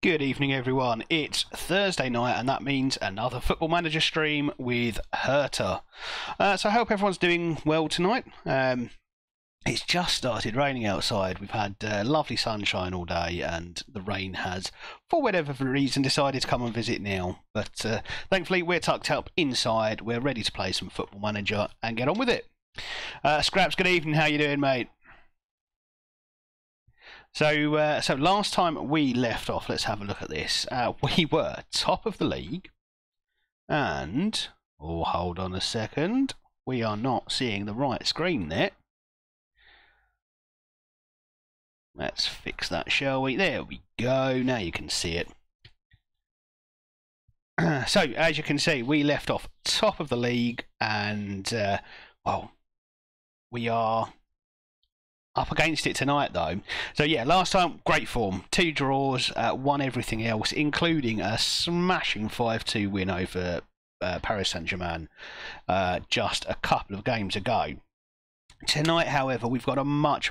Good evening, everyone. It's Thursday night, and that means another Football Manager stream with Herta. So I hope everyone's doing well tonight. It's just started raining outside. We've had lovely sunshine all day, and the rain has, for whatever reason, decided to come and visit now. But thankfully, we're tucked up inside. We're ready to play some Football Manager and get on with it. Scraps, good evening. How you doing, mate? So last time we left off, let's have a look at this. We were top of the league, and hold on a second, we are not seeing the right screen there. Let's fix that, shall we? There we go. Now you can see it. So as you can see, we left off top of the league, and we are up against it tonight, though. So yeah, last time, great form. 2 draws, won everything else, including a smashing 5-2 win over Paris Saint-Germain just a couple of games ago. Tonight, however, we've got a much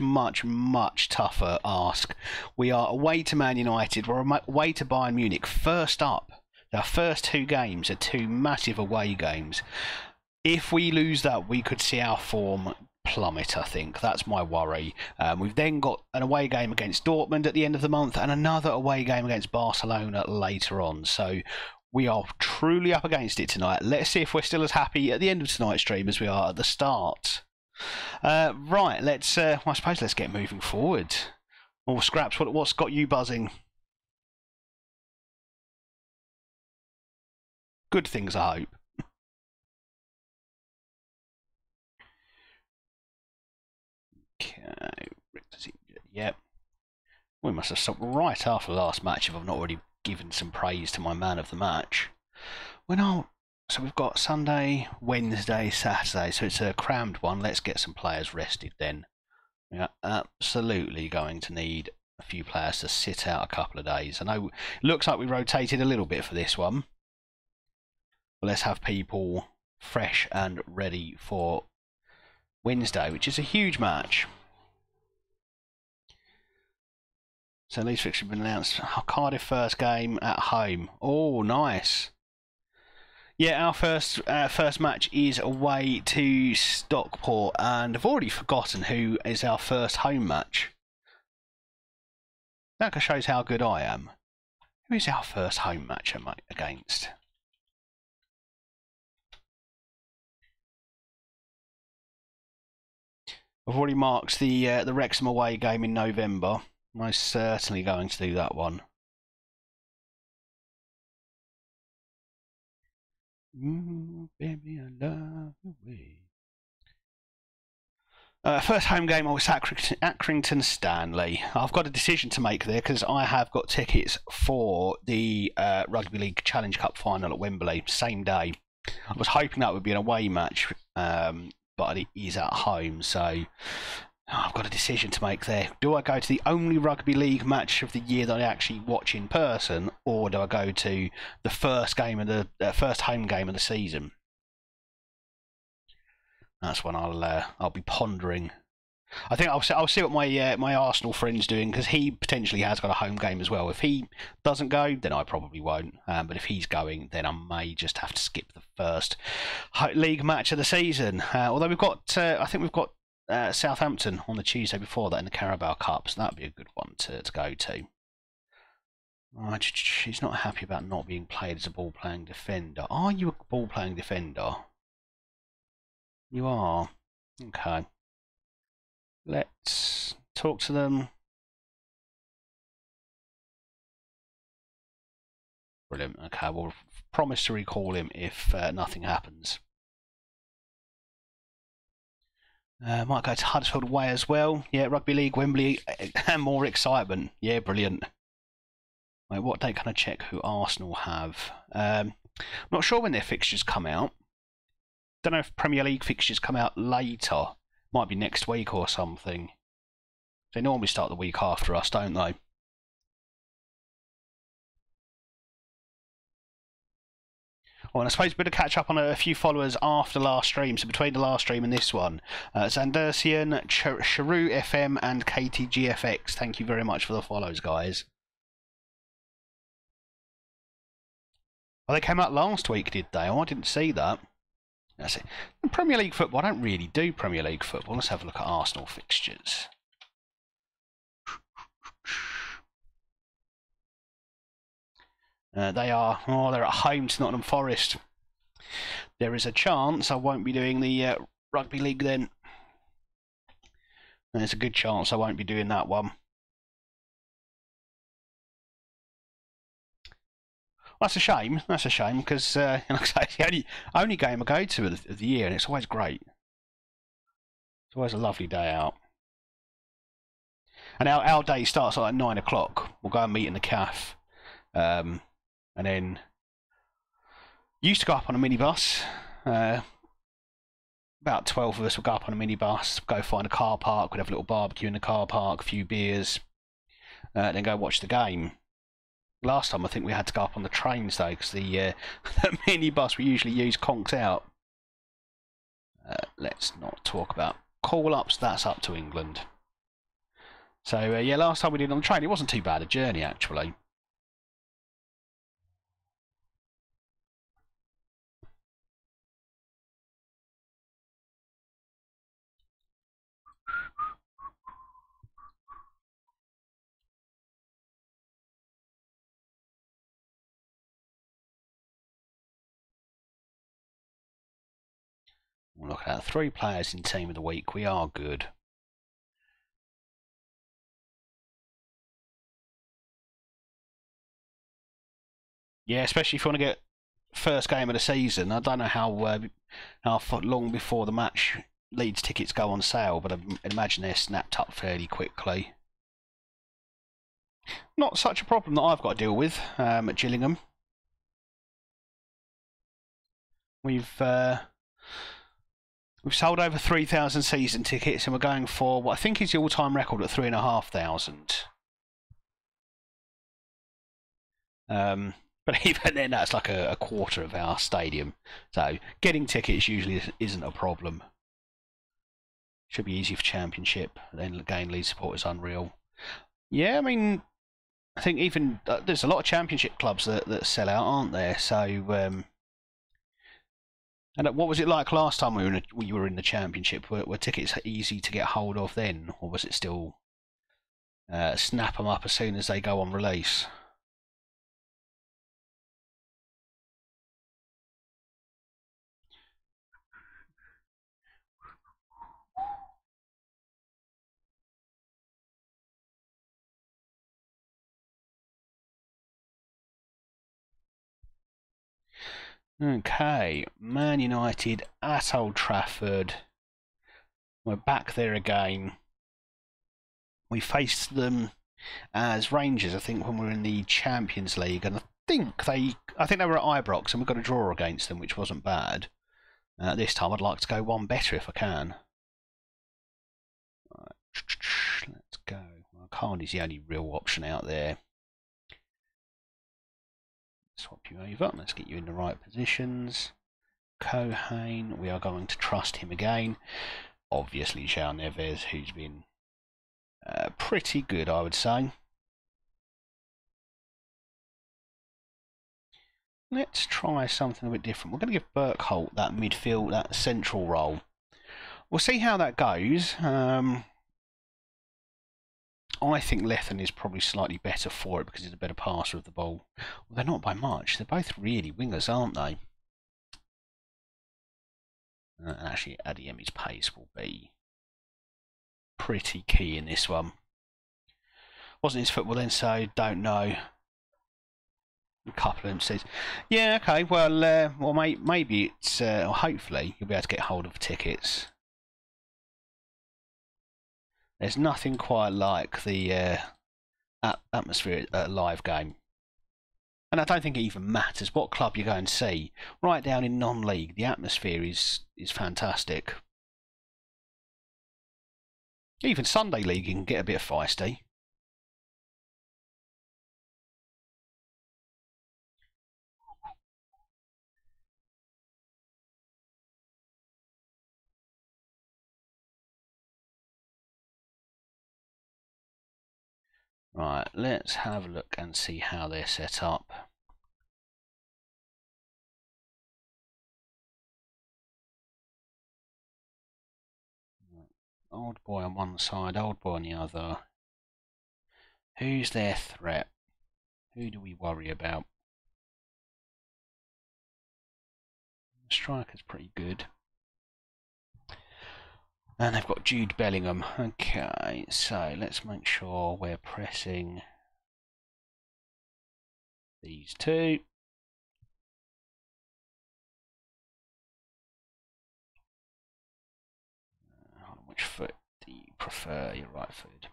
tougher ask. We are away to Man United, we're away to Bayern Munich. First up, our first 2 games are 2 massive away games. If we lose that, we could see our form plummet, I think. That's my worry. We've then got an away game against Dortmund at the end of the month and another away game against Barcelona later on. So we are truly up against it tonight. Let's see if we're still as happy at the end of tonight's stream as we are at the start. Right, let's I suppose let's get moving forward. Oh, Scraps, what's got you buzzing? Good things, I hope. Yep. We must have stopped right after the last match if I've not already given some praise to my man of the match. So we've got Sunday, Wednesday, Saturday, so it's a crammed one. Let's get some players rested then. We are absolutely going to need a few players to sit out a couple of days. I know it looks like we rotated a little bit for this one, but let's have people fresh and ready for Wednesday, which is a huge match. So these fixtures have been announced. Cardiff first game at home. Oh, nice. Yeah, our first match is away to Stockport, and I've already forgotten who is our first home match. That shows how good I am. Who is our first home match against? I've already marked the Wrexham away game in November. Most certainly going to do that one. Baby, I love the way. First home game, I was Accrington Stanley. I've got a decision to make there because I have got tickets for the Rugby League Challenge Cup final at Wembley, same day. I was hoping that would be an away match, but it is at home, so I've got a decision to make there. Do I go to the only rugby league match of the year that I actually watch in person, or do I go to the first game of the first home game of the season? That's when I'll be pondering. I think I'll see what my Arsenal friend's doing, because he potentially has got a home game as well. If he doesn't go, then I probably won't. But if he's going, then I may just have to skip the first league match of the season. Although we've got, I think we've got Southampton on the Tuesday before that in the Carabao Cup, so that'd be a good one to go to. She's not happy about not being played as a ball-playing defender. Are you a ball-playing defender? You are. Okay. Let's talk to them. Brilliant. Okay, we'll promise to recall him if nothing happens. Might go to Huddersfield away as well. Yeah, Rugby League, Wembley, and more excitement. Yeah, brilliant. Wait, what date can I check who Arsenal have? I'm not sure when their fixtures come out. Don't know if Premier League fixtures come out later. Might be next week or something. They normally start the week after us, don't they? Oh, and I suppose we're going to catch up on a few followers after last stream, so between the last stream and this one. Zandersian, Charu FM and KTGFX, thank you very much for the follows, guys. Well, they came out last week, did they? Oh, I didn't see that. That's it. Premier League football, I don't really do Premier League football. Let's have a look at Arsenal fixtures. They're at home to Nottingham Forest. There is a chance I won't be doing the rugby league then. There's a good chance I won't be doing that one. That's a shame. That's a shame because like I say, it's the only game I go to of the year, and it's always great. It's always a lovely day out. And our day starts at like 9 o'clock. We'll go and meet in the cafe, and then used to go up on a minibus. About 12 of us would go up on a minibus, go find a car park, we'd have a little barbecue in the car park, a few beers, then go watch the game. Last time I think we had to go up on the trains though, because the, the minibus we usually use conked out. Let's not talk about call-ups, that's up to England. So yeah, last time we did on the train, it wasn't too bad a journey actually. We'll look at 3 players in team of the week, we are good. Yeah, especially if you want to get first game of the season. I don't know how long before the match Leeds tickets go on sale, but I imagine they're snapped up fairly quickly. Not such a problem that I've got to deal with at Gillingham. We've sold over 3,000 season tickets, and we're going for what I think is the all-time record at 3,500. But even then, that's like a quarter of our stadium. So getting tickets usually isn't a problem. Should be easy for Championship. Then again, Leeds support is unreal. Yeah, I mean, I think even there's a lot of Championship clubs that sell out, aren't there? So, and what was it like last time we were in the Championship? Were tickets easy to get hold of then, or was it still snap them up as soon as they go on release? Okay, Man United at Old Trafford. We're back there again. We faced them as Rangers, I think, when we were in the Champions League, and I think they were at Ibrox, and we got a draw against them, which wasn't bad. This time, I'd like to go one better if I can. Right. Let's go. Well, Carney's the only real option out there. Swap you over. Let's get you in the right positions. Cohane, we are going to trust him again. Obviously, João Neves, who's been pretty good, I would say. Let's try something a bit different. We're going to give Burkholt that midfield, that central role. We'll see how that goes. I think Lethen is probably slightly better for it because he's a better passer of the ball. Well, they're not by much. They're both really wingers, aren't they? Actually, Adeyemi's pace will be pretty key in this one. Wasn't his football then, so don't know. A couple of them says, yeah, okay, well, maybe it's, or hopefully you'll be able to get hold of tickets. There's nothing quite like the atmosphere at a live game. And I don't think it even matters what club you go and see. Right down in non-league, the atmosphere is fantastic. Even Sunday League you can get a bit feisty. Right, let's have a look and see how they're set up. Old boy on one side, old boy on the other. Who's their threat? Who do we worry about? The striker's pretty good. And they've got Jude Bellingham. Okay, so let's make sure we're pressing these two. Which foot do you prefer? Your right foot.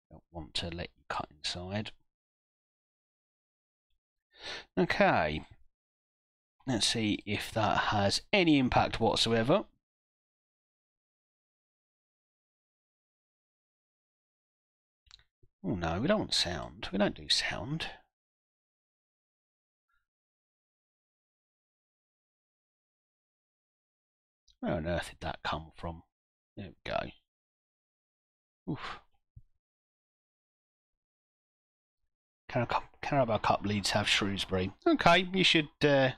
Don't want to let you cut inside. Okay. Let's see if that has any impact whatsoever. Oh no, we don't want sound. We don't do sound. Where on earth did that come from? There we go. Oof. Carabao Cup leads have Shrewsbury. Okay, you should. I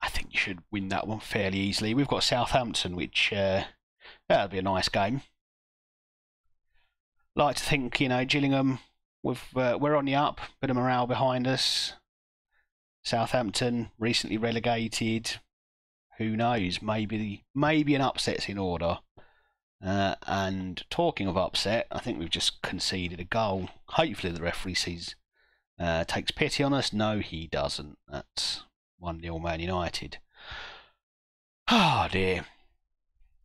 think you should win that one fairly easily. We've got Southampton, which that'll be a nice game. Like to think, you know, Gillingham. We're on the up. Bit of morale behind us. Southampton recently relegated. Who knows? Maybe an upset's in order. And talking of upset, I think we've just conceded a goal. Hopefully the referee takes pity on us. No, he doesn't. That's 1-0 Man United. Oh dear.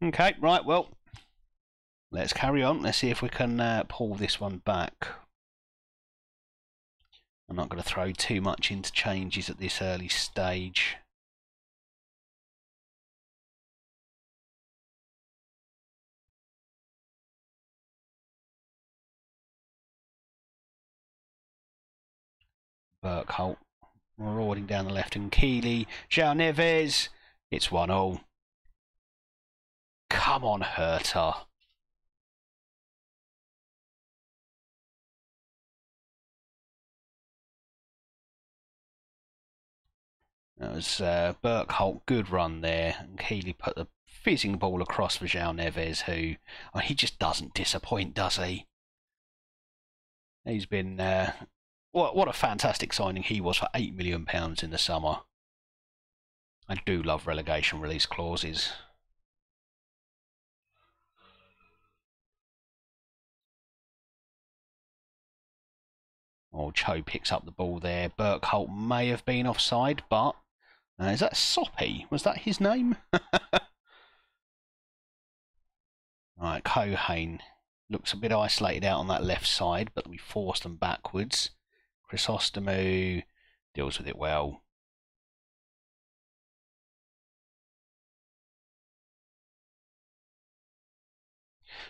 Okay, right, well, let's carry on. Let's see if we can pull this one back. I'm not going to throw too much into changes at this early stage. Burkholt marauding down the left, and Keeley. João Neves. It's 1-0. Come on, Hertha. That was Burkholt, good run there, and Keeley put the fizzing ball across for João Neves, who he just doesn't disappoint, does he? He's been what a fantastic signing he was for £8 million in the summer. I do love relegation release clauses. Oh, Cho picks up the ball there. Burkholt may have been offside, but is that Soppy? Was that his name? Right, Cohane looks a bit isolated out on that left side, but we forced them backwards. Chrysostomu deals with it well.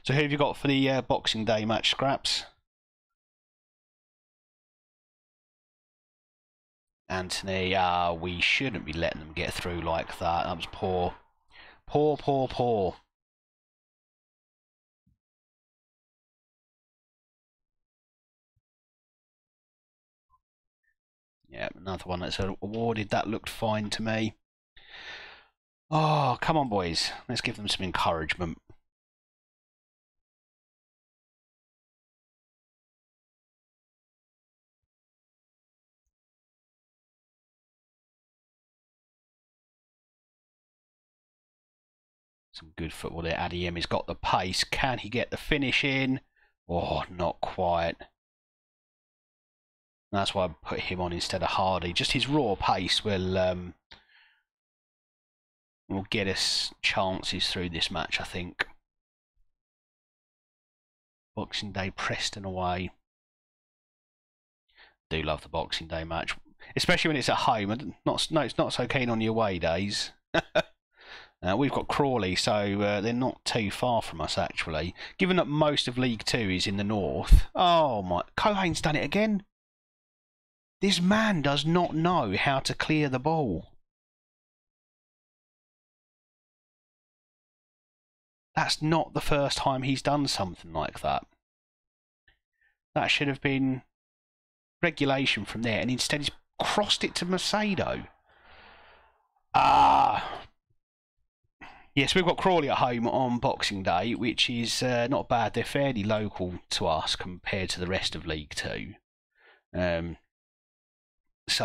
So who have you got for the Boxing Day match, Scraps? Anthony, we shouldn't be letting them get through like that. That was poor. Poor, poor, poor. Yeah, another one that's awarded. That looked fine to me. Oh, come on, boys. Let's give them some encouragement. Some good football there. Adeyemi's got the pace. Can he get the finish in? Oh, not quite. That's why I put him on instead of Hardy. Just his raw pace will get us chances through this match, I think. Boxing Day, Preston away. Do love the Boxing Day match, especially when it's at home. It's not so keen on the away days. We've got Crawley, so they're not too far from us, actually. Given that most of League Two is in the north. Oh my, Cohane's done it again. This man does not know how to clear the ball. That's not the first time he's done something like that. That should have been regulation from there, and instead he's crossed it to Macedo. Yes, we've got Crawley at home on Boxing Day, which is not bad. They're fairly local to us compared to the rest of League Two. So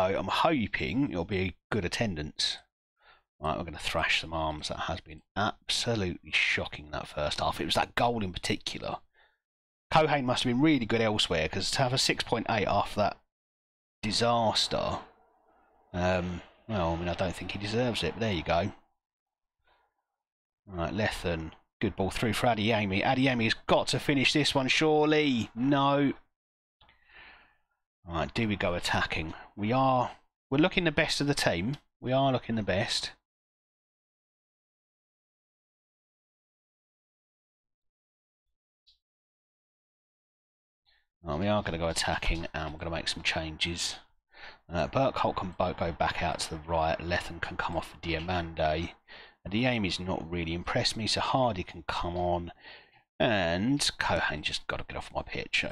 I'm hoping it'll be a good attendance. Right, we're going to thrash some arms. That has been absolutely shocking, that first half. It was that goal in particular. Cohane must have been really good elsewhere, because to have a 6.8 after that disaster, well, I mean, I don't think he deserves it, but there you go. Right, Lethen, good ball through for Adeyemi. Adeyemi's got to finish this one, surely. No. Right, do we go attacking? We're looking the best of the team. We are looking the best. Right, we are going to go attacking, and we're going to make some changes. Burkholt can go back out to the right. Lethen can come off for Diamande. Adeyemi's not really impressed me, so Hardy can come on. And Cohane just got to get off my pitch.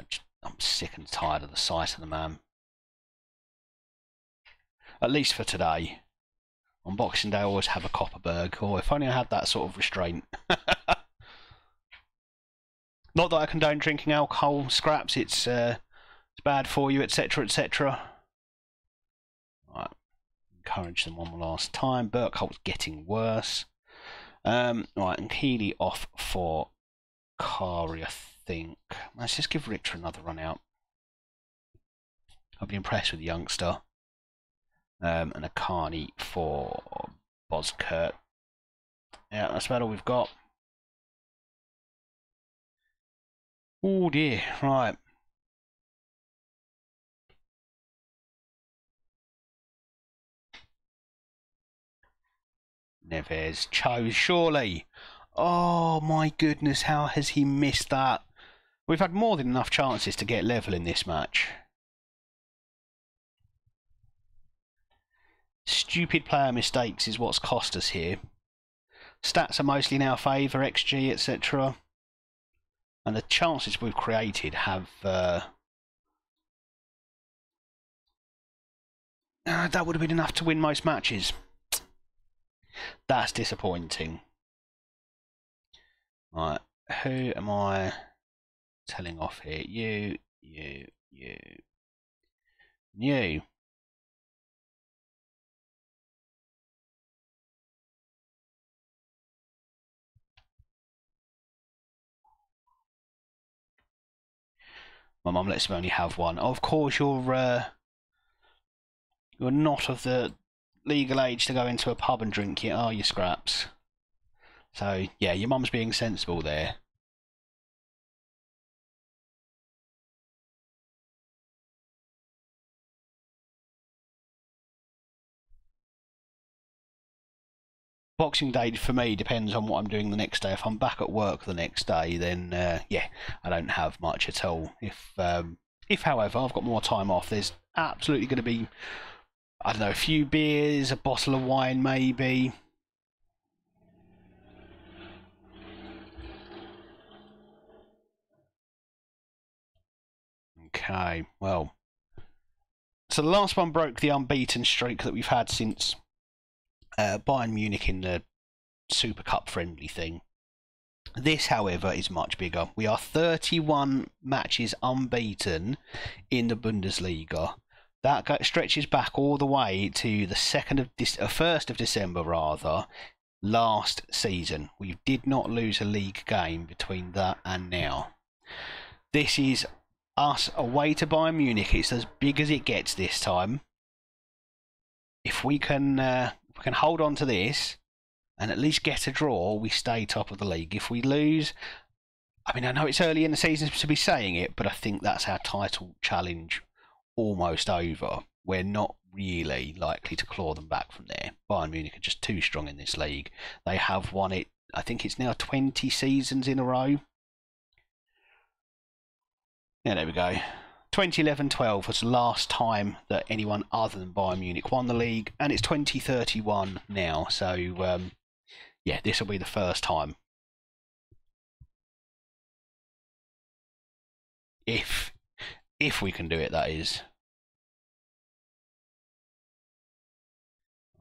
I'm sick and tired of the sight of the man. At least for today. On Boxing Day, I always have a Copperberg. Oh, if only I had that sort of restraint. Not that I condone drinking alcohol, scraps. It's bad for you, etc., etc. Right. Encourage them one last time. Burkholt's getting worse. Right, and Keeley off for Kari, I think. Let's just give Richter another run out. I've been impressed with the youngster. And a Carney for Boskurt. Yeah, that's about all we've got. Oh dear, right. Neves chose, surely. Oh my goodness, how has he missed that? We've had more than enough chances to get level in this match. Stupid player mistakes is what's cost us here. Stats are mostly in our favour, XG, etc. And the chances we've created have... that would have been enough to win most matches. That's disappointing. Right, who am I telling off here? You. My mum lets me only have one. Of course, you're not of the legal age to go into a pub and drink yet, are you, Scraps? So, yeah, your mum's being sensible there. Boxing Day for me depends on what I'm doing the next day. If I'm back at work the next day, then yeah, I don't have much at all. If however, I've got more time off, there's absolutely going to be, I don't know, a few beers, a bottle of wine maybe. Okay, well, so the last one broke the unbeaten streak that we've had since Bayern Munich in the Super Cup friendly thing. This, however, is much bigger. We are 31 matches unbeaten in the Bundesliga. That stretches back all the way to the 1st of December, rather, last season. We did not lose a league game between that and now. This is us away to Bayern Munich. It's as big as it gets this time. If we can hold on to this and at least get a draw, we stay top of the league. If we lose, I mean, I know it's early in the season to be saying it, but I think that's our title challenge almost over. We're not really likely to claw them back from there. Bayern Munich are just too strong in this league. They have won it, I think it's now 20 seasons in a row. Yeah, there we go. 2011-12 was the last time that anyone other than Bayern Munich won the league, and it's 2031 now, so yeah, this will be the first time. If we can do it, that is.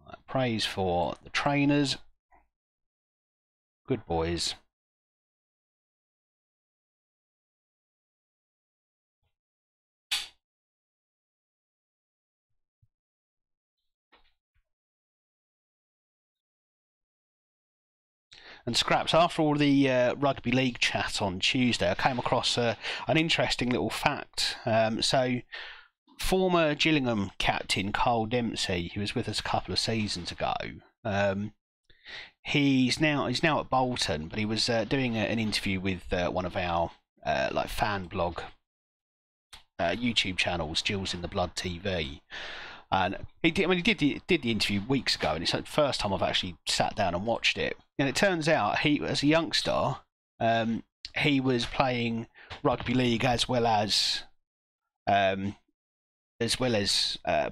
Right, praise for the trainers. Good boys. And Scraps, after all the rugby league chat on Tuesday, I came across an interesting little fact. So, former Gillingham captain Carl Dempsey, who was with us a couple of seasons ago, he's now at Bolton, but he was doing an interview with one of our like fan blog YouTube channels, Jill's in the Blood TV. And he did the interview weeks ago, and it's the first time I've actually sat down and watched it. And it turns out he, as a youngster, he was playing rugby league as well as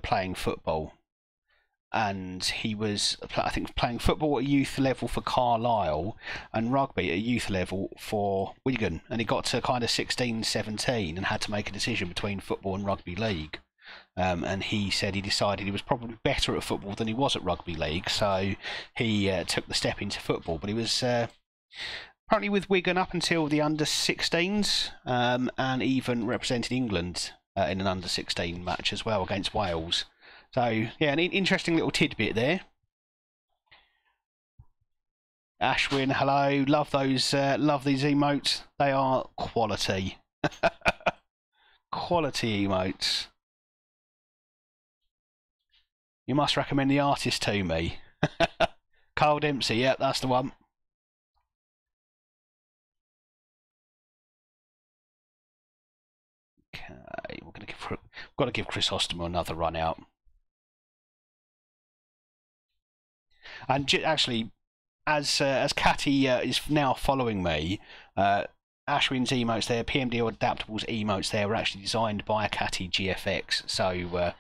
playing football. And he was, I think, playing football at youth level for Carlisle and rugby at youth level for Wigan. And he got to kind of 16, 17 and had to make a decision between football and rugby league. And he said he decided he was probably better at football than he was at rugby league, so he took the step into football. But he was apparently with Wigan up until the under-16s, and even represented England in an under-16 match as well against Wales. So yeah, an interesting little tidbit there. Ashwin, hello. Love those. Love these emotes. They are quality. Quality emotes. You must recommend the artist to me. Carl Dempsey, yeah, that's the one. Okay, we've got to give Chris Osterman another run out. And actually, as Catty is now following me, Ashwin's emotes there, PMD or Adaptable's emotes there, were actually designed by Catty GFX. So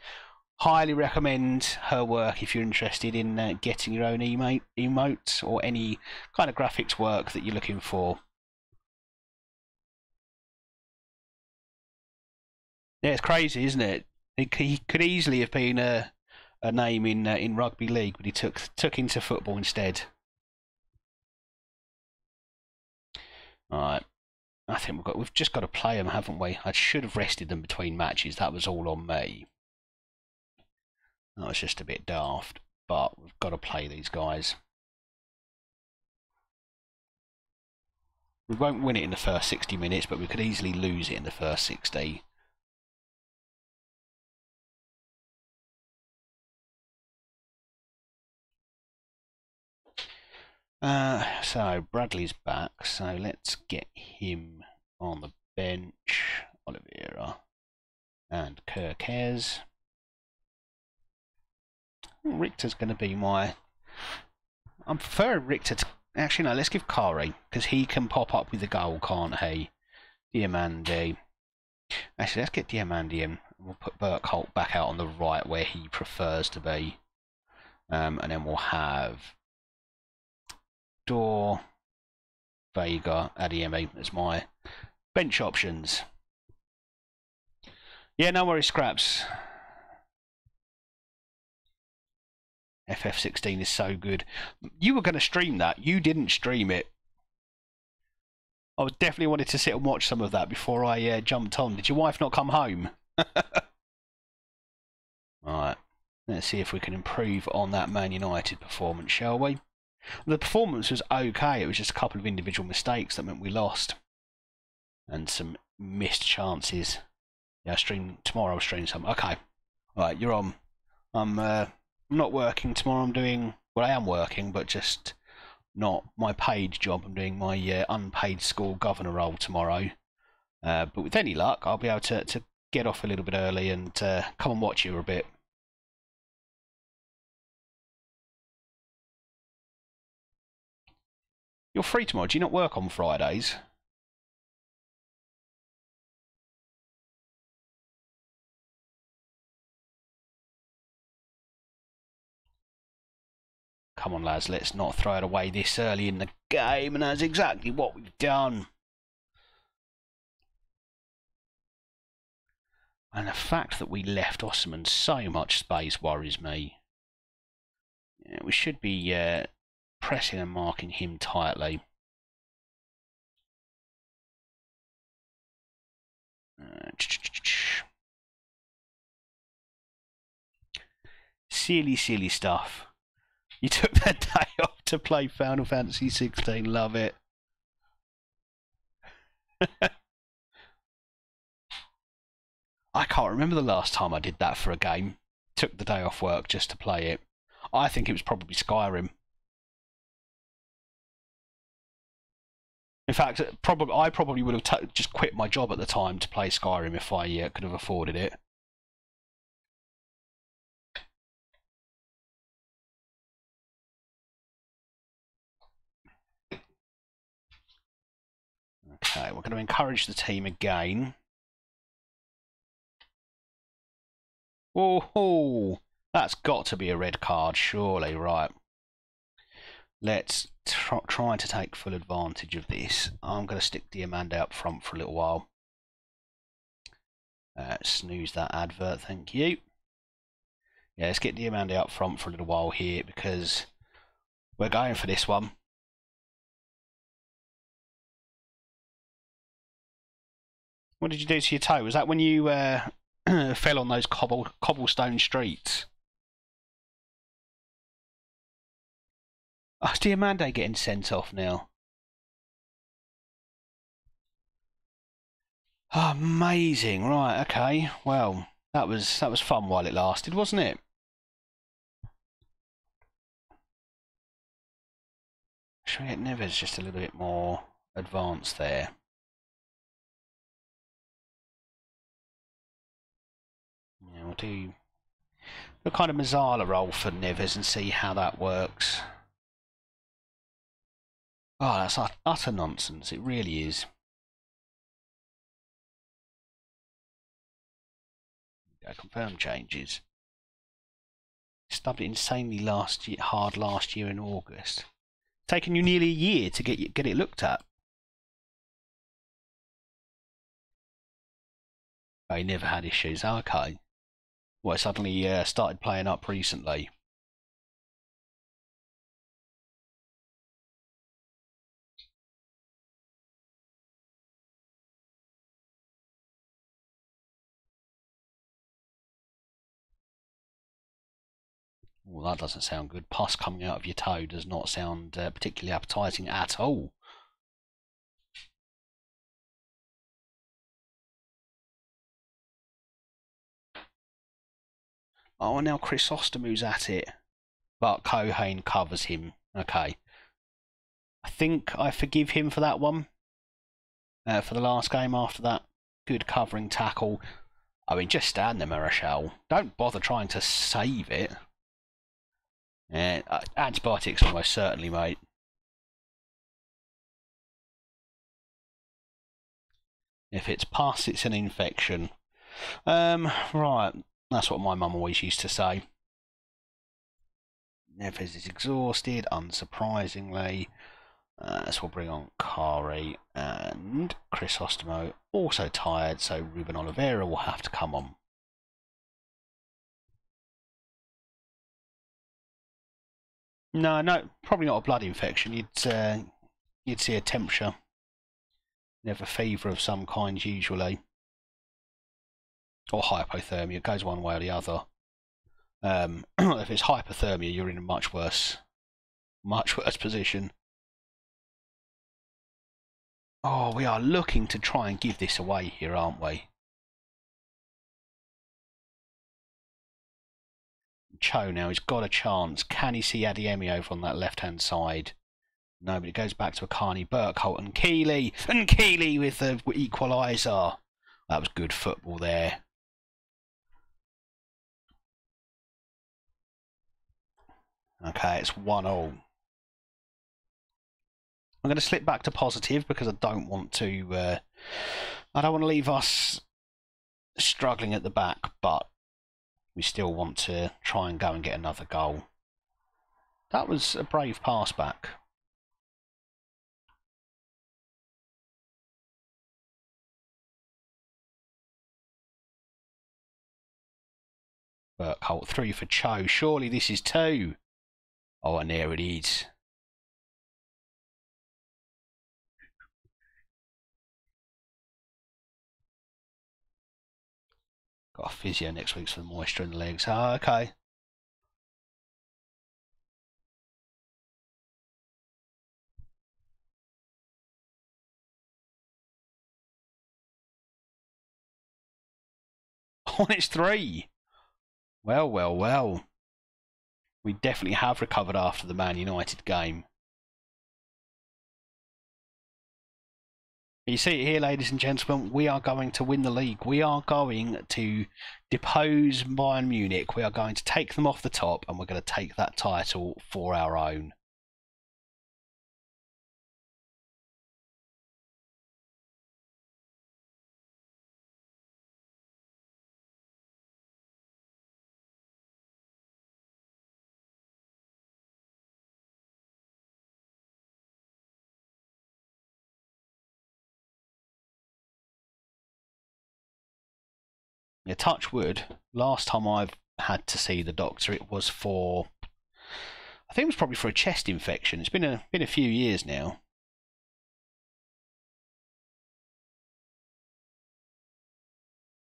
highly recommend her work if you're interested in getting your own emotes or any kind of graphics work that you're looking for. Yeah, it's crazy, isn't it? He could easily have been a name in rugby league, but he took into football instead. All right, I think we've just got to play them, haven't we? I should have rested them between matches. That was all on me. That was just a bit daft, but we've got to play these guys. We won't win it in the first 60 minutes, but we could easily lose it in the first 60. So Bradley's back, so let's get him on the bench. Oliveira and Kirkes. Richter's going to be my... I'm preferring Richter to... Actually, no, let's give Kari, because he can pop up with the goal, can't he? Diamandi. Actually, let's get Diamandi in. We'll put Burkholt back out on the right where he prefers to be. And then we'll have Dor, Vega, Adiemi as my bench options. Yeah, no worries, Scraps. FF16 is so good. You were going to stream that. You didn't stream it. I definitely wanted to sit and watch some of that before I jumped on. Did your wife not come home? Alright. Let's see if we can improve on that Man United performance, shall we? The performance was okay. It was just a couple of individual mistakes that meant we lost. And some missed chances. Yeah, tomorrow I'll stream some. Okay. Alright, you're on. I'm not working tomorrow. I'm doing... Well, I am working, but just not my paid job. I'm doing my unpaid school governor role tomorrow. But with any luck, I'll be able to get off a little bit early and come and watch you a bit. You're free tomorrow. Do you not work on Fridays? Come on, lads. Let's not throw it away this early in the game. And that's exactly what we've done. And the fact that we left Osman so much space worries me. Yeah, we should be pressing and marking him tightly. Silly stuff. You took that day off to play Final Fantasy 16. Love it. I can't remember the last time I did that for a game. Took the day off work just to play it. I think it was probably Skyrim. In fact, I probably would have just quit my job at the time to play Skyrim if I could have afforded it. Okay, we're going to encourage the team again. Oh, that's got to be a red card, surely, right. Let's try to take full advantage of this. I'm going to stick Diamanda out front for a little while. Snooze that advert, thank you. Yeah, let's get Diamanda out front for a little while here because we're going for this one. What did you do to your toe? Was that when you fell on those cobblestone streets? Oh, is Diamanda getting sent off now? Oh, amazing. Right, okay. Well, that was fun while it lasted, wasn't it? Should we get Neves just a little bit more advanced there? Yeah, we'll do the kind of Mazzala role for Neves and see how that works. Oh, that's utter nonsense. It really is. Confirm changes. Stubbed it insanely hard last year in August. Taken you nearly a year to get it looked at. Oh, he never had issues. Oh, okay. Well, suddenly started playing up recently. Well, that doesn't sound good. Pus coming out of your toe does not sound particularly appetising at all. Oh, and now Chrysostomu's at it. But Kohane covers him. Okay. I think I forgive him for that one. For the last game after that good covering tackle. I mean, just stand there, Marechal. Don't bother trying to save it. Yeah, antibiotics almost certainly, mate. If it's pus, it's an infection. Right. That's what my mum always used to say. Neves is exhausted, unsurprisingly. So we'll bring on Kari and Chrysostomo, also tired, so Ruben Oliveira will have to come on. No, probably not a blood infection. You'd see a temperature. Never fever of some kind usually. Or hypothermia, it goes one way or the other. If it's hypothermia, you're in a much worse position. Oh, we are looking to try and give this away here, aren't we? Cho now, he's got a chance. Can he see Adiemi over on that left-hand side? No, but it goes back to Akani, Burkholt and Keeley. And Keeley with the equaliser. That was good football there. Okay, it's 1-1. I'm going to slip back to positive because I don't want to leave us struggling at the back, but we still want to try and go and get another goal. That was a brave pass back. Burkholt through for Cho. Surely this is 2. Oh, and there it is. Got a physio next week for the moisture in the legs. Oh, okay. Oh, it's 3. Well, well, well. We definitely have recovered after the Man United game. You see it here, ladies and gentlemen. We are going to win the league. We are going to depose Bayern Munich. We are going to take them off the top, and we're going to take that title for our own. Yeah, touch wood. Last time I've had to see the doctor, it was for, I think it was probably for a chest infection. It's been a few years now.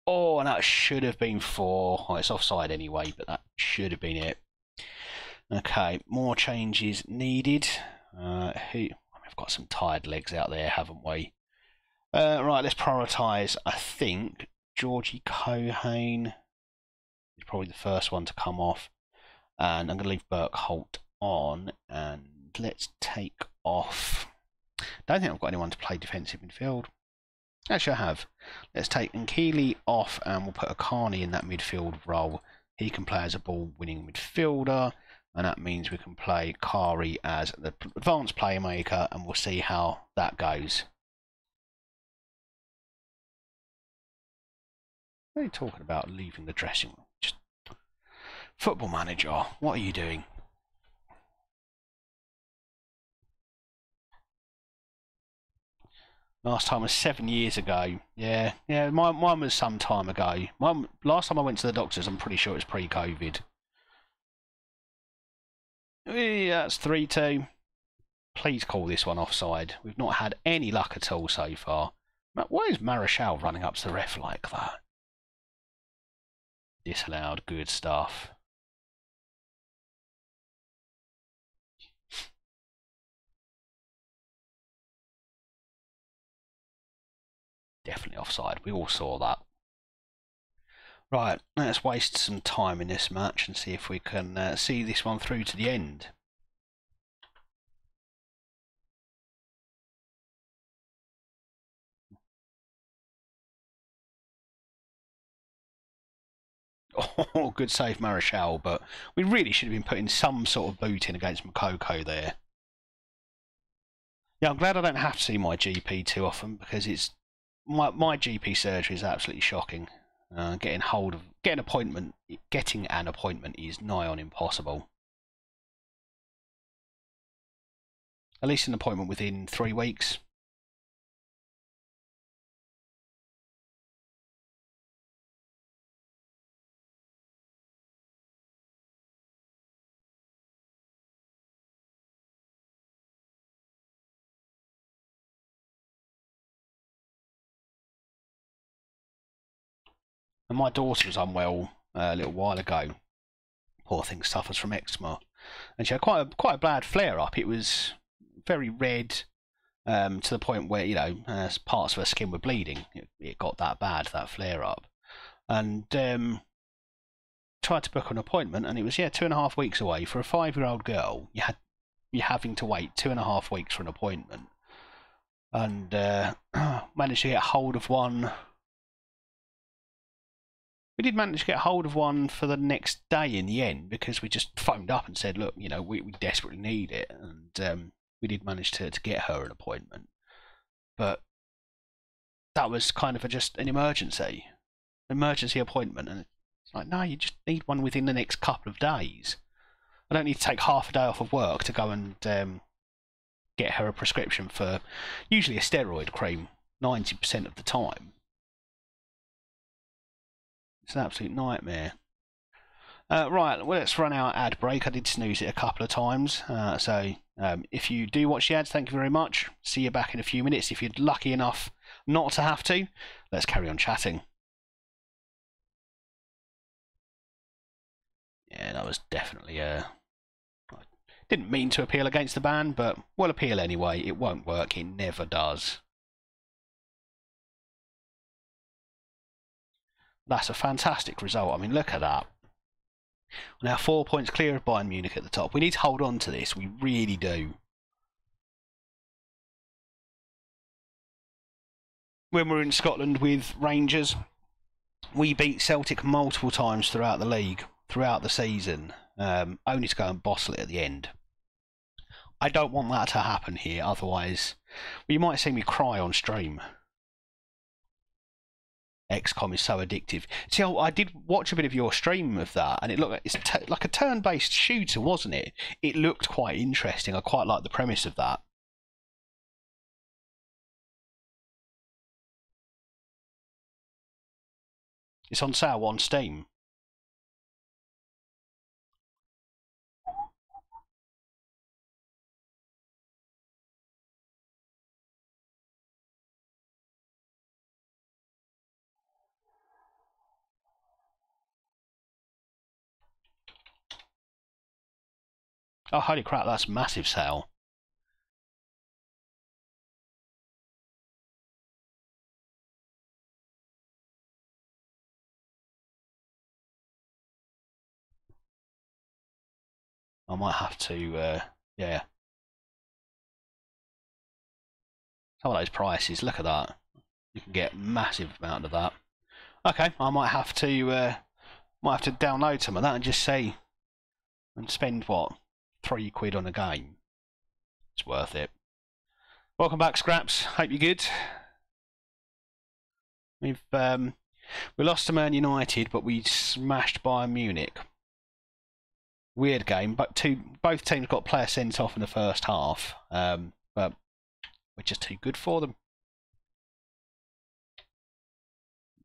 Oh, and that should have been 4. Oh, it's offside anyway, but that should have been it. Okay, more changes needed. We've got some tired legs out there, haven't we? Right, let's prioritise. I think Georgie Cohane is probably the first one to come off. And I'm going to leave Burke Holt on. And let's take off. Don't think I've got anyone to play defensive midfield. Actually, I have. Let's take Nkili off and we'll put Akani in that midfield role. He can play as a ball-winning midfielder. And that means we can play Kari as the advanced playmaker. And we'll see how that goes. What are you talking about leaving the dressing room? Just Football Manager, what are you doing? Last time was 7 years ago. Yeah, mine was some time ago. Last time I went to the doctors, I'm pretty sure it was pre-COVID. Yeah, that's 3-2. Please call this one offside. We've not had any luck at all so far. Why is Marichal running up to the ref like that? Disallowed. Good stuff. Definitely offside. We all saw that. Right, let's waste some time in this match and see if we can see this one through to the end. Oh, good save, Marichal, but we really should have been putting some sort of boot in against Mokoko there. Yeah, I'm glad I don't have to see my GP too often because it's my GP surgery is absolutely shocking. Getting an appointment is nigh on impossible. At least an appointment within 3 weeks. And my daughter was unwell a little while ago. Poor thing suffers from eczema, and she had quite a bad flare up. It was very red, to the point where parts of her skin were bleeding. It got that bad, that flare up, and tried to book an appointment, and it was 2.5 weeks away. For a 5-year-old girl, you're having to wait 2.5 weeks for an appointment, and managed to get hold of one. We did manage to get hold of one for the next day in the end because we just phoned up and said, look, we desperately need it. And we did manage to get her an appointment. But that was kind of just an emergency appointment. And it's like, no, you just need one within the next couple of days. I don't need to take half a day off of work to go and get her a prescription for usually a steroid cream 90% of the time. It's an absolute nightmare. Right, well, let's run our ad break. I did snooze it a couple of times. If you do watch the ads, thank you very much. See you back in a few minutes. If you're lucky enough not to have to, let's carry on chatting. Yeah, that was definitely I didn't mean to appeal against the ban, but we'll appeal anyway. It won't work. It never does. That's a fantastic result. I mean, look at that. Now 4 points clear of Bayern Munich at the top. We need to hold on to this. We really do. When we're in Scotland with Rangers, we beat Celtic multiple times throughout the league, throughout the season, only to go and bottle it at the end. I don't want that to happen here, otherwise you might see me cry on stream. XCOM is so addictive. See, I did watch a bit of your stream of that, and it looked it's like a turn-based shooter, wasn't it? It looked quite interesting. I quite like the premise of that. It's on sale on Steam. Oh, holy crap, that's massive sale. I might have to, yeah. Some of those prices, look at that. You can get a massive amount of that. Okay, I might have to download some of that and just say, and spend what, £3 on a game. It's worth it. Welcome back, Scraps. Hope you're good. We lost to Man United, but we smashed Bayern Munich. Weird game, but both teams got player sent off in the first half, but we're just too good for them.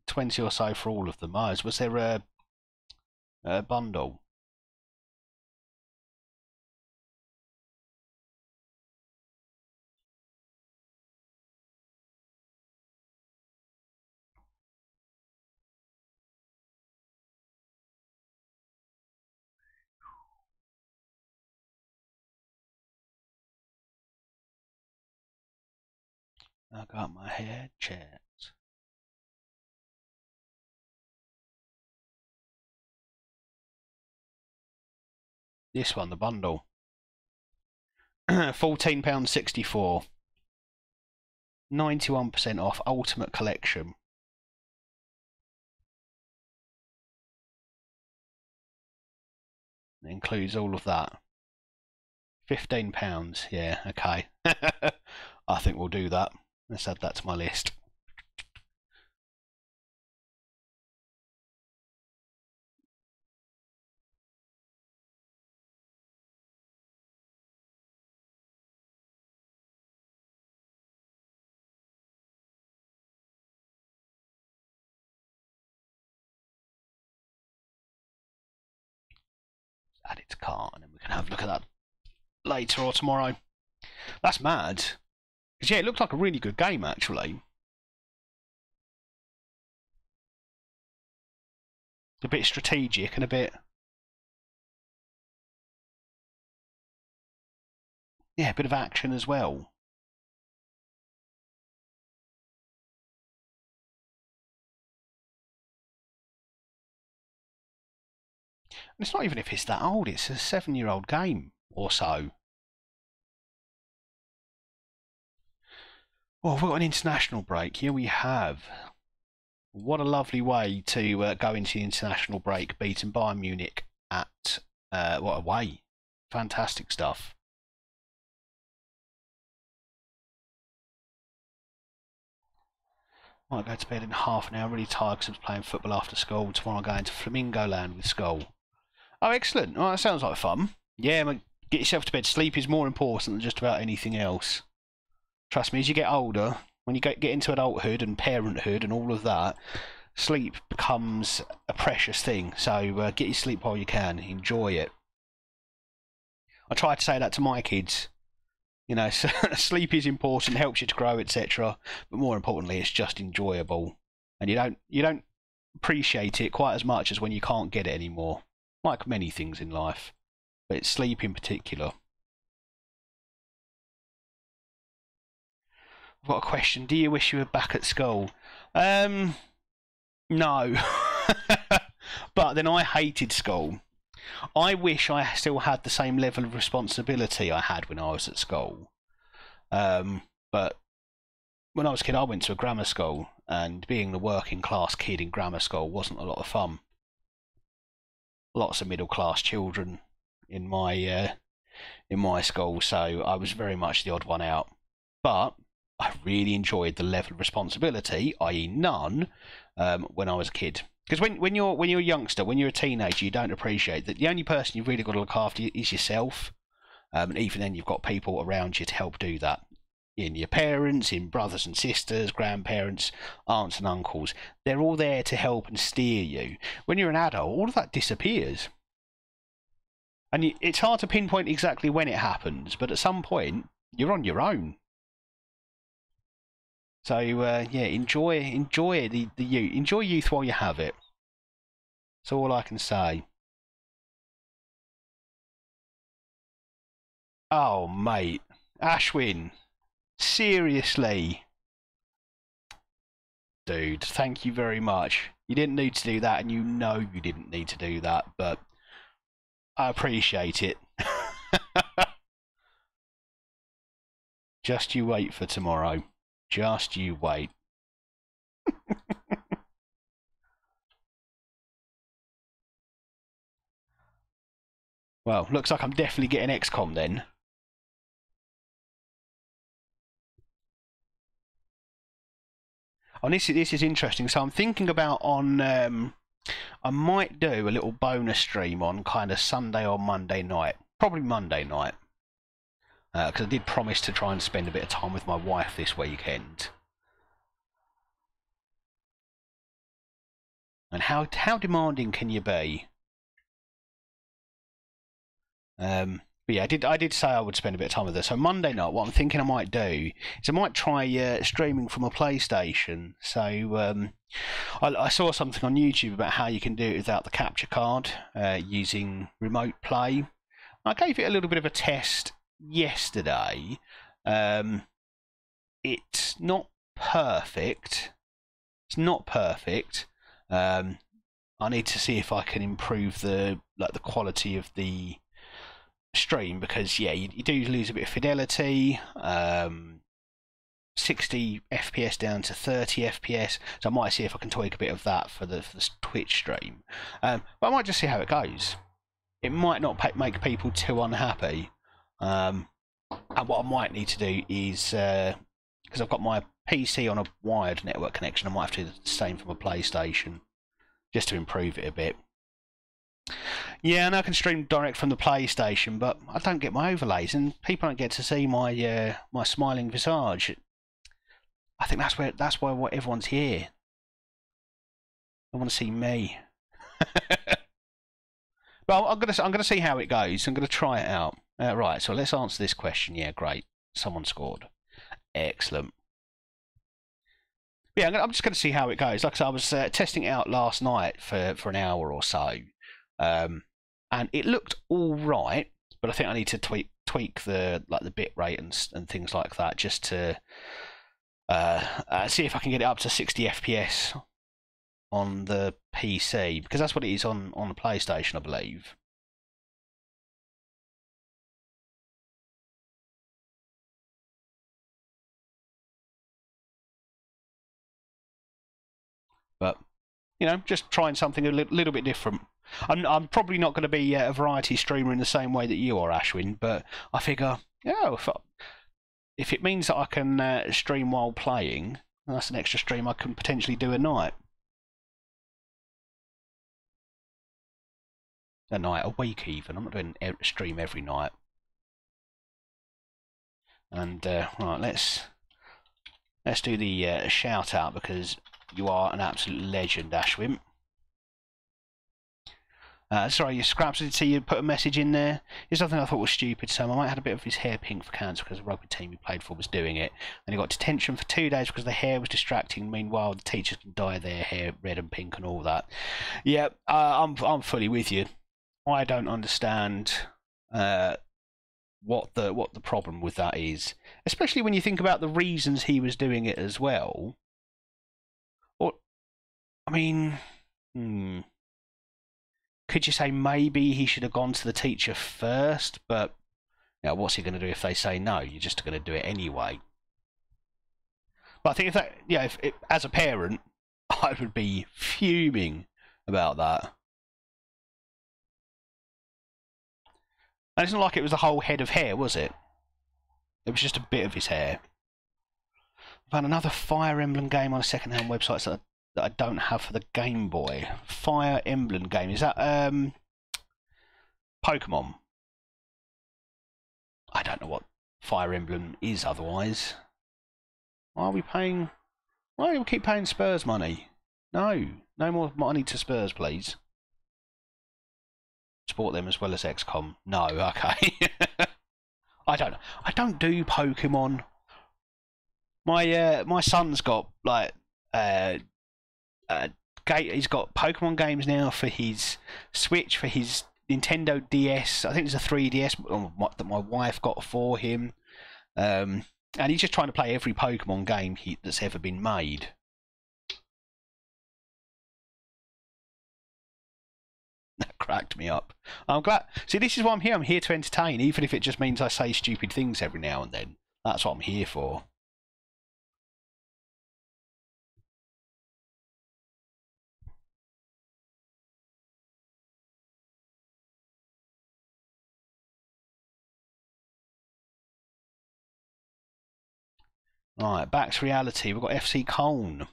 20 or so for all of them. Oh, was there a bundle? I got my head checked. This one, the bundle. £14.64. 91% off Ultimate Collection. It includes all of that. £15, yeah, okay. I think we'll do that. Let's add that to my list. Add it to cart, and then we can have a look at that later or tomorrow. That's mad. Because, yeah, it looked like a really good game, actually. A bit strategic and a bit... yeah, a bit of action as well. And it's not even if it's that old, it's a 7-year-old game or so. Well, we've got an international break. Here we have. What a lovely way to go into the international break, beating Bayern Munich at, what, away. Fantastic stuff. Might go to bed in half an hour, really tired because I was playing football after school. Tomorrow I'm going to Flamingo Land with school. Oh, excellent. Oh, that sounds like fun. Yeah, get yourself to bed. Sleep is more important than just about anything else. Trust me, as you get older, when you get into adulthood and parenthood and all of that, sleep becomes a precious thing. So get your sleep while you can. Enjoy it. I try to say that to my kids. You know, sleep is important, helps you to grow, etc. But more importantly, it's just enjoyable, and you don't appreciate it quite as much as when you can't get it anymore. Like many things in life, but it's sleep in particular. I've got a question. Do you wish you were back at school? No. But then I hated school. I wish I still had the same level of responsibility I had when I was at school. But when I was a kid, I went to a grammar school, and being the working class kid in grammar school wasn't a lot of fun. Lots of middle class children in my school, so I was very much the odd one out. But I really enjoyed the level of responsibility, i.e., none, when I was a kid. Because when you're a youngster, when you're a teenager, you don't appreciate that the only person you've really got to look after is yourself. And even then, you've got people around you to help do that. In your parents, in brothers and sisters, grandparents, aunts and uncles. They're all there to help and steer you. When you're an adult, all of that disappears. And it's hard to pinpoint exactly when it happens, but at some point, you're on your own. So yeah, enjoy the youth. Enjoy youth while you have it. That's all I can say. Oh, mate. Ashwin. Seriously. Dude, thank you very much. You didn't need to do that, and you know you didn't need to do that, but I appreciate it. Just you wait for tomorrow. Just you wait. Well, looks like I'm definitely getting XCOM then. Oh, this is interesting. So I'm thinking about I might do a little bonus stream on kind of Sunday or Monday night. Probably Monday night. Because I did promise to try and spend a bit of time with my wife this weekend. And how demanding can you be? But yeah, I did say I would spend a bit of time with her. So Monday night, what I'm thinking I might do is I might try streaming from a PlayStation. So I saw something on YouTube about how you can do it without the capture card using remote play. I gave it a little bit of a test yesterday. It's not perfect. It's not perfect. I need to see if I can improve the quality of the stream, because yeah, you do lose a bit of fidelity. 60 FPS down to 30 FPS, so I might see if I can tweak a bit of that for the Twitch stream. But I might just see how it goes. It might not make people too unhappy. And what I might need to do is, because I've got my PC on a wired network connection, I might have to do the same for my PlayStation, just to improve it a bit. Yeah, and I can stream direct from the PlayStation, but I don't get my overlays, and people don't get to see my my smiling visage. I think that's why everyone's here. They want to see me. But I'm gonna see how it goes. I'm gonna try it out. Right, so let's answer this question. Yeah, great. Someone scored. Excellent. Yeah, I'm just gonna see how it goes. Like I said, I was testing it out last night for an hour or so. And it looked all right, but I think I need to tweak the bit rate and things like that, just to see if I can get it up to 60 FPS on the PC, because that's what it is on the PlayStation, I believe. But you know, just trying something a little bit different. I'm probably not going to be a variety streamer in the same way that you are, Ashwin, but I figure, yeah, if it means that I can stream while playing, that's an extra stream I can potentially do a night. A week even. I'm not doing a stream every night. And right, let's do the shout out, because You are an absolute legend, Ashwin. Sorry, your Scraps, I did see you put a message in there. Here's something I thought was stupid. So I might have had a bit of his hair pink for cancer because the rugby team he played for was doing it. And he got detention for 2 days because the hair was distracting. Meanwhile, the teachers can dye their hair red and pink and all that. Yeah, I'm fully with you. I don't understand what the problem with that is. Especially when you think about the reasons he was doing it as well. Or, I mean, could you say maybe he should have gone to the teacher first? But you know, what's he going to do if they say no? You're just going to do it anyway. But I think if that, yeah, if as a parent, I would be fuming about that. And it's not like it was the whole head of hair, was it? It was just a bit of his hair. I found another Fire Emblem game on a second-hand website that I don't have for the Game Boy. Fire Emblem game. Is that Pokemon? I don't know what Fire Emblem is otherwise. Why are we paying... Why do we keep paying Spurs money? No. No more money to Spurs, please. Support them as well as XCOM. No, okay. I don't do Pokemon. My son's got like he's got Pokemon games now for his Switch, for his Nintendo DS. I think it's a 3DS that my wife got for him. And he's just trying to play every Pokemon game that's ever been made. That cracked me up. I'm glad. See, this is why I'm here. I'm here to entertain, even if it just means I say stupid things every now and then. That's what I'm here for. Right, back to reality. We've got FC Köln.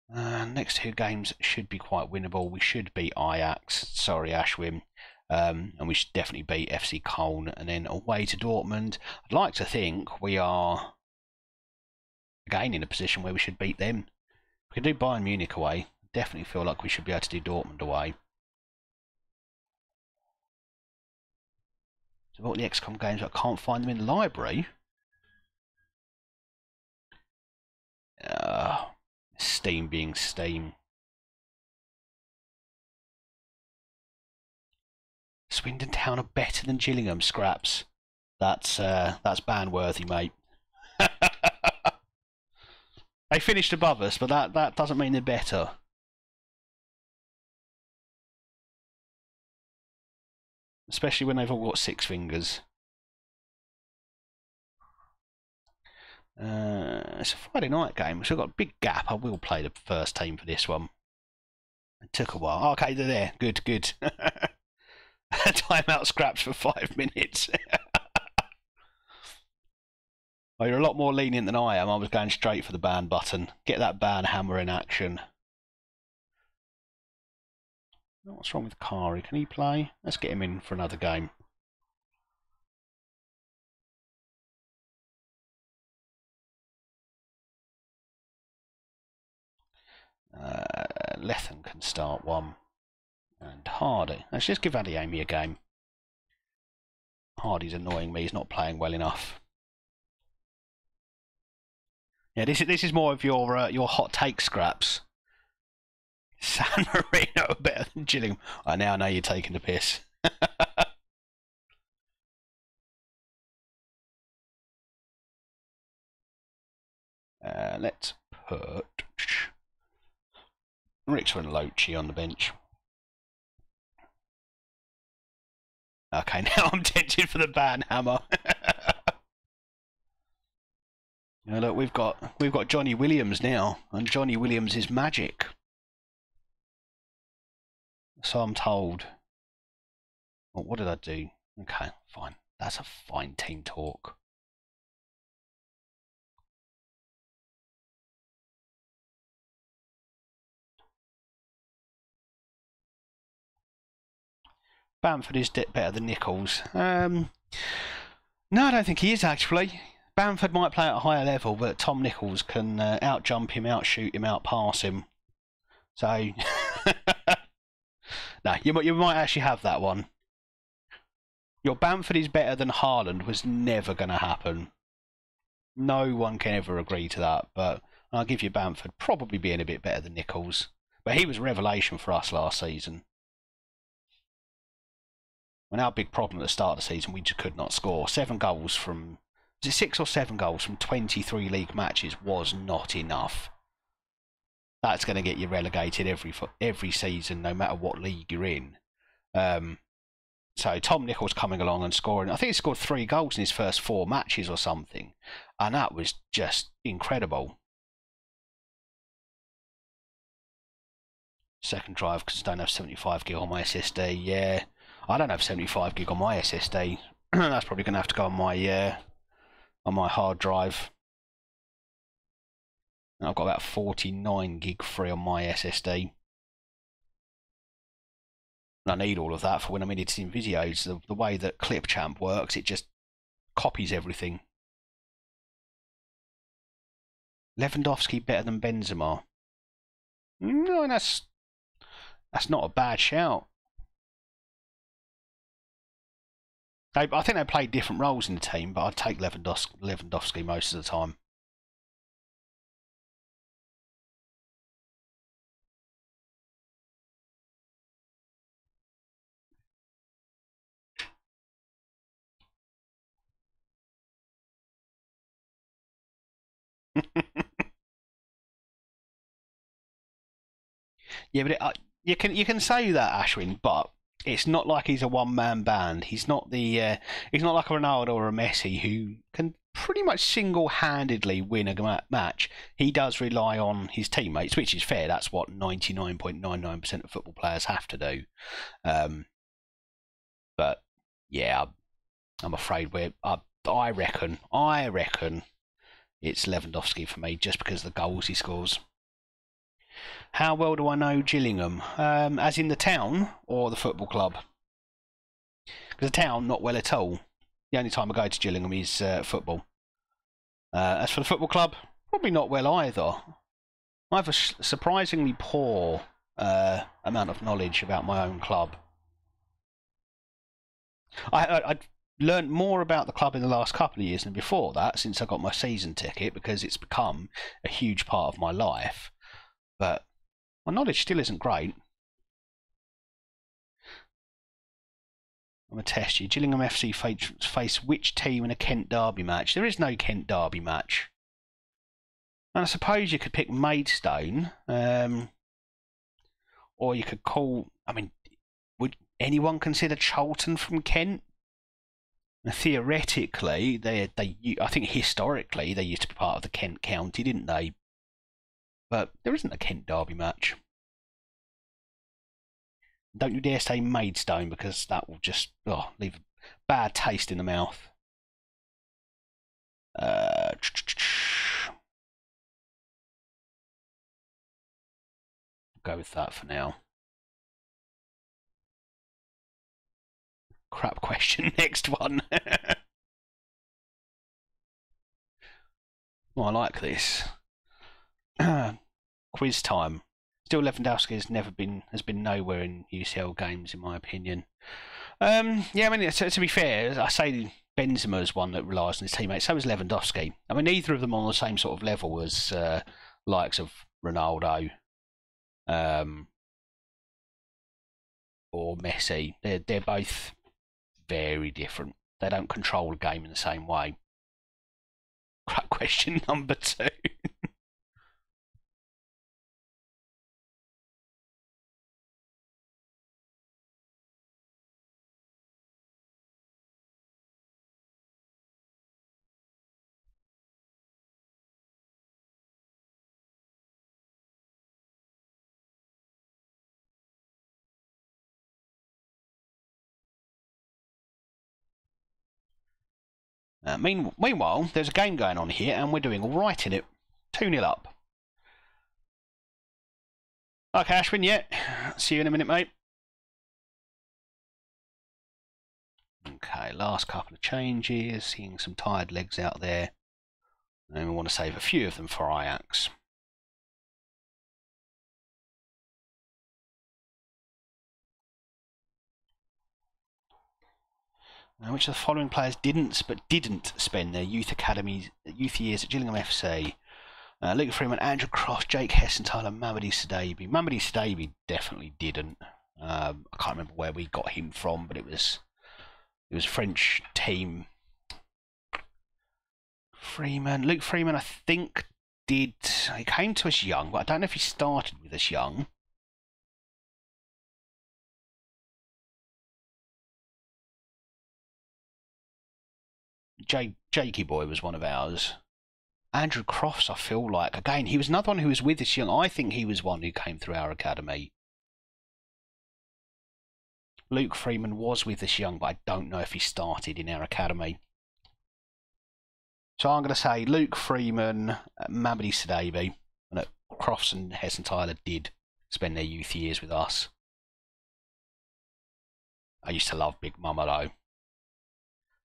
Next two games should be quite winnable. We should beat Ajax. Sorry, Ashwin. And we should definitely beat FC Köln. And then away to Dortmund. I'd like to think we are again in a position where we should beat them. We can do Bayern Munich away. Definitely feel like we should be able to do Dortmund away. So I've got the XCOM games, but I can't find them in the library. Steam being Steam. Swindon Town are better than Gillingham, Scraps. That's ban-worthy, mate. They finished above us, but that doesn't mean they're better. Especially when they've all got 6 fingers. It's a Friday night game, so I've got a big gap. I will play the first team for this one. It took a while. Okay, they're there. Good, good. Timeout, Scraps for 5 minutes. Oh, you're a lot more lenient than I am. I was going straight for the ban button. Get that ban hammer in action. What's wrong with Kari? Can he play? Let's get him in for another game. Lethen can start one. And Hardy. Let's just give Adeyemi a game. Hardy's annoying me. He's not playing well enough. Yeah, this is more of your hot take, Scraps. San Marino are better than Gillingham. I now know you're taking the piss. Let's put Richter and Lochi on the bench. Okay, now I'm tempted for the ban hammer. Now look, we've got Johnny Williams now, and Johnny Williams is magic. So I'm told. Well, what did I do? Okay, fine. That's a fine team talk. Bamford is better than Nichols. No, I don't think he is actually. Bamford might play at a higher level, but Tom Nichols can out-jump him, out-shoot him, out-pass him. So, no, you might actually have that one. Your Bamford is better than Haaland was never going to happen. No one can ever agree to that, but I'll give you Bamford probably being a bit better than Nichols. But he was a revelation for us last season. And our big problem at the start of the season, we just could not score. 7 goals from... Was it 6 or 7 goals from 23 league matches was not enough. That's going to get you relegated every season, no matter what league you're in. So Tom Nichols coming along and scoring. I think he scored 3 goals in his first 4 matches or something. And that was just incredible. Second drive, because I don't have 75 gig on my SSD. Yeah, I don't have 75 gig on my SSD. That's probably going to have to go on my hard drive. And I've got about 49 gig free on my SSD. And I need all of that for when I'm editing videos. The way that Clipchamp works, it just copies everything. Lewandowski better than Benzema? No, that's not a bad shout. I think they played different roles in the team, but I'd take Lewandowski most of the time. Yeah, but you can say that, Ashwin, but it's not like he's a one-man band. He's not he's not like a Ronaldo or a Messi who can pretty much single-handedly win a match. He does rely on his teammates, which is fair. That's what 99.99% of football players have to do. But yeah, I'm afraid I reckon it's Lewandowski for me, just because of the goals he scores. How well do I know Gillingham? As in the town or the football club? Because the town, not well at all. The only time I go to Gillingham is football. As for the football club, probably not well either. I have a surprisingly poor amount of knowledge about my own club. I've learned more about the club in the last couple of years than before that, since I got my season ticket, because it's become a huge part of my life. But my knowledge still isn't great. I'm going to test you. Gillingham FC face which team in a Kent derby match? There is no Kent derby match. And I suppose you could pick Maidstone. Or you could call... I mean, would anyone consider Charlton from Kent? Now, theoretically, I think historically they used to be part of the Kent County, didn't they? But there isn't a Kent derby match. Don't you dare say Maidstone, because that will just leave a bad taste in the mouth. Go with that for now. Crap question. Next one. Oh, I like this. Quiz time. Still, Lewandowski has been nowhere in UCL games, in my opinion. Yeah, I mean, to be fair, I say Benzema is one that relies on his teammates. So is Lewandowski. I mean, neither of them on the same sort of level as likes of Ronaldo or Messi. They're both very different. They don't control a game in the same way. Crap question number 2. Meanwhile, there's a game going on here, and we're doing all right in it. 2-0 up. Okay, Ashwin, yeah. See you in a minute, mate. Okay, last couple of changes. Seeing some tired legs out there. And we want to save a few of them for Ajax. Now, which of the following players didn't spend their youth years at Gillingham FC? Luke Freeman, Andrew Cross, Jake Hessenthaler, Mamadi Sidibe. Mamadi Sidibe definitely didn't. I can't remember where we got him from, but it was a French team. Luke Freeman, I think he came to us young, but I don't know if he started with us young. Jakey Boy was one of ours. Andrew Crofts, I feel like. Again, he was another one who was with us young. I think he was one who came through our academy. Luke Freeman was with us young, but I don't know if he started in our academy. So I'm going to say Luke Freeman, Mamadi Sidibe, and Crofts and Hessenthaler did spend their youth years with us. I used to love Big Mama though.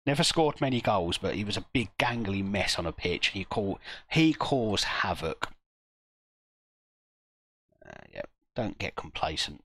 Never scored many goals, but he was a big gangly mess on a pitch. He caused havoc. Yeah, don't get complacent.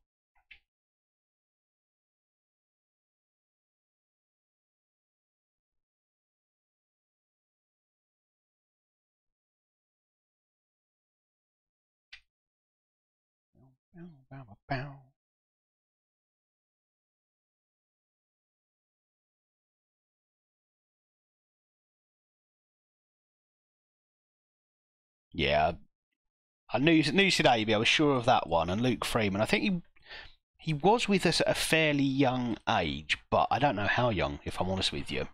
Yeah, I knew Sidibe, I was sure of that one, and Luke Freeman. I think he was with us at a fairly young age, but I don't know how young, if I'm honest with you.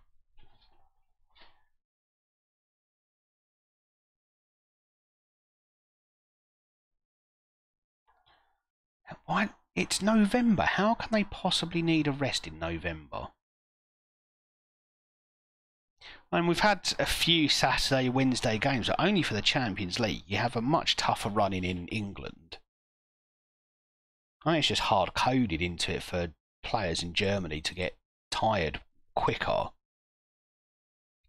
Why? It's November. How can they possibly need a rest in November? And we've had a few Saturday, Wednesday games, but only for the Champions League. You have a much tougher running in England. I think it's just hard coded into it for players in Germany to get tired quicker,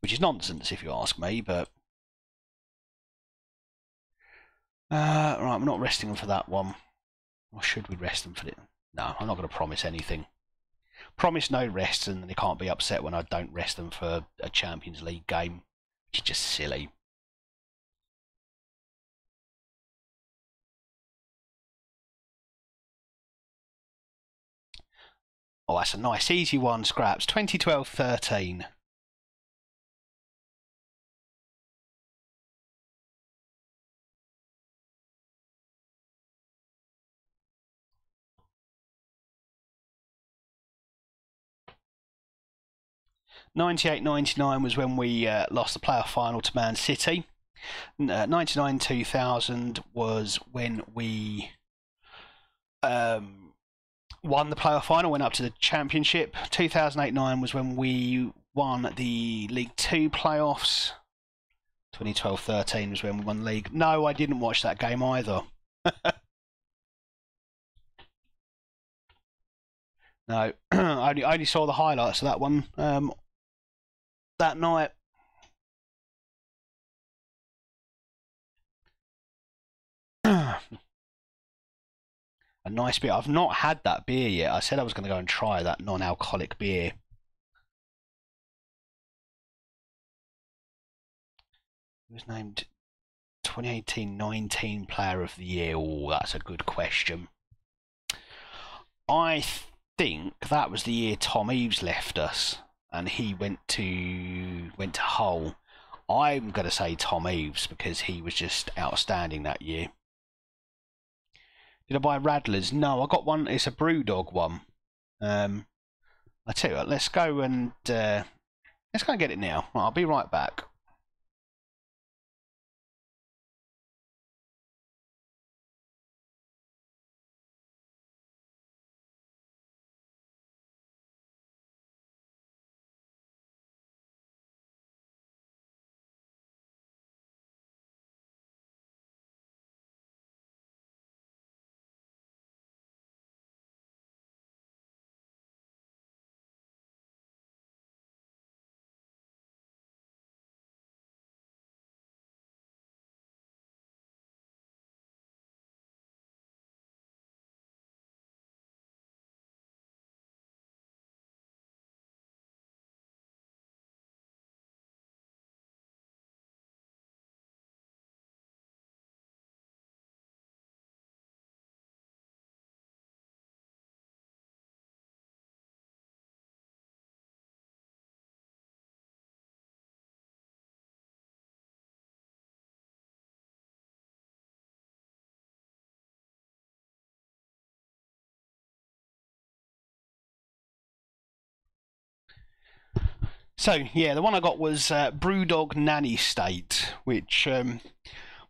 which is nonsense if you ask me. But right, I'm not resting them for that one. Or should we rest them for it? No, I'm not going to promise anything. Promise no rest, and they can't be upset when I don't rest them for a Champions League game, which is just silly. Oh, that's a nice easy one, Scraps. 2012-13. '98-99 was when we lost the playoff final to Man City. 99-2000 was when we won the playoff final, went up to the Championship. 2008-9 was when we won the League Two playoffs. 2012-13 was when we won the league. No, I didn't watch that game either. No, I only saw the highlights of that one that night. A nice beer. I've not had that beer yet. I said I was going to go and try that non-alcoholic beer. It was named 2018-19 Player of the Year. Oh, that's a good question. I think that was the year Tom Eaves left us, and he went to Hull. I'm going to say Tom Eaves because he was just outstanding that year. Did I buy Radlers? No, I got one. It's a Brewdog one. I tell you what, let's go and get it now. I'll be right back. So yeah, the one I got was Brewdog Nanny State, which well,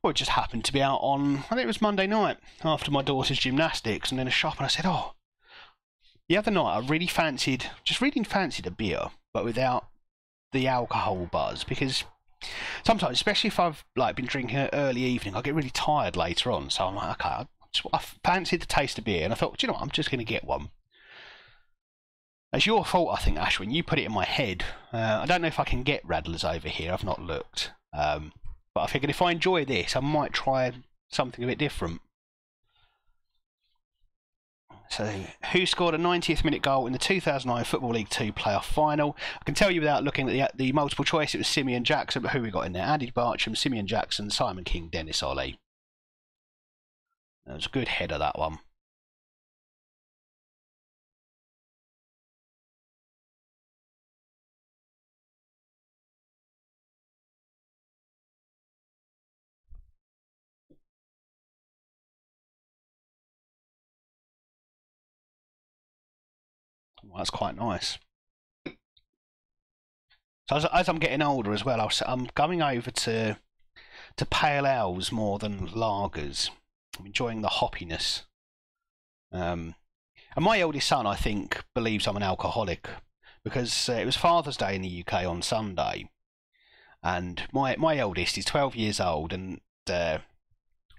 it just happened to be out on, I think it was Monday night after my daughter's gymnastics, and in a shop, and I said, oh, the other night I really fancied a beer, but without the alcohol buzz, because sometimes, especially if I've like been drinking it early evening, I get really tired later on. So I'm like, okay, I fancied the taste of beer, and I thought, do you know what, I'm just going to get one. It's your fault, I think, Ashwin. You put it in my head. I don't know if I can get Radlers over here. I've not looked. But I figured if I enjoy this, I might try something a bit different. So, who scored a 90th minute goal in the 2009 Football League 2 playoff final? I can tell you without looking at the multiple choice, it was Simeon Jackson, but who we got in there? Andy Barcham, Simeon Jackson, Simon King, Dennis Ollie. That was a good header, that one. Well, that's quite nice. So as I'm getting older as well, I'm going over to pale ales more than lagers. I'm enjoying the hoppiness. And my eldest son, I think, believes I'm an alcoholic because it was Father's Day in the UK on Sunday, and my eldest is 12 years old, and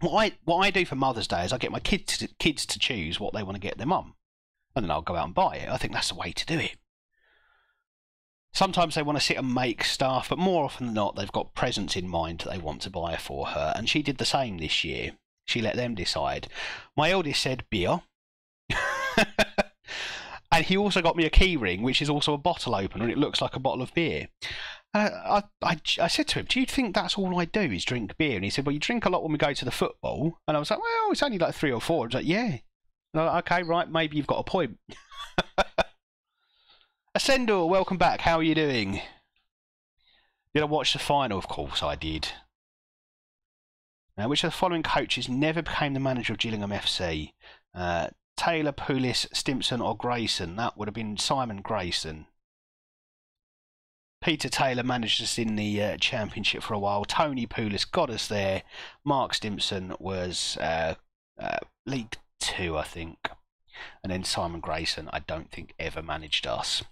what I do for Mother's Day is I get my kids to choose what they want to get their mum, and then I'll go out and buy it. I think that's the way to do it. Sometimes they want to sit and make stuff, but more often than not, they've got presents in mind that they want to buy for her, and she did the same this year. She let them decide. My eldest said beer. And he also got me a key ring, which is also a bottle opener, and it looks like a bottle of beer. I said to him, do you think that's all I do is drink beer? And he said, well, you drink a lot when we go to the football. And I was like, well, it's only like 3 or 4. I was like, yeah. And I was like, okay, right, maybe you've got a point. Ascendor, welcome back. How are you doing? Did I watch the final? Of course I did. Now, which of the following coaches never became the manager of Gillingham FC? Taylor, Pulis, Stimpson or Grayson? That would have been Simon Grayson. Peter Taylor managed us in the Championship for a while. Tony Pulis got us there. Mark Stimpson was League 2, I think. And then Simon Grayson, I don't think, ever managed us.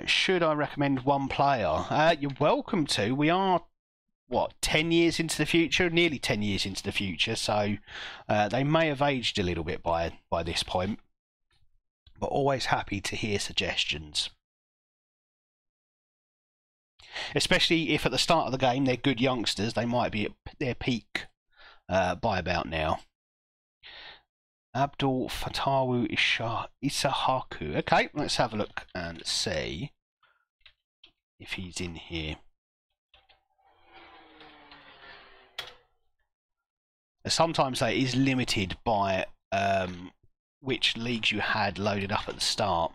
Should I recommend one player? You're welcome to. We are, what, 10 years into the future? Nearly 10 years into the future, so they may have aged a little bit by this point. But always happy to hear suggestions. Especially if at the start of the game they're good youngsters, they might be at their peak by about now. Abdul Fatawu Isahaku. Okay, let's have a look and see if he's in here. Sometimes that is limited by which leagues you had loaded up at the start.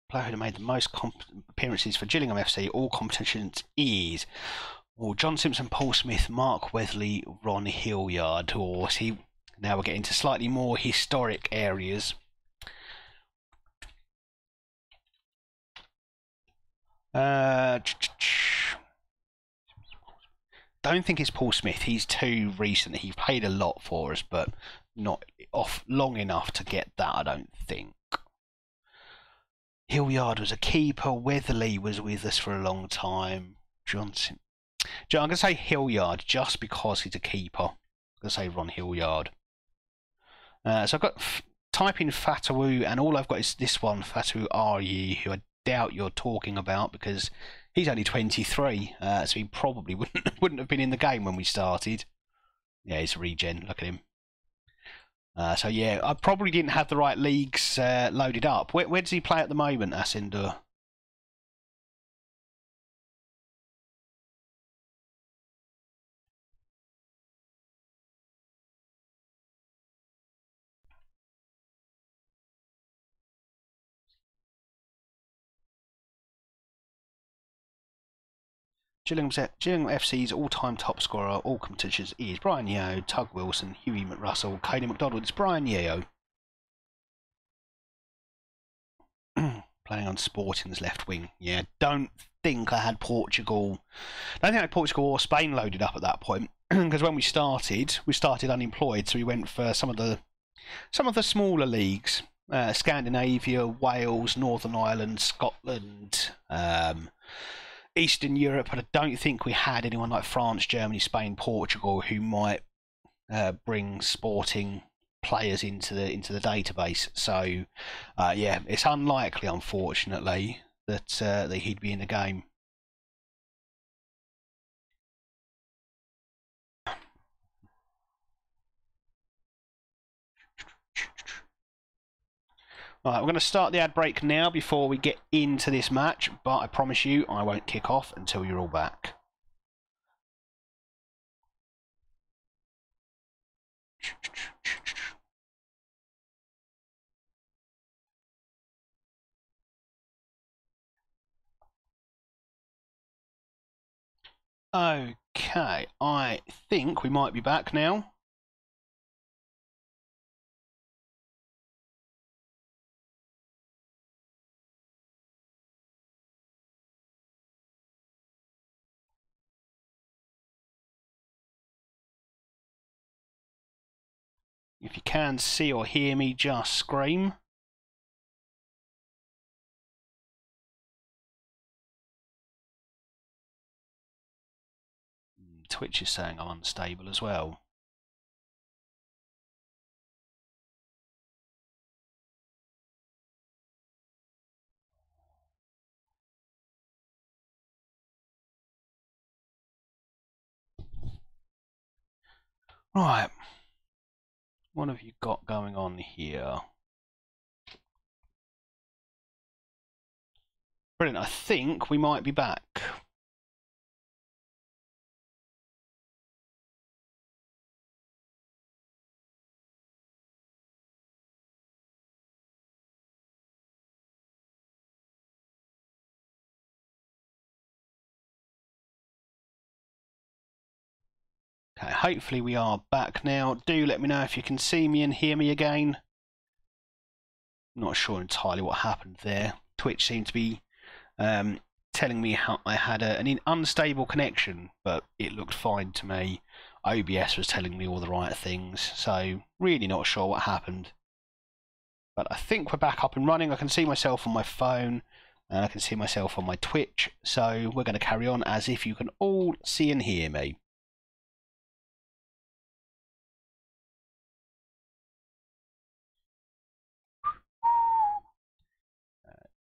Player who made the most appearances for Gillingham FC, all competitions is John Simpson, Paul Smith, Mark Weatherly, Ron Hilliard. Or see, now we're getting to slightly more historic areas. Don't think it's Paul Smith. He's too recent. He played a lot for us, but not off long enough to get that, I don't think. Hilliard was a keeper. Weatherly was with us for a long time. Johnson. I'm going to say Hilliard just because he's a keeper. I'm going to say Ron Hilliard. So I've got type in Fatawu, and all I've got is this one, Fatawu Aryi, who I doubt you're talking about because he's only 23, so he probably wouldn't have been in the game when we started. Yeah, he's a regen. Look at him. So yeah, I probably didn't have the right leagues loaded up. Where does he play at the moment, Asindur? Gillingham FC's all-time top scorer, all competitions, is Brian Yeo, Tug Wilson, Hughie McRussell, Cody McDonald. It's Brian Yeo. Playing on Sporting's left wing. Yeah, don't think I had Portugal. I don't think I had Portugal or Spain loaded up at that point because when we started unemployed, so we went for some of the smaller leagues, Scandinavia, Wales, Northern Ireland, Scotland, Eastern Europe. But I don't think we had anyone like France, Germany, Spain, Portugal who might bring Sporting players into the database. So yeah, it's unlikely, unfortunately, that he'd be in the game. Right, we're going to start the ad break now before we get into this match, but I promise you I won't kick off until you're all back. Okay, I think we might be back now. If you can see or hear me, just scream. Twitch is saying I'm unstable as well. Right. What have you got going on here? Brilliant. I think we might be back. Okay, hopefully we are back now. Do let me know if you can see me and hear me again. Not sure entirely what happened there. Twitch seemed to be telling me how I had an unstable connection, but it looked fine to me. OBS was telling me all the right things, so really not sure what happened. But I think we're back up and running. I can see myself on my phone, and I can see myself on my Twitch, so we're going to carry on as if you can all see and hear me.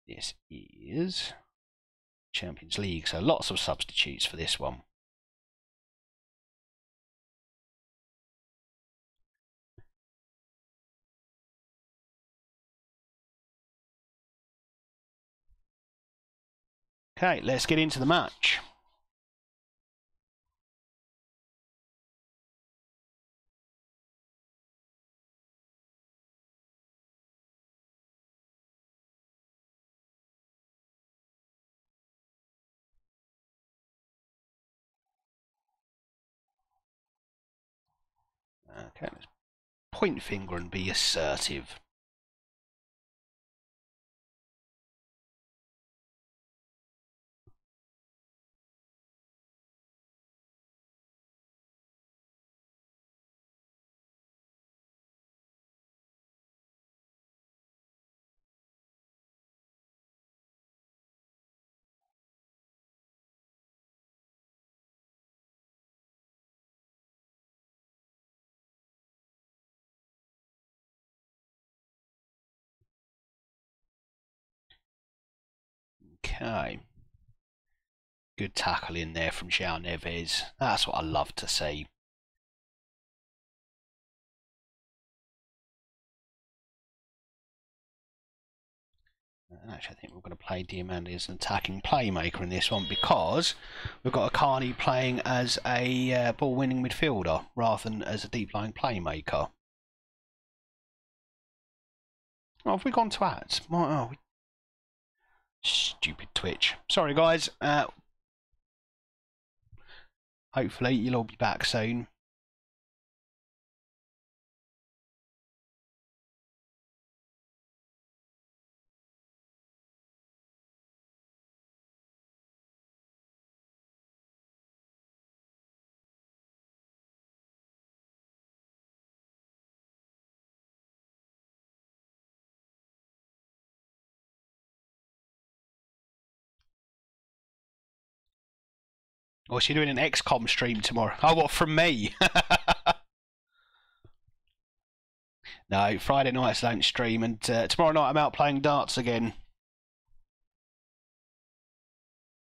This is Champions League, so lots of substitutes for this one. Okay, let's get into the match. Okay, let's point finger and be assertive. Okay. Good tackle in there from João Neves. That's what I love to see. And actually, I think we're going to play Diamandi as an attacking playmaker in this one because we've got Akani playing as a ball-winning midfielder rather than as a deep-lying playmaker. Oh, have we gone to ads? Oh, stupid Twitch. Sorry, guys. Hopefully you'll all be back soon. Or so you're doing an XCOM stream tomorrow? Oh, what, from me? No, Friday nights I don't stream, and tomorrow night I'm out playing darts again.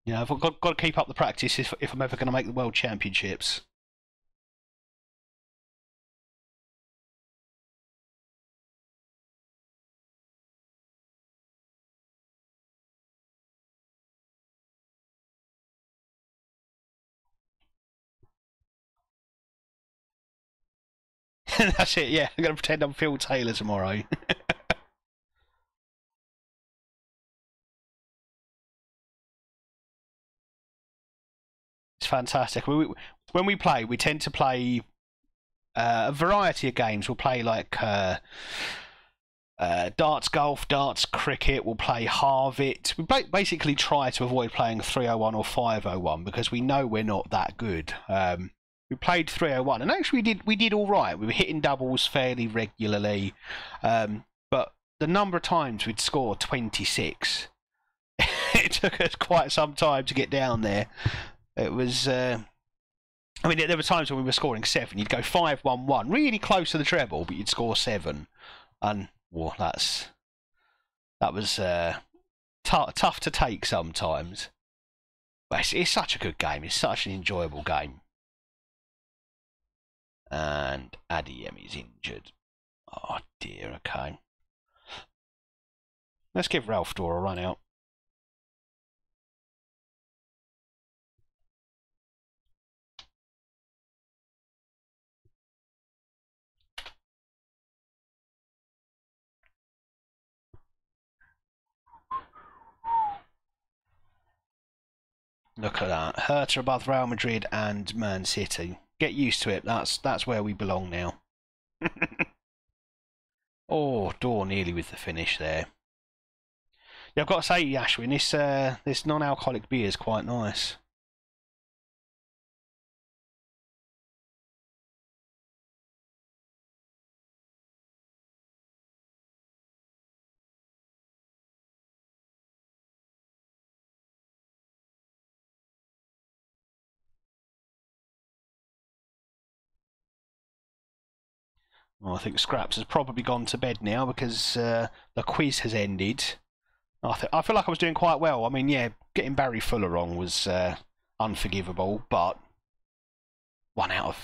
You know, I've got to keep up the practice if I'm ever going to make the World Championships. That's it, yeah. I'm going to pretend I'm Phil Taylor tomorrow. It's fantastic. When we play, we tend to play a variety of games. We'll play like darts golf, darts cricket. We'll play Harvit. We basically try to avoid playing 301 or 501 because we know we're not that good. We played 301 and actually we did all right. We were hitting doubles fairly regularly, but the number of times we'd score 26, it took us quite some time to get down there. It was. I mean, there were times when we were scoring 7. You'd go 5-1-1, really close to the treble, but you'd score 7, and well, that was tough to take sometimes. But it's such a good game. It's such an enjoyable game. And Adeyemi's injured. Oh dear. Okay. Let's give Ralph Dor a run out. Look at that. Hertha above Real Madrid and Man City. Get used to it. That's where we belong now. Oh, Dor nearly with the finish there. Yeah, I've got to say, Ashwin, this non-alcoholic beer is quite nice. Well, I think Scraps has probably gone to bed now because the quiz has ended. I feel like I was doing quite well. I mean, yeah, getting Barry Fuller wrong was unforgivable, but one out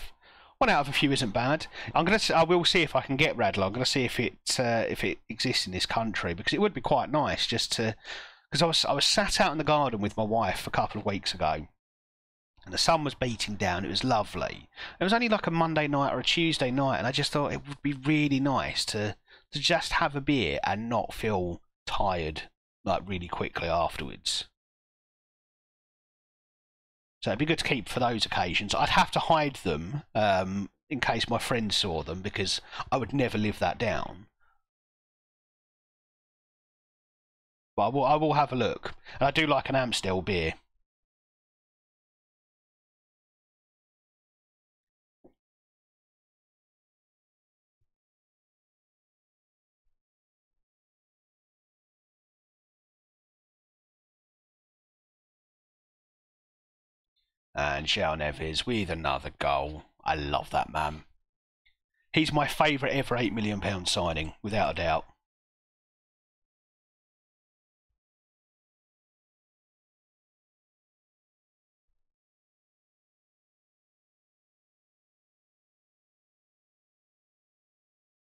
of a few isn't bad. I will see if I can get Radler. I'm gonna see if it exists in this country because it would be quite nice just to because I was sat out in the garden with my wife a couple of weeks ago. And the sun was beating down. It was lovely. It was only like a Monday night or a Tuesday night, and I just thought it would be really nice to just have a beer and not feel tired like really quickly afterwards. So it'd be good to keep for those occasions. I'd have to hide them in case my friends saw them because I would never live that down. But I will have a look. And I do like an Amstel beer. And João Neves with another goal. I love that man. He's my favourite ever £8 million signing, without a doubt.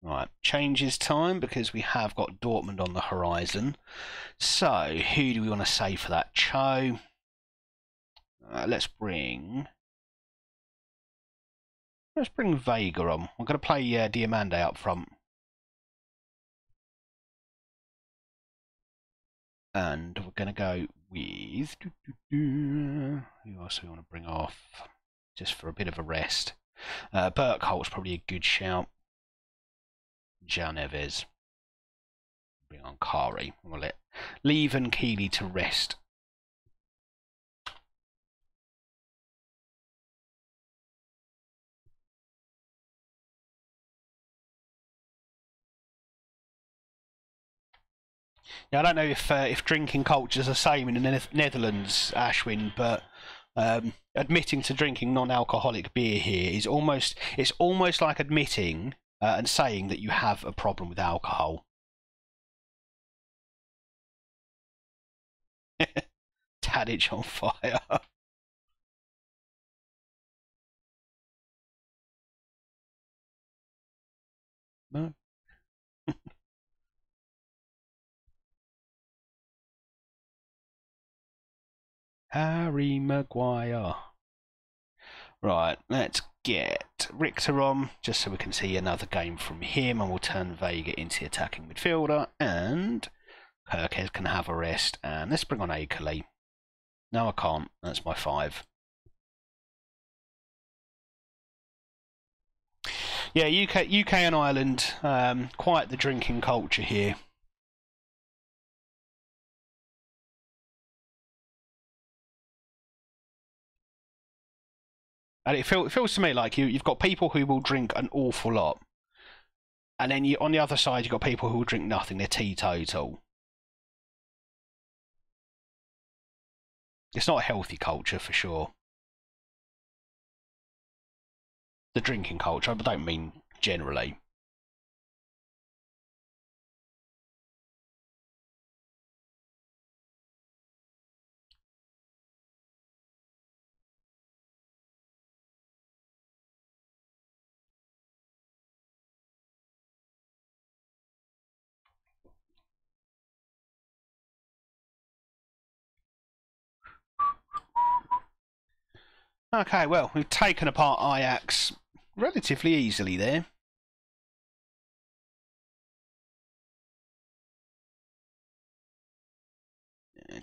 Right, changes time because we have got Dortmund on the horizon. So, who do we want to say for that? Cho. Let's bring Vega on. I'm going to play Diamande up front. And we're going to go with... Who else do we want to bring off? just for a bit of a rest. Burkholt's probably a good shout. Jan Neves. Bring on Kari. We'll leave and Keeley to rest. Yeah, I don't know if drinking culture's the same in the Netherlands, Ashwin, but admitting to drinking non-alcoholic beer here is almost like admitting and saying that you have a problem with alcohol. Tadic on fire. No. Harry Maguire. Right, let's get Richter on, just so we can see another game from him, and we'll turn Vega into the attacking midfielder, and Kirkhead can have a rest, and let's bring on Akerley. No, I can't. That's my 5. Yeah, UK and Ireland, quite the drinking culture here. And it feels to me like you've got people who will drink an awful lot, and then on the other side you've got people who will drink nothing. They're teetotal. It's not a healthy culture for sure. The drinking culture, but I don't mean generally. Okay, well, we've taken apart Ajax relatively easily there.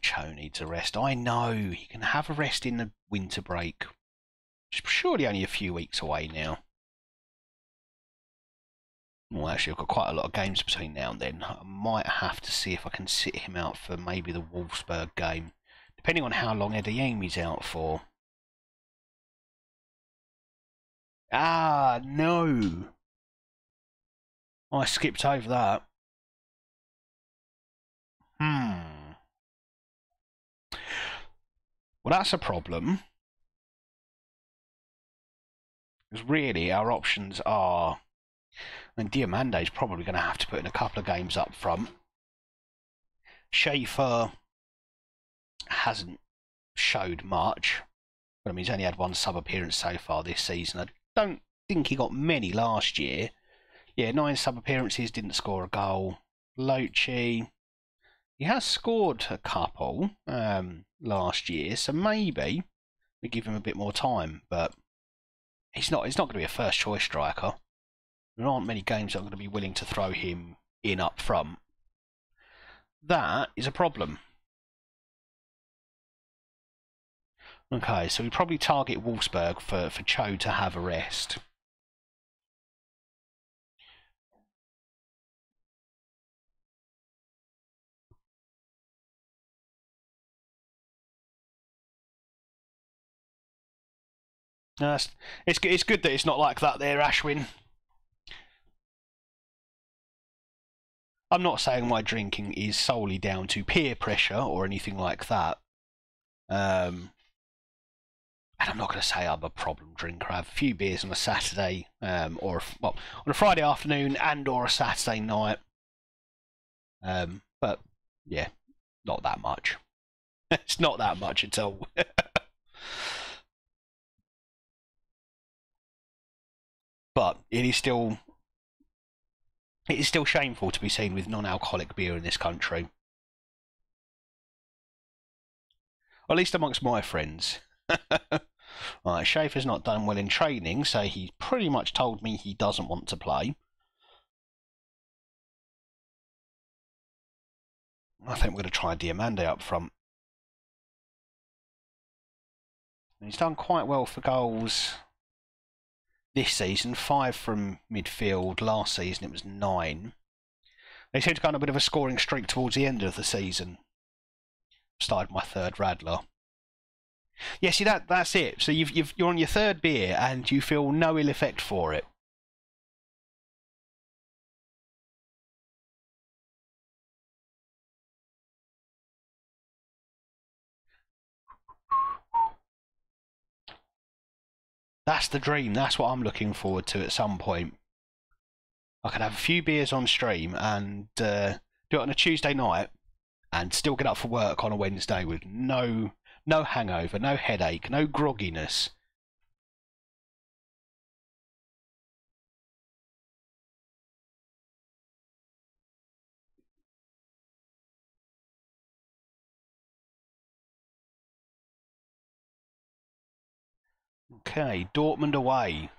Cho needs a rest. I know, he can have a rest in the winter break. It's surely only a few weeks away now. Well, actually, I've got quite a lot of games between now and then. I might have to see if I can sit him out for maybe the Wolfsburg game, depending on how long Adeyemi's out for. Ah, no. I skipped over that. Well, that's a problem. Because really, our options are... I mean, Diamande's probably going to have to put in a couple of games up front. Schaefer hasn't showed much. But I mean, he's only had 1 sub-appearance so far this season. I don't think he got many last year. Yeah, 9 sub-appearances, didn't score a goal. Lochi, he has scored a couple last year, so maybe we give him a bit more time, but he's not going to be a first choice striker. There aren't many games that are going to be willing to throw him in up front. That is a problem. Okay, so we probably target Wolfsburg for Cho to have a rest. It's good that it's not like that there, Ashwin. I'm not saying my drinking is solely down to peer pressure or anything like that. And I'm not going to say I'm a problem drinker. I have a few beers on a Saturday, on a Friday afternoon and or a Saturday night. But yeah, not that much. It's not that much at all. But it is still shameful to be seen with non-alcoholic beer in this country. Or at least amongst my friends. Right, Schaefer's not done well in training, so he pretty much told me he doesn't want to play. I think we're going to try Diamande up front. And he's done quite well for goals this season. 5 from midfield. Last season it was 9. They seem to go on a bit of a scoring streak towards the end of the season. Started my 3rd Radler. Yeah, see that's it. So you're on your 3rd beer and you feel no ill effect for it. That's the dream. That's what I'm looking forward to at some point. I could have a few beers on stream and do it on a Tuesday night and still get up for work on a Wednesday with no hangover, no headache, no grogginess. Okay, Dortmund away.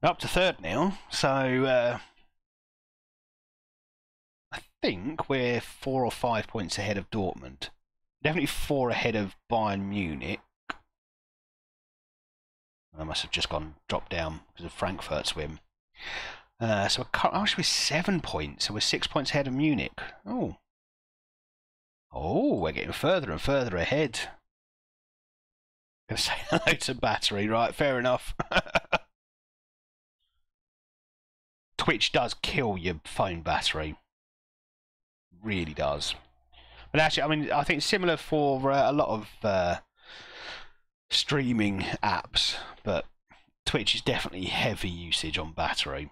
Up to 3rd now, so I think we're 4 or 5 points ahead of Dortmund. Definitely 4 ahead of Bayern Munich. I must have just dropped down because of Frankfurt's win. So we're 7 points, so we're 6 points ahead of Munich. Oh, we're getting further and further ahead. I'm going to say hello to battery, right? Fair enough. Twitch does kill your phone battery. Really does. But actually, I mean, I think it's similar for a lot of streaming apps, but Twitch is definitely heavy usage on battery.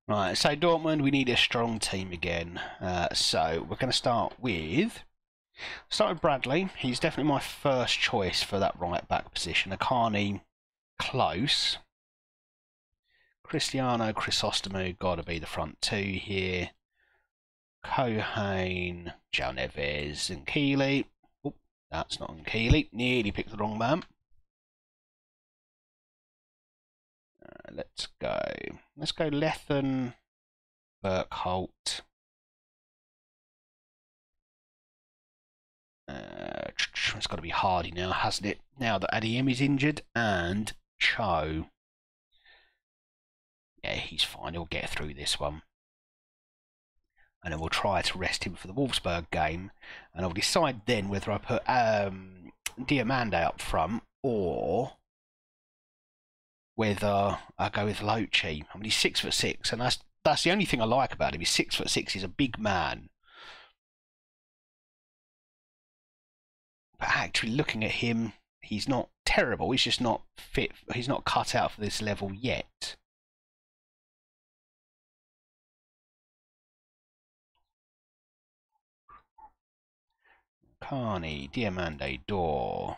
Right, so Dortmund, we need a strong team again. So we're going to start with Bradley. He's definitely my first choice for that right back position. Akani, close. Cristiano, Chrysostomou, got to be the front 2 here. Kohane, João Neves, and Keeley. Oh, that's not on Keeley. Nearly picked the wrong man. Let's go Lethen, Burkholt. It's got to be Hardy now, hasn't it? Now that Adeyemi is injured, and Cho. Yeah, he's fine. He'll get through this one. And then we'll try to rest him for the Wolfsburg game. And I'll decide then whether I put Diamande up front or whether I go with Lochi. I mean, he's 6'6", and that's the only thing I like about him. He's 6'6". He's a big man. But actually, looking at him, he's not terrible. He's just not fit. He's not cut out for this level yet. Carney, Diamande, Dor,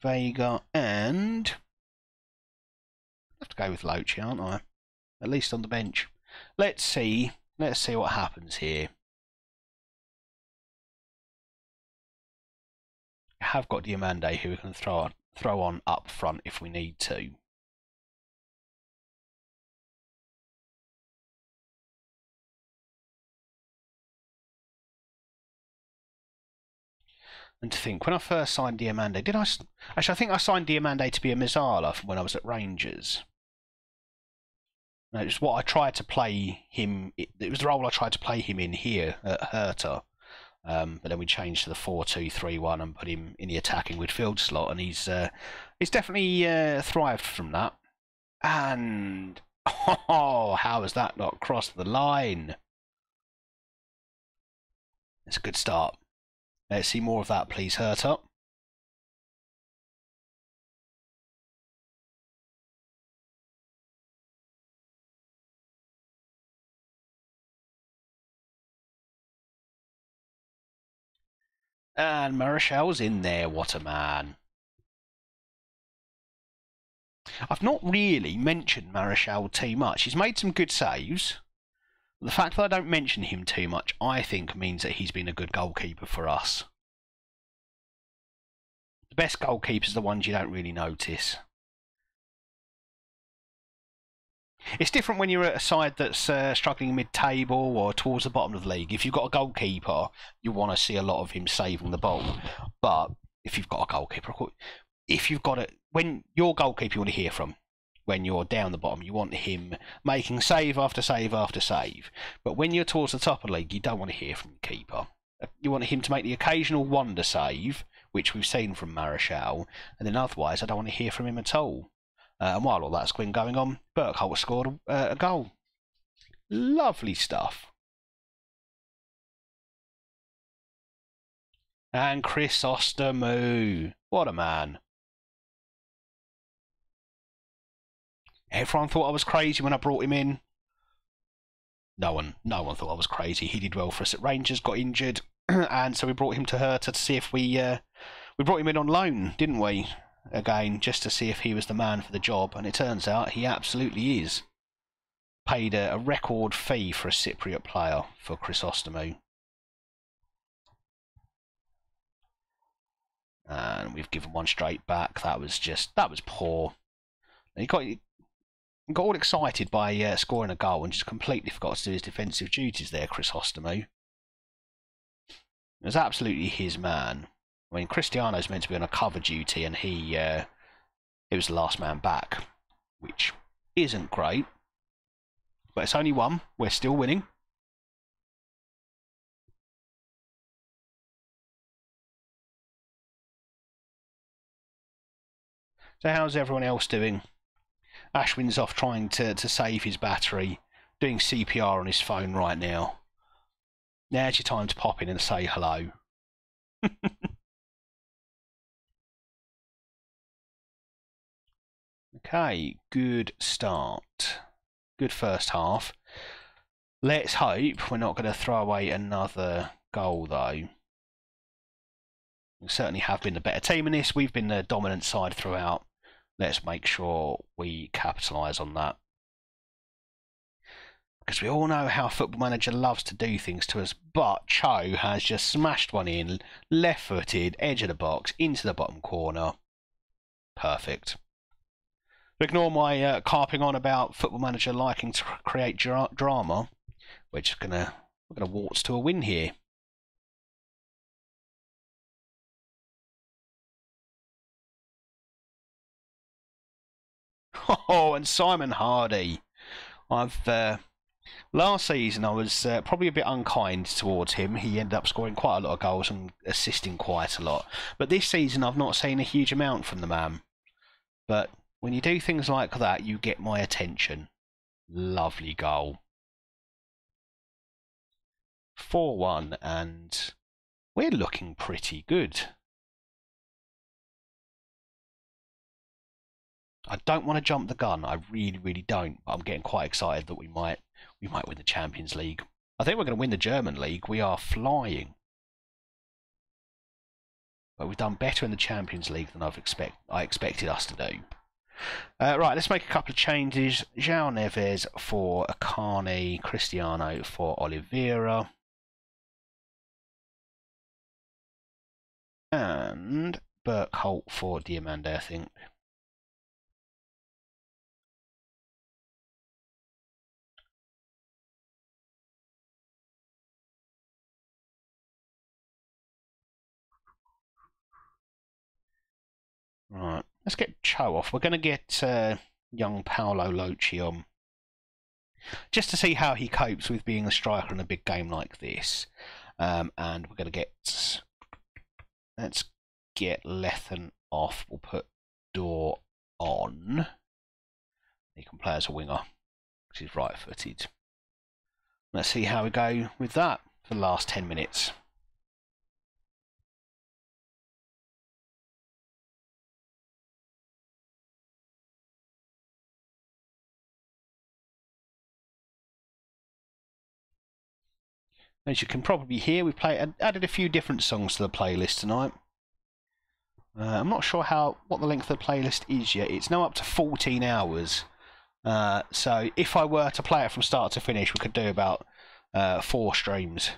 Vega, and I have to go with Lochi, aren't I? At least on the bench. Let's see what happens here. I have got Diamande who we can throw on up front if we need to. And to think, when I first signed Diamande, did I? Actually, I think I signed Diamande to be a Mizala when I was at Rangers. No, it was what I tried to play him. It was the role I tried to play him in here at Hertha. But then we changed to the 4-2-3-1 and put him in the attacking midfield slot, and he's definitely thrived from that. And Oh, how has that not crossed the line? It's a good start. Let's see more of that, please, Herter. And Marichal's in there. What a man. I've not really mentioned Marichal too much. He's made some good saves. The fact that I don't mention him too much, I think, means that he's been a good goalkeeper for us. The best goalkeepers are the ones you don't really notice. It's different when you're at a side that's struggling mid-table or towards the bottom of the league. If you've got a goalkeeper, you want to see a lot of him saving the ball. But if you've got a goalkeeper, if you've got it, when your goalkeeper you want to hear from, when you're down the bottom, you want him making save after save after save. But when you're towards the top of the league, you don't want to hear from the keeper. You want him to make the occasional wonder save, which we've seen from Marichal, and then otherwise I don't want to hear from him at all. And while all that's been going on, Burkholt scored a goal. Lovely stuff. And Chrysostomou. What a man. Everyone thought I was crazy when I brought him in. No one thought I was crazy. He did well for us at Rangers, got injured, and so we brought him to Hertha to see if we brought him in on loan, didn't we? Again, just to see if he was the man for the job, and it turns out he absolutely is. Paid a record fee for a Cypriot player for Chrysostomou. And we've given one straight back. That was poor. He got all excited by scoring a goal and just completely forgot to do his defensive duties there, Chrysostomou. It was absolutely his man. I mean, Cristiano's meant to be on a cover duty, and he was the last man back, which isn't great. But it's only one. We're still winning. So how's everyone else doing? Ashwin's off trying to save his battery, doing CPR on his phone right now. Now's your time to pop in and say hello. Okay, good start. Good first half. Let's hope we're not going to throw away another goal, though. We certainly have been the better team in this. We've been the dominant side throughout. Let's make sure we capitalise on that. Because we all know how Football Manager loves to do things to us, but Cho has just smashed one in, left-footed, edge of the box, into the bottom corner. Perfect. Ignore my carping on about Football Manager liking to create drama. We're gonna waltz to a win here. Oh, and Simon Hardy. Last season I was probably a bit unkind towards him. He ended up scoring quite a lot of goals and assisting quite a lot. But this season I've not seen a huge amount from the man. But when you do things like that, you get my attention. Lovely goal. 4-1, and we're looking pretty good. I don't want to jump the gun. I really don't. But I'm getting quite excited that we might win the Champions League. I think we're going to win the German League. We are flying. But we've done better in the Champions League than I expected us to do. Right, let's make a couple of changes. João Neves for Akane, Cristiano for Oliveira. And Burkholt for Diamande, I think. Right, let's get Cho off. We're going to get young Paolo Locci on. Just to see how he copes with being a striker in a big game like this. And we're going to get... Let's get Lethen off. We'll put Door on. He can play as a winger. because he's right-footed. Let's see how we go with that for the last 10 minutes. As you can probably hear, we've added a few different songs to the playlist tonight. I'm not sure what the length of the playlist is yet. It's now up to 14 hours. So if I were to play it from start to finish, we could do about 4 streams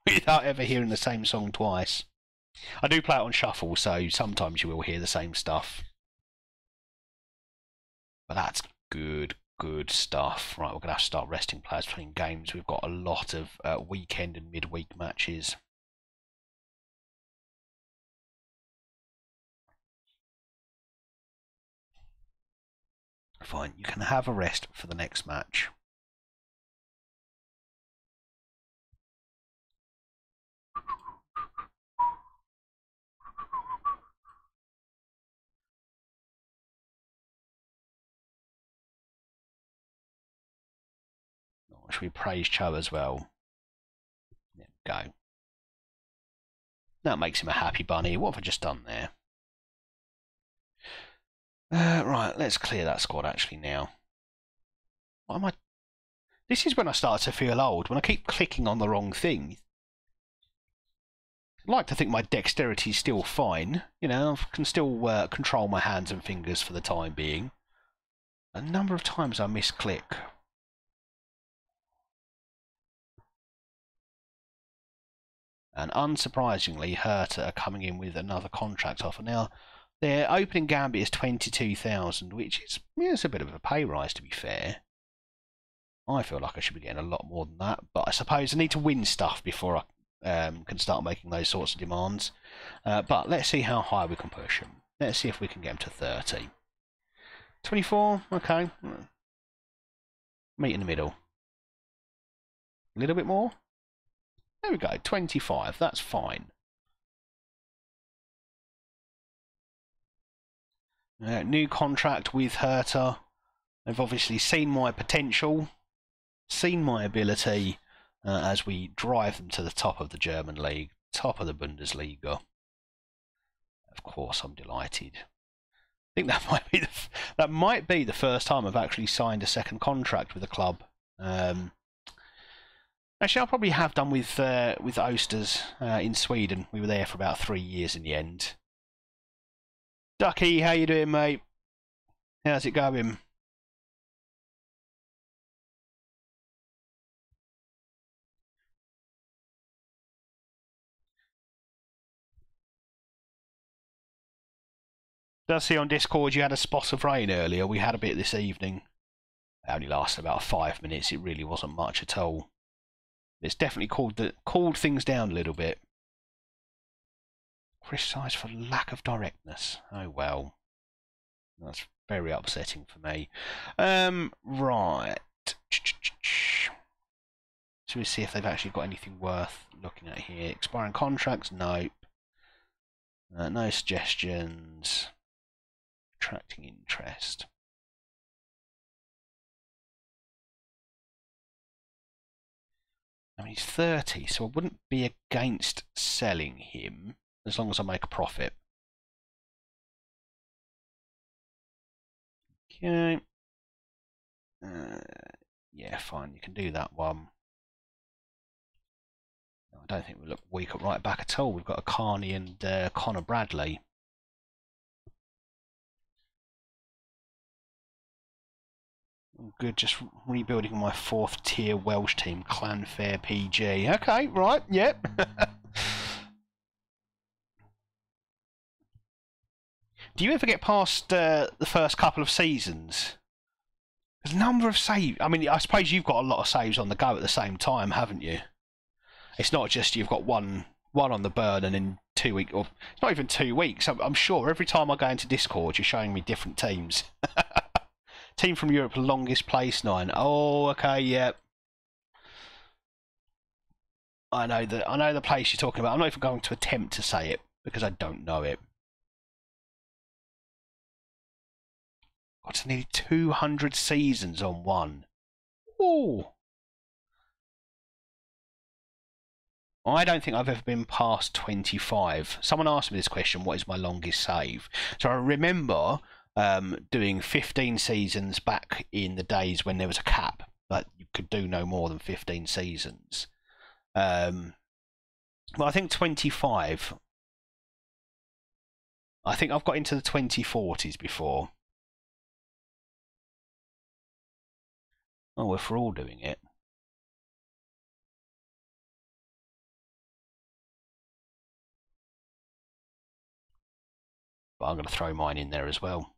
without ever hearing the same song twice. I do play it on shuffle, so sometimes you will hear the same stuff. But that's good stuff. Right, we're going to have to start resting players between games. We've got a lot of weekend and midweek matches. Fine, you can have a rest for the next match. Should we praise Cho as well? There we go. That makes him a happy bunny. What have I just done there? Right, let's clear that squad actually now. What am I? This is when I start to feel old, when I keep clicking on the wrong thing. I'd like to think my dexterity is still fine. You know, I can still control my hands and fingers for the time being. A number of times I misclick. And unsurprisingly, Hertha are coming in with another contract offer. Now, their opening gambit is 22,000, which is it's a bit of a pay rise, to be fair. I feel like I should be getting a lot more than that, but I suppose I need to win stuff before I can start making those sorts of demands. But let's see how high we can push them. Let's see if we can get them to 30. 24, okay. Meet in the middle. A little bit more. There we go, 25, that's fine. New contract with Hertha. They've obviously seen my potential, seen my ability as we drive them to the top of the German league, top of the Bundesliga. Of course, I'm delighted. I think that might be the first time I've actually signed a second contract with a club. Actually, I probably have done with Oysters in Sweden. We were there for about 3 years in the end. Ducky, how you doing, mate? How's it going? Does see on Discord you had a spot of rain earlier. We had a bit this evening. It only lasted about 5 minutes. It really wasn't much at all. It's definitely cooled things down a little bit. Criticised for lack of directness. Oh well. That's very upsetting for me. Right. So we see if they've actually got anything worth looking at here. Expiring contracts? Nope. No suggestions. Attracting interest. I mean, he's 30, so I wouldn't be against selling him as long as I make a profit. Okay. Yeah, fine, you can do that one. I don't think we look weak at right back at all. We've got a Carney and Connor Bradley. Good, just rebuilding my 4th tier Welsh team, Clanfair PG. Okay, right, yep. Do you ever get past the first couple of seasons? There's a number of saves. I mean, I suppose you've got a lot of saves on the go at the same time, haven't you? It's not just you've got one on the burn and in 2 weeks, or it's not even 2 weeks. I'm sure every time I go into Discord, you're showing me different teams. Team from Europe, longest place 9. Oh, okay, yep. I know the place you're talking about. I'm not even going to attempt to say it because I don't know it. Got nearly 200 seasons on one. Ooh. I don't think I've ever been past 25. Someone asked me this question, what is my longest save? So I remember doing 15 seasons back in the days when there was a cap. Like you could do no more than 15 seasons. But I think 25. I think I've got into the 2040s before. Oh, if we're all doing it. But I'm going to throw mine in there as well.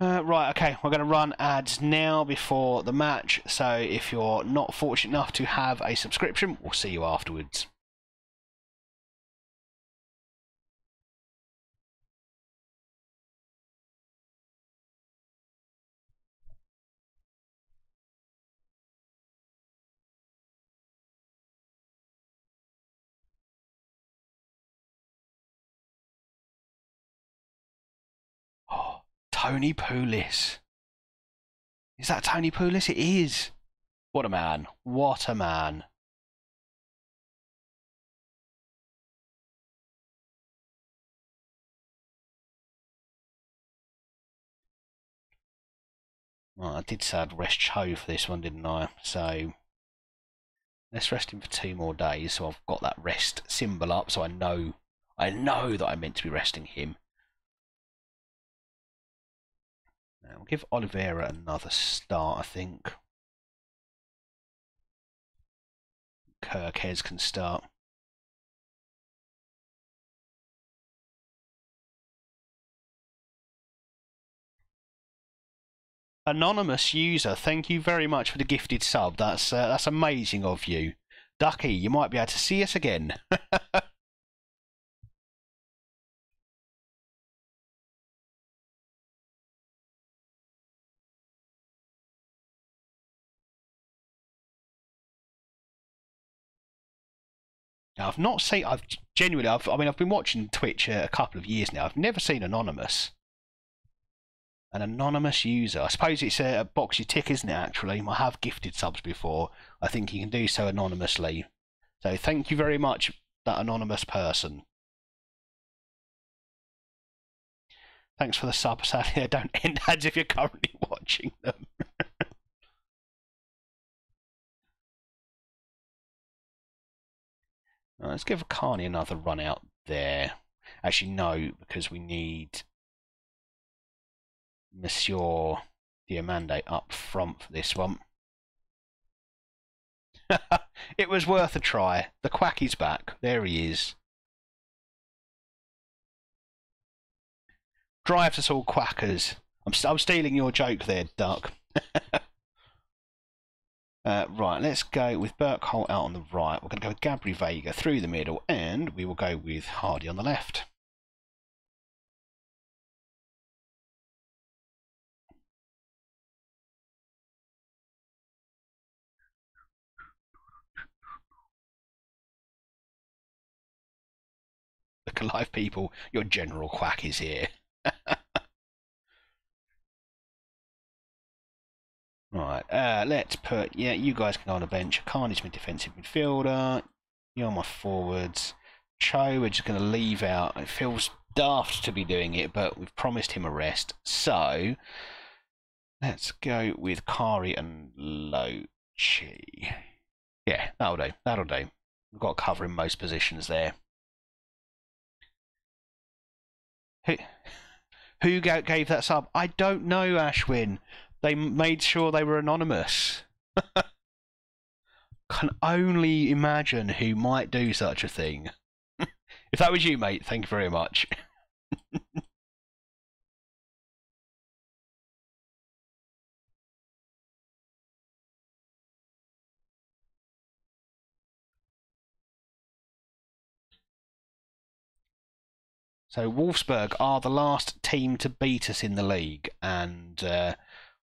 Right, okay, we're going to run ads now before the match. So if you're not fortunate enough to have a subscription, we'll see you afterwards. Oh, Tony Pulis. Is that Tony Pulis? It is. What a man. What a man. Well, I did say I'd rest Cho for this one, didn't I? So let's rest him for 2 more days. So I've got that rest symbol up, so I know that I'm meant to be resting him. Now, we'll give Oliveira another start, I think. Kirkes can start. Anonymous user, thank you very much for the gifted sub. That's amazing of you. Ducky, you might be able to see us again. Now, I've not seen. I've been watching Twitch a couple of years now. I've never seen Anonymous. An anonymous user. I suppose it's a box you tick, isn't it? Actually, I have gifted subs before. I think you can do so anonymously. So thank you very much, that anonymous person. Thanks for the sub. Sadly, I don't end ads if you're currently watching them. Let's give Carney another run out there. Actually, no, because we need Monsieur Diamande up front for this one. It was worth a try. The Quacky's back. There he is. Drives us all quackers. I'm stealing your joke there, Duck. Right, let's go with Burkholdt out on the right. We're going to go with Gabri Vega through the middle, and we will go with Hardy on the left. Look alive, people. Your general quack is here. Right, let's put, you guys can go on the bench. Carnage, my defensive midfielder. You're my forwards. Cho, we're just going to leave out. It feels daft to be doing it, but we've promised him a rest. So, let's go with Kari and Lochi. Yeah, that'll do. That'll do. We've got cover in most positions there. Who gave that sub? I don't know, Ashwin. They made sure they were anonymous. Can only imagine who might do such a thing. If that was you, mate, thank you very much. So Wolfsburg are the last team to beat us in the league, and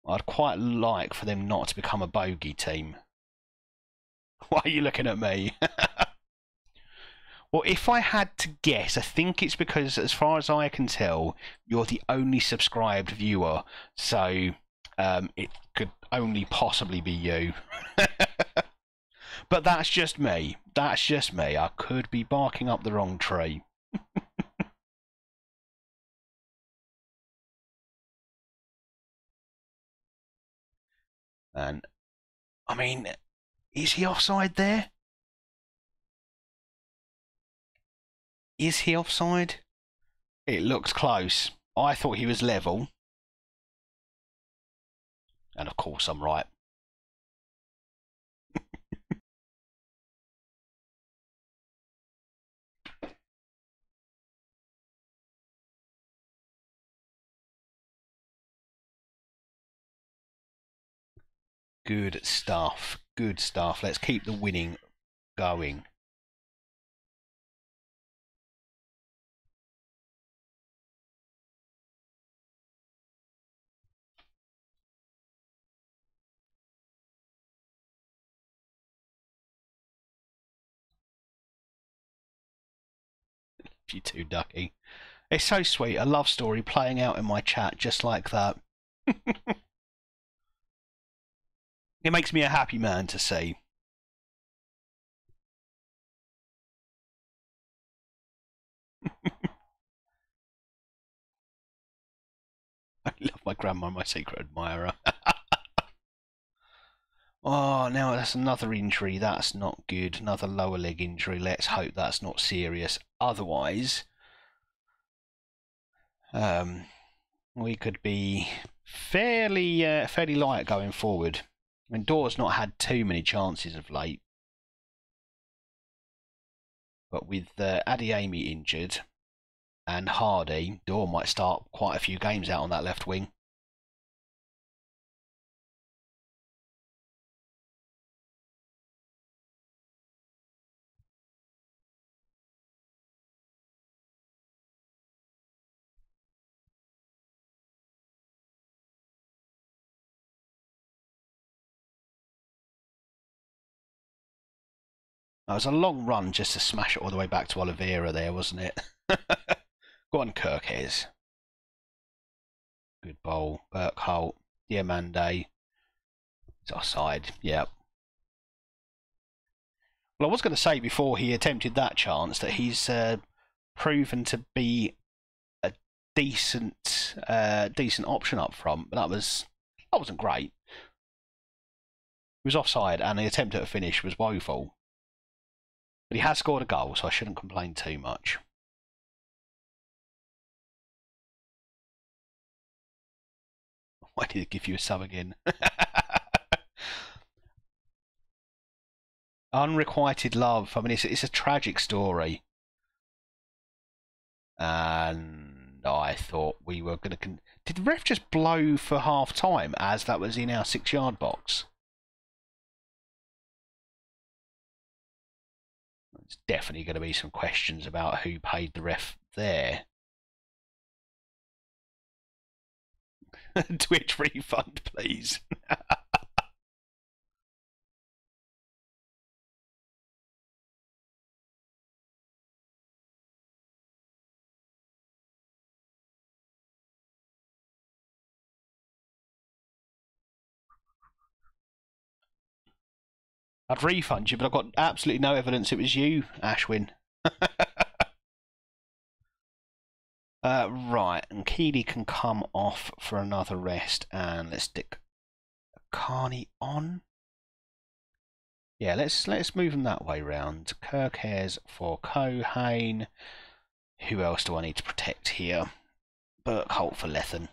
I'd quite like for them not to become a bogey team. Why are you looking at me? Well, if I had to guess, I think it's because, as far as I can tell, you're the only subscribed viewer, so it could only possibly be you. But that's just me. That's just me. I could be barking up the wrong tree. And, I mean, is he offside there? Is he offside? It looks close. I thought he was level. And of course I'm right. Good stuff. Good stuff. Let's keep the winning going. You too, Ducky. It's so sweet. A love story playing out in my chat just like that. It makes me a happy man to see. I love my grandma, my secret admirer. Oh, now that's another injury. That's not good. Another lower leg injury. Let's hope that's not serious. Otherwise, we could be fairly light going forward. I mean, Door's not had too many chances of late, but with Adiemi injured and Hardy, Door might start quite a few games out on that left wing. It was a long run just to smash it all the way back to Oliveira there, wasn't it? Go on, Kirkes. Good bowl. Burkholt, Diamande. It's offside. Yep. Well, I was going to say before he attempted that chance that he's proven to be a decent option up front, but that wasn't great. He was offside, and the attempt at a finish was woeful. But he has scored a goal, so I shouldn't complain too much. Why did it give you a sub again? Unrequited love. I mean, it's a tragic story. And I thought we were going to... Did the ref just blow for half time as that was in our 6-yard box? There's definitely going to be some questions about who paid the ref there. Twitch refund, please. I'd refund you, but I've got absolutely no evidence it was you, Ashwin. Right, and Keeley can come off for another rest, and let's stick Carney on. Yeah, let's move them that way round. Kirkes for Cohane. Who else do I need to protect here? Burkholt for Lethen.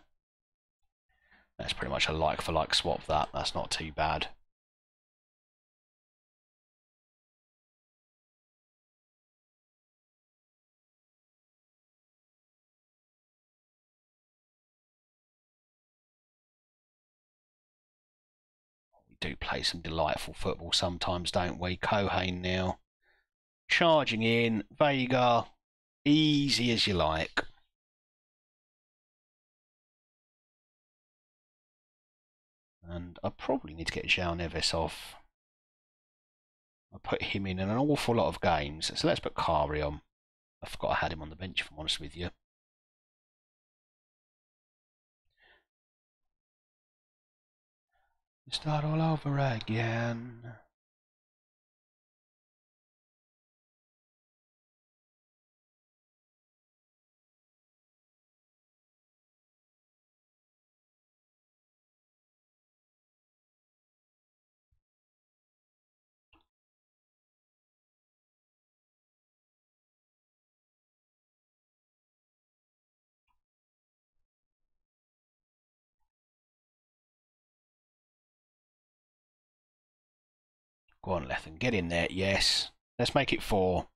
That's pretty much a like for like swap. That's not too bad. Do play some delightful football sometimes, don't we? Cohane now. Charging in. Vega. Easy as you like. And I probably need to get João Neves off. I put him in an awful lot of games. So let's put Kari on. I forgot I had him on the bench, if I'm honest with you. Start all over again. Go on, Lethen, get in there. Yes. Let's make it 4.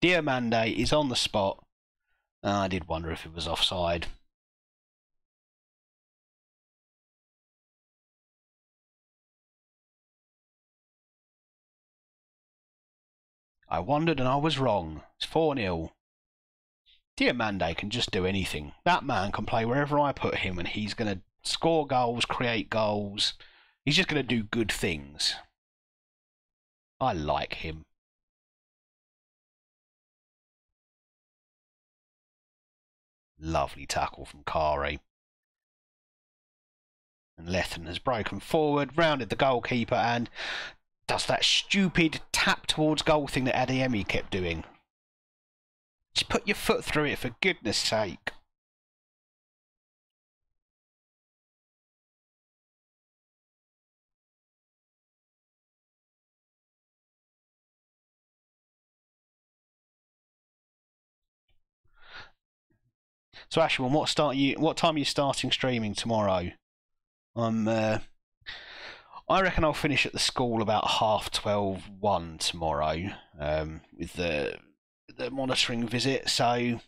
Diamande is on the spot. I did wonder if it was offside. I wondered and I was wrong. It's 4-0. Diamande can just do anything. That man can play wherever I put him and he's going to score goals, create goals. He's just going to do good things. I like him. Lovely tackle from Kari. And Lethen has broken forward, rounded the goalkeeper and does that stupid tap towards goal thing that Adeyemi kept doing. Just put your foot through it, for goodness sake. So Ashwin, what time are you starting streaming tomorrow? I reckon I'll finish at the school about 12:30, tomorrow, with the monitoring visit. So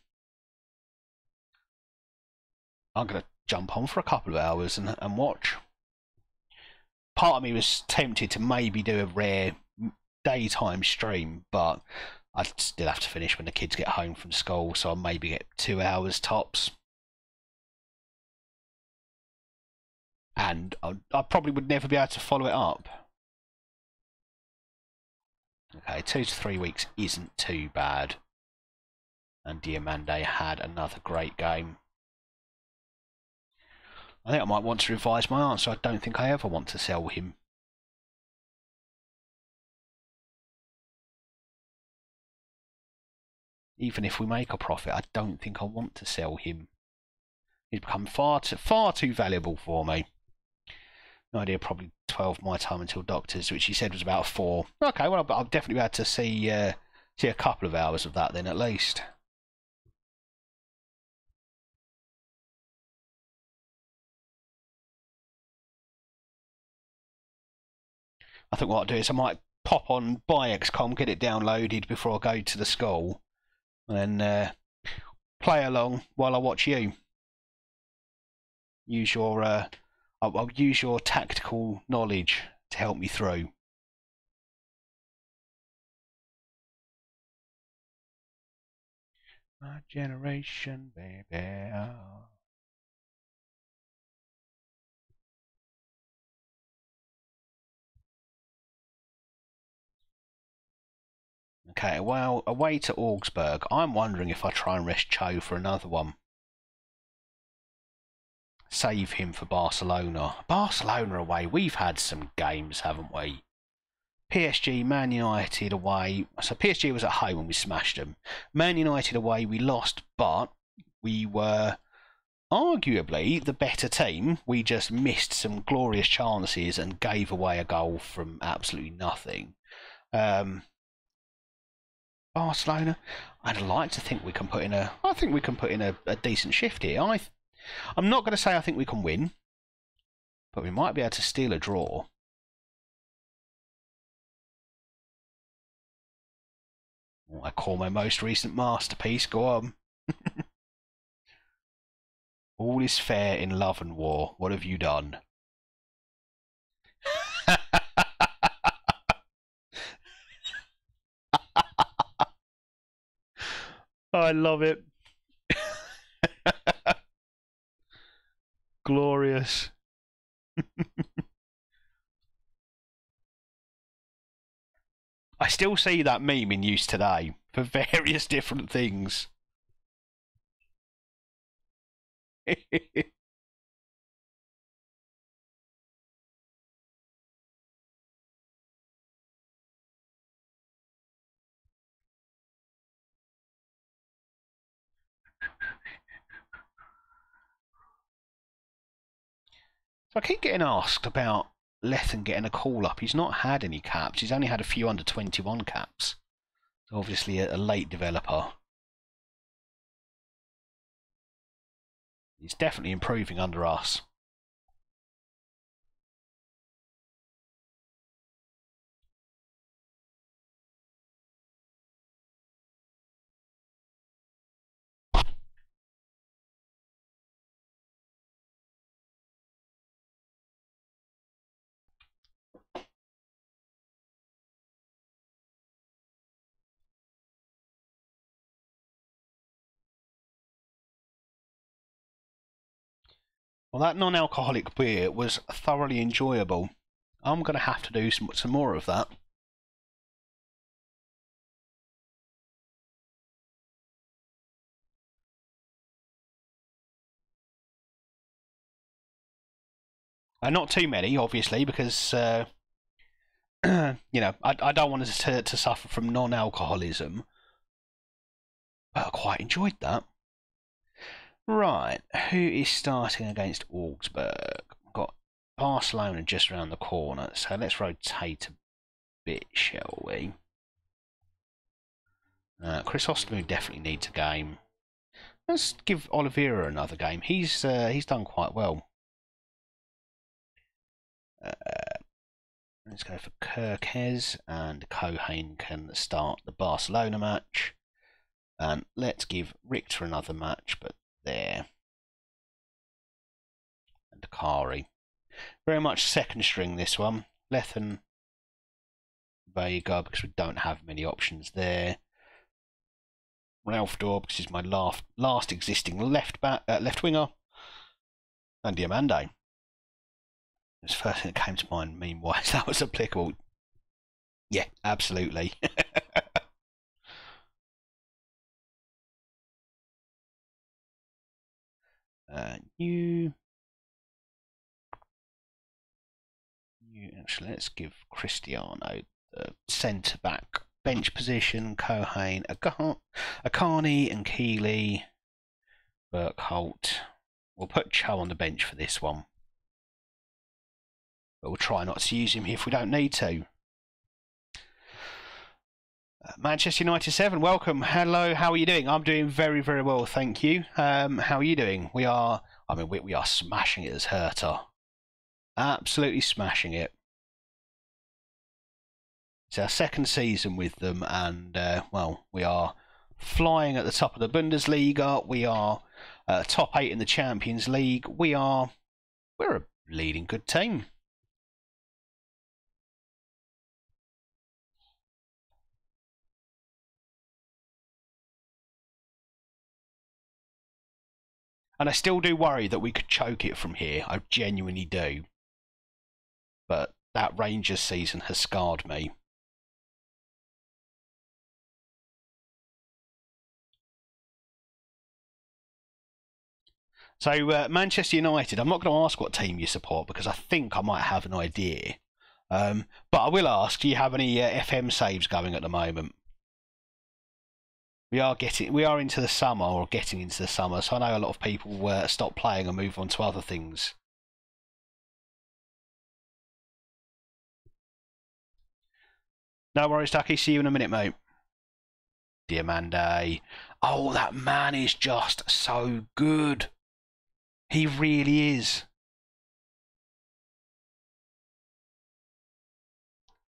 I'm going to jump on for a couple of hours and watch. Part of me was tempted to maybe do a rare daytime stream, but I'd still have to finish when the kids get home from school, so I'll maybe get 2 hours tops. And I probably would never be able to follow it up. Okay, 2 to 3 weeks isn't too bad. And Diamande had another great game. I think I might want to revise my answer. I don't think I ever want to sell him. Even if we make a profit, I don't think I want to sell him. He's become far too valuable for me. No idea, probably 12 my time until Doctors, which he said was about 4. Okay, well, I'll definitely be able to see a couple of hours of that then at least. I think what I'll do is I might pop on BuyXCom, get it downloaded before I go to the school, and then play along while I watch you. Use your, I'll use your tactical knowledge to help me through. My generation, baby. Okay, well, away to Augsburg. I'm wondering if I try and rest Cho for another one. Save him for Barcelona. Barcelona away. We've had some games, haven't we? PSG, Man United away. So PSG was at home when we smashed them. Man United away, we lost, but we were arguably the better team. We just missed some glorious chances and gave away a goal from absolutely nothing. Barcelona, I'd like to think we can put in a. I think we can put in a decent shift here. I'm not going to say I think we can win, but we might be able to steal a draw. I call my most recent masterpiece. Go on. All is fair in love and war. What have you done? I love it. Glorious. I still see that meme in use today for various different things. So I keep getting asked about Lethen getting a call up. He's not had any caps. He's only had a few under 21 caps. So obviously a late developer. He's definitely improving under us. Well, that non-alcoholic beer was thoroughly enjoyable. I'm going to have to do some more of that. Not too many, obviously, because you know I don't want us to suffer from non-alcoholism. But I quite enjoyed that. Right, who is starting against Augsburg? We've got Barcelona just around the corner, so let's rotate a bit, shall we? Chrysostomou definitely needs a game. Let's give Oliveira another game. He's done quite well. Let's go for Kirkes, and Cohane can start the Barcelona match. And let's give Richter another match, but there. And Dakari. Very much second string this one. Lethen, Vega, because we don't have many options there. Ralph Dorr, because he's my last existing left winger. And Diamande. It's the first thing that came to mind meme-wise. That was applicable. Yeah, absolutely. Actually, let's give Cristiano the centre back bench position. Cohane, Akani, and Keeley, Burkholt. We'll put Cho on the bench for this one, but we'll try not to use him if we don't need to. Manchester United 7, welcome. Hello, how are you doing? I'm doing very, very well, thank you. How are you doing? We are smashing it as Hertha. Absolutely smashing it. It's our second season with them, and well, we are flying at the top of the Bundesliga. We are top 8 in the Champions League. We're a leading good team. And I still do worry that we could choke it from here. I genuinely do. But that Rangers season has scarred me. So, Manchester United, I'm not going to ask what team you support because I think I might have an idea. But I will ask, do you have any FM saves going at the moment? We are into the summer, or getting into the summer, so I know a lot of people stop playing and move on to other things. No worries, Ducky. See you in a minute, mate. Diamande. Oh, that man is just so good. He really is.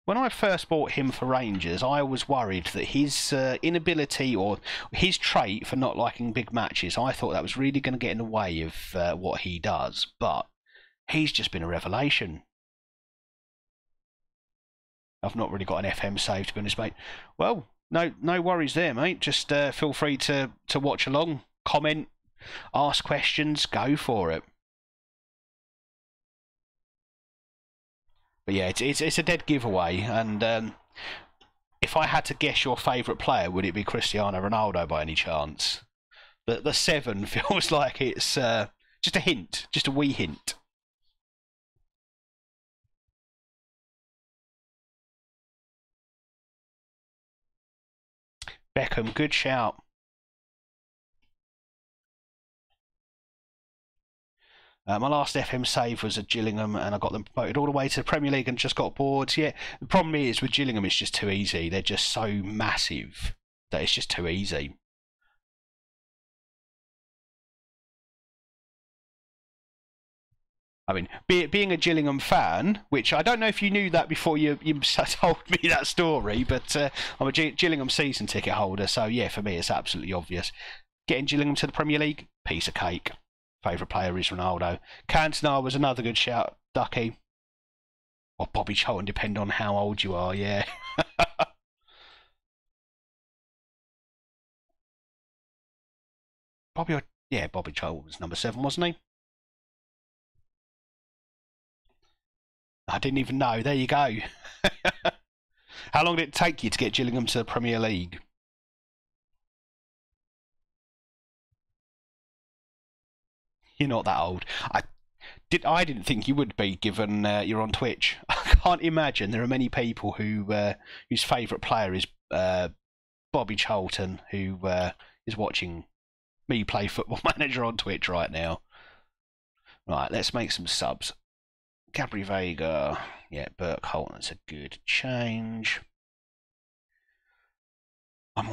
When I first bought him for Rangers, I was worried that his inability or his trait for not liking big matches, I thought that was really going to get in the way of what he does. But he's just been a revelation. I've not really got an FM save, to be honest, mate. Well, no worries there, mate. Just feel free to watch along, comment, ask questions, go for it. But yeah, it's a dead giveaway, and if I had to guess your favourite player, would it be Cristiano Ronaldo by any chance? The 7 feels like it's just a hint, just a wee hint. Beckham, good shout. My last FM save was at Gillingham, and I got them promoted all the way to the Premier League and just got bored. Yeah, the problem is with Gillingham, it's just too easy. They're just so massive that it's just too easy. I mean, being a Gillingham fan, which I don't know if you knew that before you told me that story, but I'm a Gillingham season ticket holder, so yeah, for me it's absolutely obvious. Getting Gillingham to the Premier League, piece of cake. Favourite player is Ronaldo. Cantona was another good shout, Ducky. Or Bobby Charlton, depend on how old you are, yeah. Bobby Charlton was number 7, wasn't he? I didn't even know. There you go. How long did it take you to get Gillingham to the Premier League? You're not that old. I didn't think you would be, given you're on Twitch. I can't imagine there are many people whose favourite player is Bobby Charlton, who is watching me play Football Manager on Twitch right now. Right, let's make some subs. Gabri Vega, yeah, Burke Holt, that's a good change. I've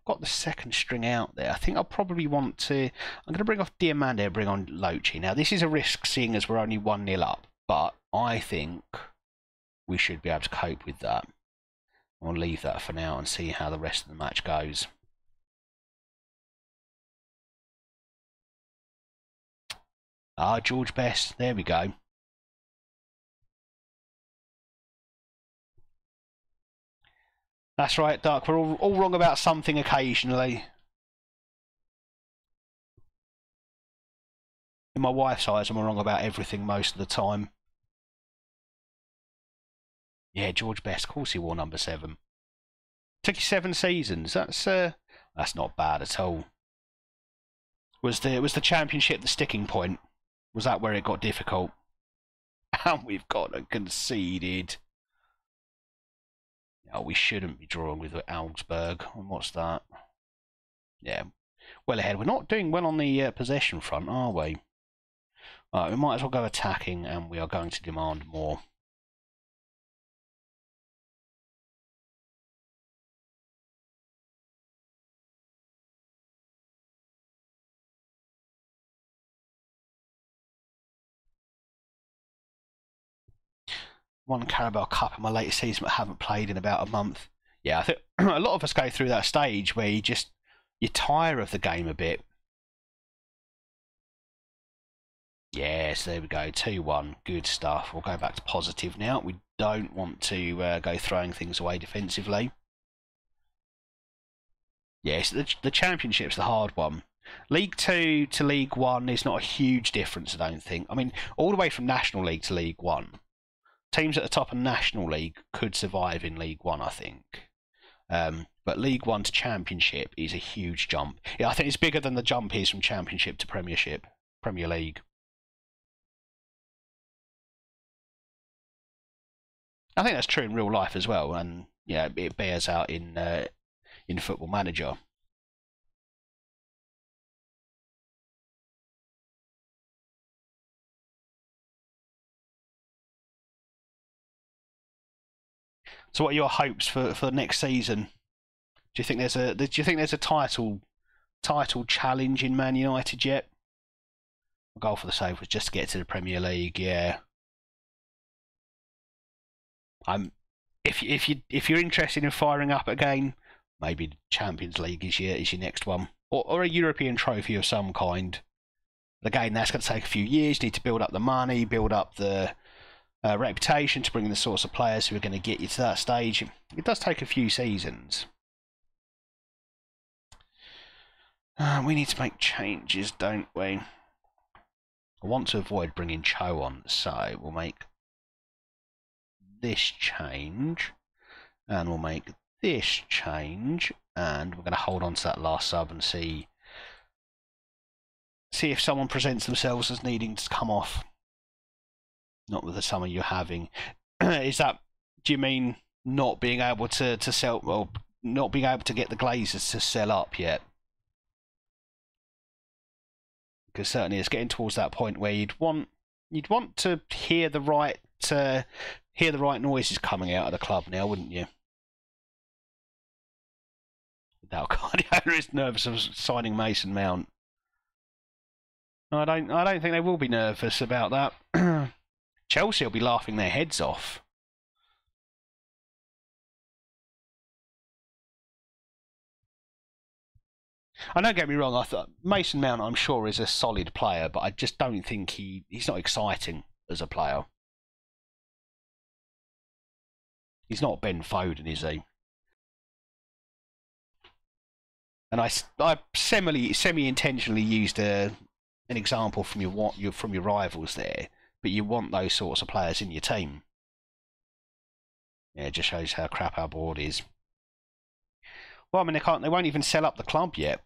got the second string out there. I think I'll probably want to. I'm going to bring off Diamande and bring on Lochi. Now, this is a risk, seeing as we're only 1-0 up, but I think we should be able to cope with that. I'll leave that for now and see how the rest of the match goes. George Best. There we go. That's right, Duck. We're all wrong about something occasionally. In my wife's eyes, I'm wrong about everything most of the time. Yeah, George Best. Of course he wore number 7. Took you 7 seasons. That's not bad at all. Was the championship the sticking point? Was that where it got difficult? And we've got conceded. Oh, we shouldn't be drawing with Augsburg. And what's that? Yeah, well ahead. We're not doing well on the possession front, are we? We might as well go attacking, and we are going to demand more. Won Carabao Cup in my latest season, but haven't played in about a month. Yeah, I think a lot of us go through that stage where you tire of the game a bit. Yes, there we go, 2-1, good stuff. We'll go back to positive now. We don't want to go throwing things away defensively. Yes, the Championship's the hard one. League 2 to League 1 is not a huge difference, I don't think. I mean, all the way from National League to League 1. Teams at the top of National League could survive in League 1, I think. But League 1 to Championship is a huge jump. Yeah, I think it's bigger than the jump is from Championship to Premiership, Premier League. I think that's true in real life as well, and yeah, it bears out in Football Manager. So, what are your hopes for next season? Do you think there's a title challenge in Man United yet? The goal for the save was just to get to the Premier League. Yeah. If you're interested in firing up again, maybe the Champions League is your next one, or a European trophy of some kind. Again, that's going to take a few years. You need to build up the money, build up the reputation to bring in the sorts of players who are going to get you to that stage. It does take a few seasons. We need to make changes, don't we? I want to avoid bringing Cho on, so we'll make this change. And we'll make this change, and we're going to hold on to that last sub and see if someone presents themselves as needing to come off. Not with the summer you're having. Is that, do you mean not being able to sell, well, not being able to get the Glazers to sell up yet? Because certainly it's getting towards that point where you'd want to hear the right noises coming out of the club now, wouldn't you? Without Guardiola is nervous of signing Mason Mount. I don't think they will be nervous about that. Chelsea will be laughing their heads off. And don't get me wrong, I thought Mason Mount, I'm sure, is a solid player, but I just don't think he's not exciting as a player. He's not Ben Foden, is he? And I semi-intentionally used an example from your rivals there, but you want those sorts of players in your team. Yeah, it just shows how crap our board is. Well, I mean, they won't even sell up the club yet,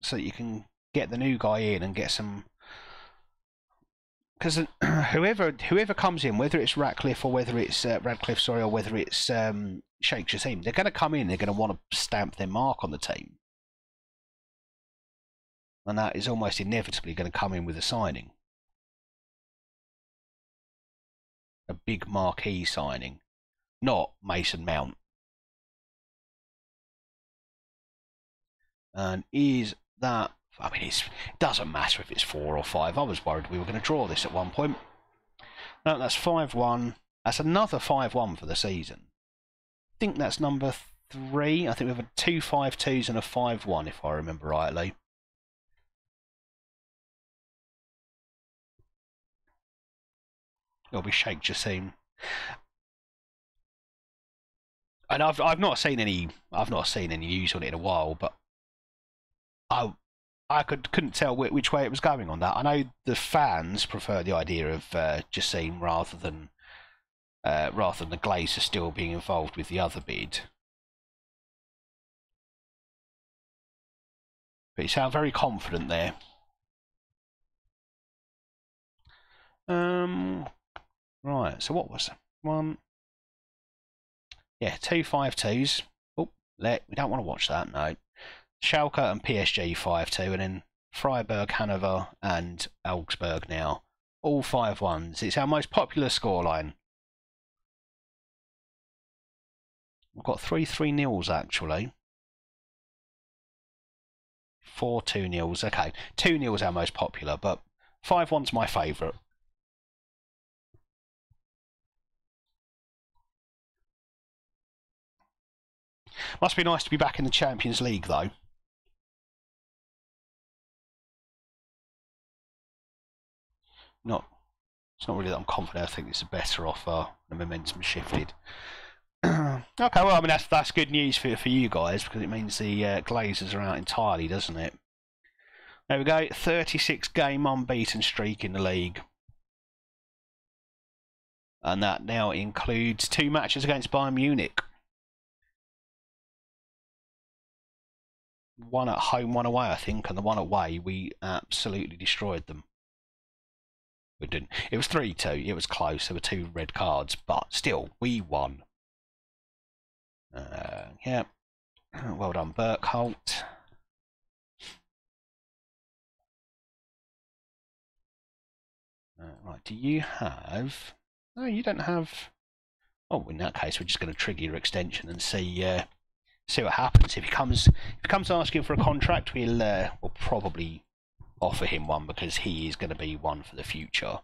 so that you can get the new guy in and get some. Because whoever comes in, whether it's Radcliffe or whether it's or whether it's Sheikh Jassim, they're going to come in. They're going to want to stamp their mark on the team, and that is almost inevitably going to come in with a signing, a big marquee signing, not Mason Mount. And is that? I mean, it doesn't matter if it's 4 or 5. I was worried we were going to draw this at one point. No, that's 5-1. That's another 5-1 for the season. I think that's number 3. I think we have 2 5-2s and a 5-1, if I remember rightly. It'll be Sheikh Jassim. And I've not seen any news on it in a while, but I couldn't tell which way it was going on that. I know the fans prefer the idea of Jassim rather than the Glazers still being involved with the other bid. But you sound very confident there. Right. So what was it? 1? Yeah, 2 5-2s. Oh, we don't want to watch that. No. Schalke and PSG 5-2, and then Freiburg, Hanover, and Augsburg now. All 5-1s. It's our most popular scoreline. We've got 3 3-0s actually. 4 2-0s. Okay, 2-0's our most popular, but 5-1's my favourite. Must be nice to be back in the Champions League, though. It's not really that I'm confident. I think it's a better offer. The momentum shifted. Okay, well, I mean that's good news for you guys, because it means the Glazers are out entirely, doesn't it? There we go. 36-game unbeaten streak in the league, and that now includes 2 matches against Bayern Munich. 1 at home, 1 away, I think, and the 1 away we absolutely destroyed them. We didn't. It was 3-2. It was close. There were 2 red cards, but still, we won. Yeah. Well done, Burkholt. Right, do you have... No, you don't have... Oh, in that case, we're just going to trigger your extension and see what happens. If he comes asking for a contract, we'll probably offer him one, because he is going to be one for the future.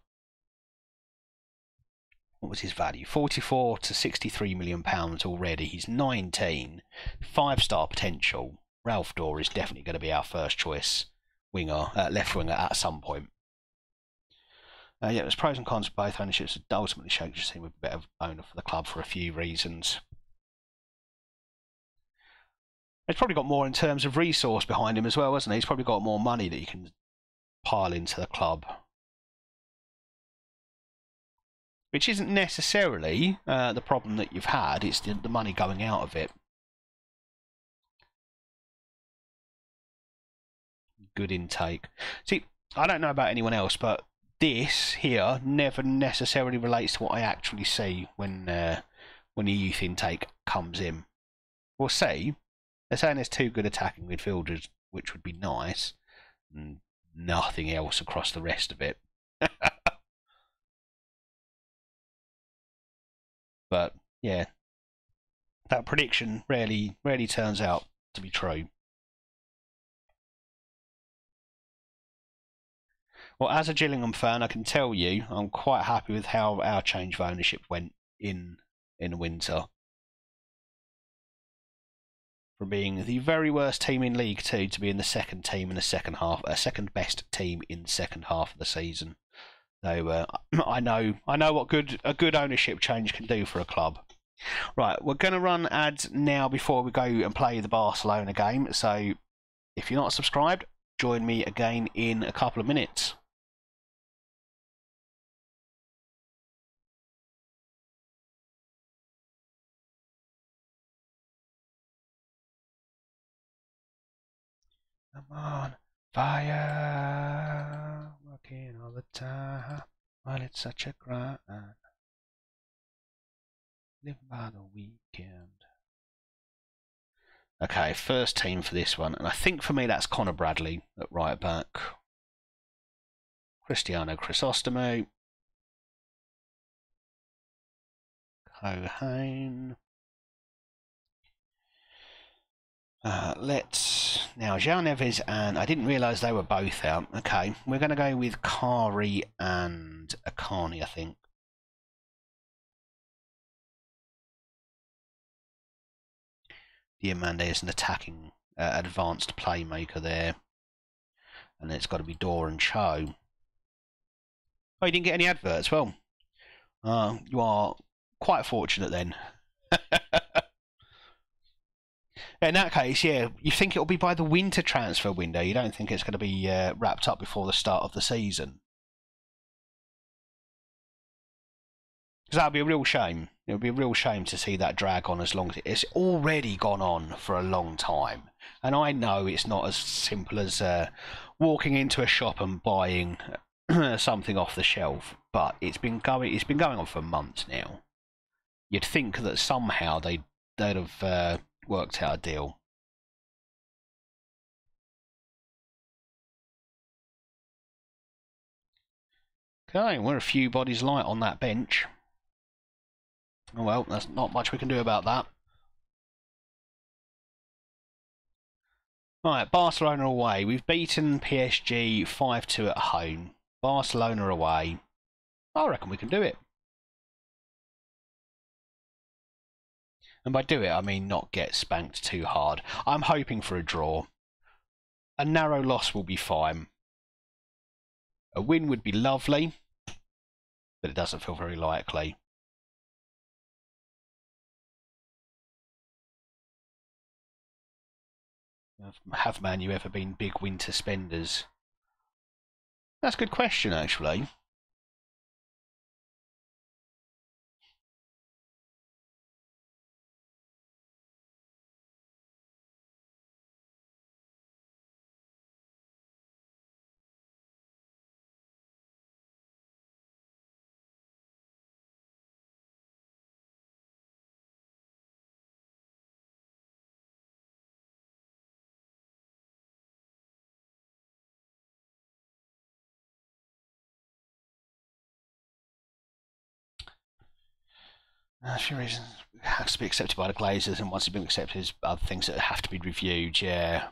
What was his value? 44 to 63 million pounds already. He's 19, 5-star potential. Ralph Dorr is definitely going to be our first choice winger, left winger at some point. Yeah, there's pros and cons of both ownerships. Ultimately, Sheikh Jassim would be a better owner for the club for a few reasons. He's probably got more in terms of resource behind him as well, hasn't he? He's probably got more money that he can pile into the club. which isn't necessarily the problem that you've had. It's the money going out of it. Good intake. See, I don't know about anyone else, but this here never necessarily relates to what I actually see when the youth intake comes in. We'll see. They're saying there's 2 good attacking midfielders, which would be nice, and nothing else across the rest of it. But yeah, that prediction rarely turns out to be true. Well, as a Gillingham fan, I can tell you I'm quite happy with how our change of ownership went in winter. From being the very worst team in League Two to being the second team in the second half, second best team in the second half of the season. So I know what a good ownership change can do for a club. Right, we're going to run ads now before we go and play the Barcelona game. So if you're not subscribed, join me again in a couple of minutes. Come on, fire, working all the time, while it's such a grind, living by the weekend. Okay, first team for this one, and I think for me that's Connor Bradley at right back, Cristiano Crisostomo, Cohane. Now João Neves, and I didn't realise they were both out. Okay, we're going to go with Kari and Akani, I think. Diamande is an attacking, advanced playmaker there, and it's got to be Dor and Cho. Oh, you didn't get any adverts. Well, you are quite fortunate then. In that case, yeah, you think it'll be by the winter transfer window. You don't think it's going to be wrapped up before the start of the season. Because that would be a real shame. It would be a real shame to see that drag on as long as it's already gone on for a long time. And I know it's not as simple as walking into a shop and buying something off the shelf, but it's been going on for months now. You'd think that somehow they'd have worked out a deal. Okay, we're a few bodies light on that bench. Oh well, there's not much we can do about that. Right, Barcelona away. We've beaten PSG 5-2 at home. Barcelona away. I reckon we can do it. And by do it, I mean not get spanked too hard. I'm hoping for a draw. A narrow loss will be fine. A win would be lovely, but it doesn't feel very likely. Have Man U ever been big winter spenders? That's a good question, actually. A few reasons it has to be accepted by the Glazers, and once it's been accepted, there's other things that have to be reviewed. Yeah.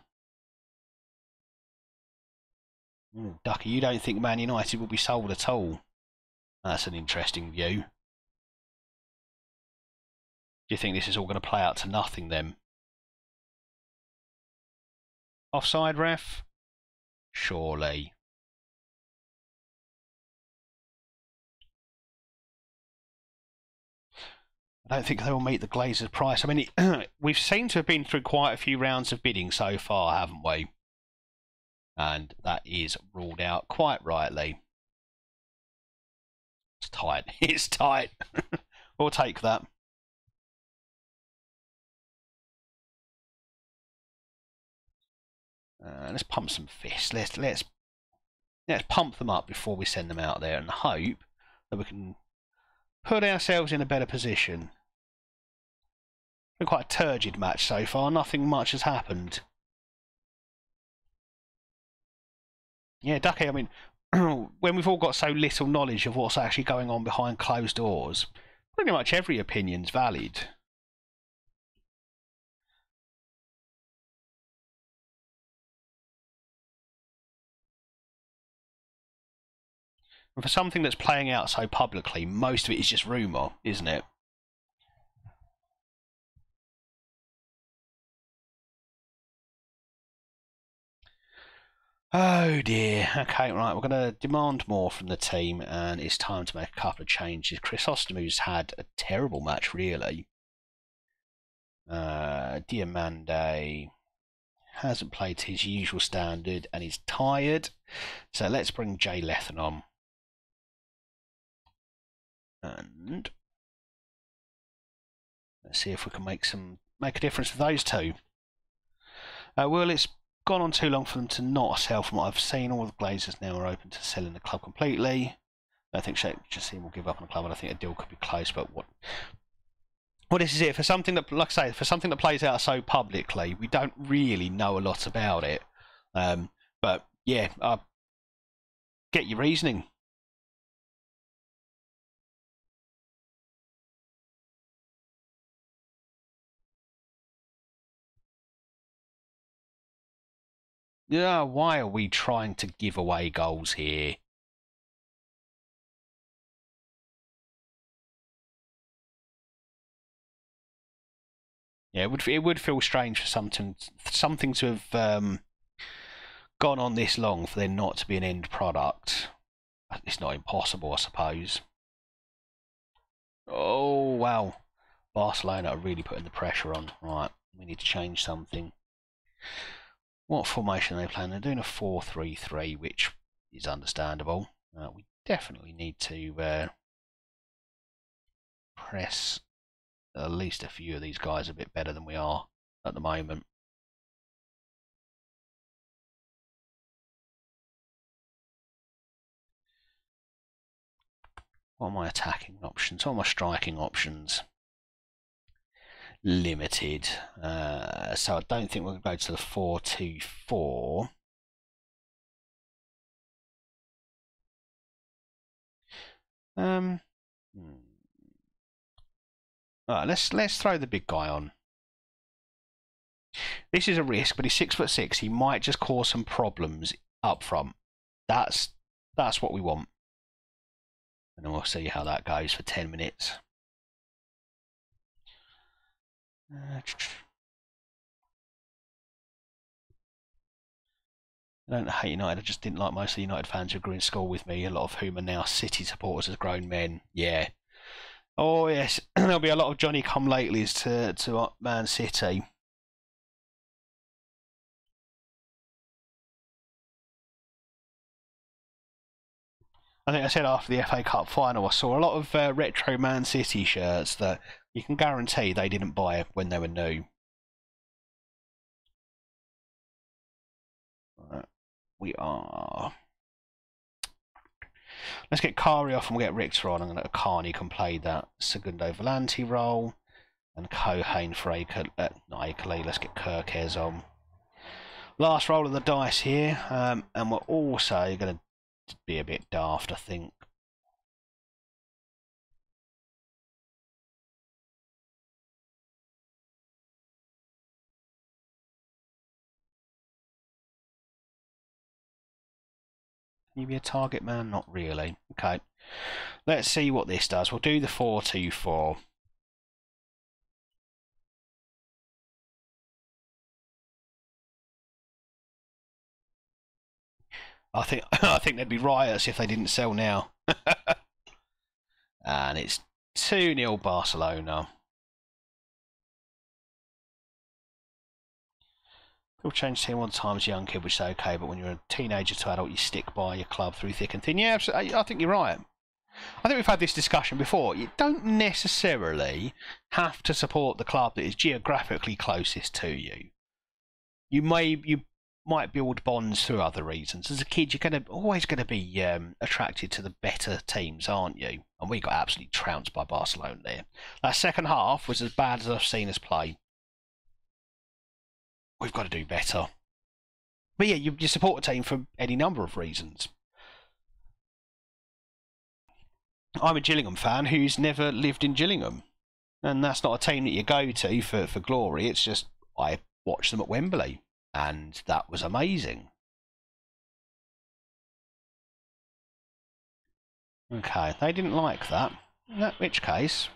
Ducky, you don't think Man United will be sold at all? That's an interesting view. Do you think this is all going to play out to nothing then? Offside ref? Surely. I don't think they will meet the Glazers' price. I mean, we've seemed to have been through quite a few rounds of bidding so far, haven't we? And that is ruled out quite rightly. It's tight. It's tight. We'll take that. Let's pump some fists. Let's pump them up before we send them out there and hope that we can put ourselves in a better position. It's been quite a turgid match so far. Nothing much has happened. Yeah, Ducky, I mean, when we've all got so little knowledge of what's actually going on behind closed doors, pretty much every opinion's valid. And for something that's playing out so publicly, most of it is just rumour, isn't it? Oh dear. Okay, right, we're going to demand more from the team, and it's time to make a couple of changes. Chrysostomus had a terrible match, really. Diamande hasn't played to his usual standard, and he's tired. So let's bring Jay Lethan on. And let's see if we can make a difference with those two. Well, it's gone on too long for them to not sell. From what I've seen, all the Glazers now are open to selling the club completely. I think Jassim will give up on the club, and I think a deal could be close. But what this is it for something that, like I say, for something that plays out so publicly, we don't really know a lot about it. But yeah, get your reasoning. Yeah, why are we trying to give away goals here? Yeah, it would feel strange for something to have gone on this long for there not to be an end product. It's not impossible, I suppose. Oh wow, Barcelona are really putting the pressure on. Right, we need to change something. What formation are they playing? They're doing a 4-3-3, which is understandable. We definitely need to press at least a few of these guys a bit better than we are at the moment. What are my attacking options? What are my striking options? Limited. So I don't think we're going to go to the 4-2-4. Alright, let's throw the big guy on. This is a risk, but he's 6'6". He might just cause some problems up front. That's what we want. And then we'll see how that goes for 10 minutes. I don't hate United, I just didn't like most of the United fans who grew in school with me, a lot of whom are now City supporters as grown men. Yeah. Oh yes, there'll be a lot of Johnny come latelys to Man City. I think I said after the FA Cup final, I saw a lot of retro Man City shirts that you can guarantee they didn't buy when they were new. Right. We are. Let's get Kari off and we'll get Richter on. I'm going to let Carney can play that Segundo Volante role. And Cohane for not Akerley. Let's get Kirkes on. Last roll of the dice here. And we're also going to be a bit daft, I think. Can you be a target man? Not really. Okay. Let's see what this does. We'll do the 4-2-4. I think there'd be riots if they didn't sell now. And it's 2-0 Barcelona. People change team all the time as a young kid, which is okay, but when you're a teenager to adult, you stick by your club through thick and thin. Yeah, absolutely. I think you're right. I think we've had this discussion before. You don't necessarily have to support the club that is geographically closest to you. You might build bonds through other reasons. As a kid, you're always going to be attracted to the better teams, aren't you? And we got absolutely trounced by Barcelona there. That second half was as bad as I've seen us play. We've got to do better. But yeah, you support a team for any number of reasons. I'm a Gillingham fan who's never lived in Gillingham. And that's not a team that you go to for glory. It's just, I watched them at Wembley. And that was amazing. Okay, they didn't like that. In which case,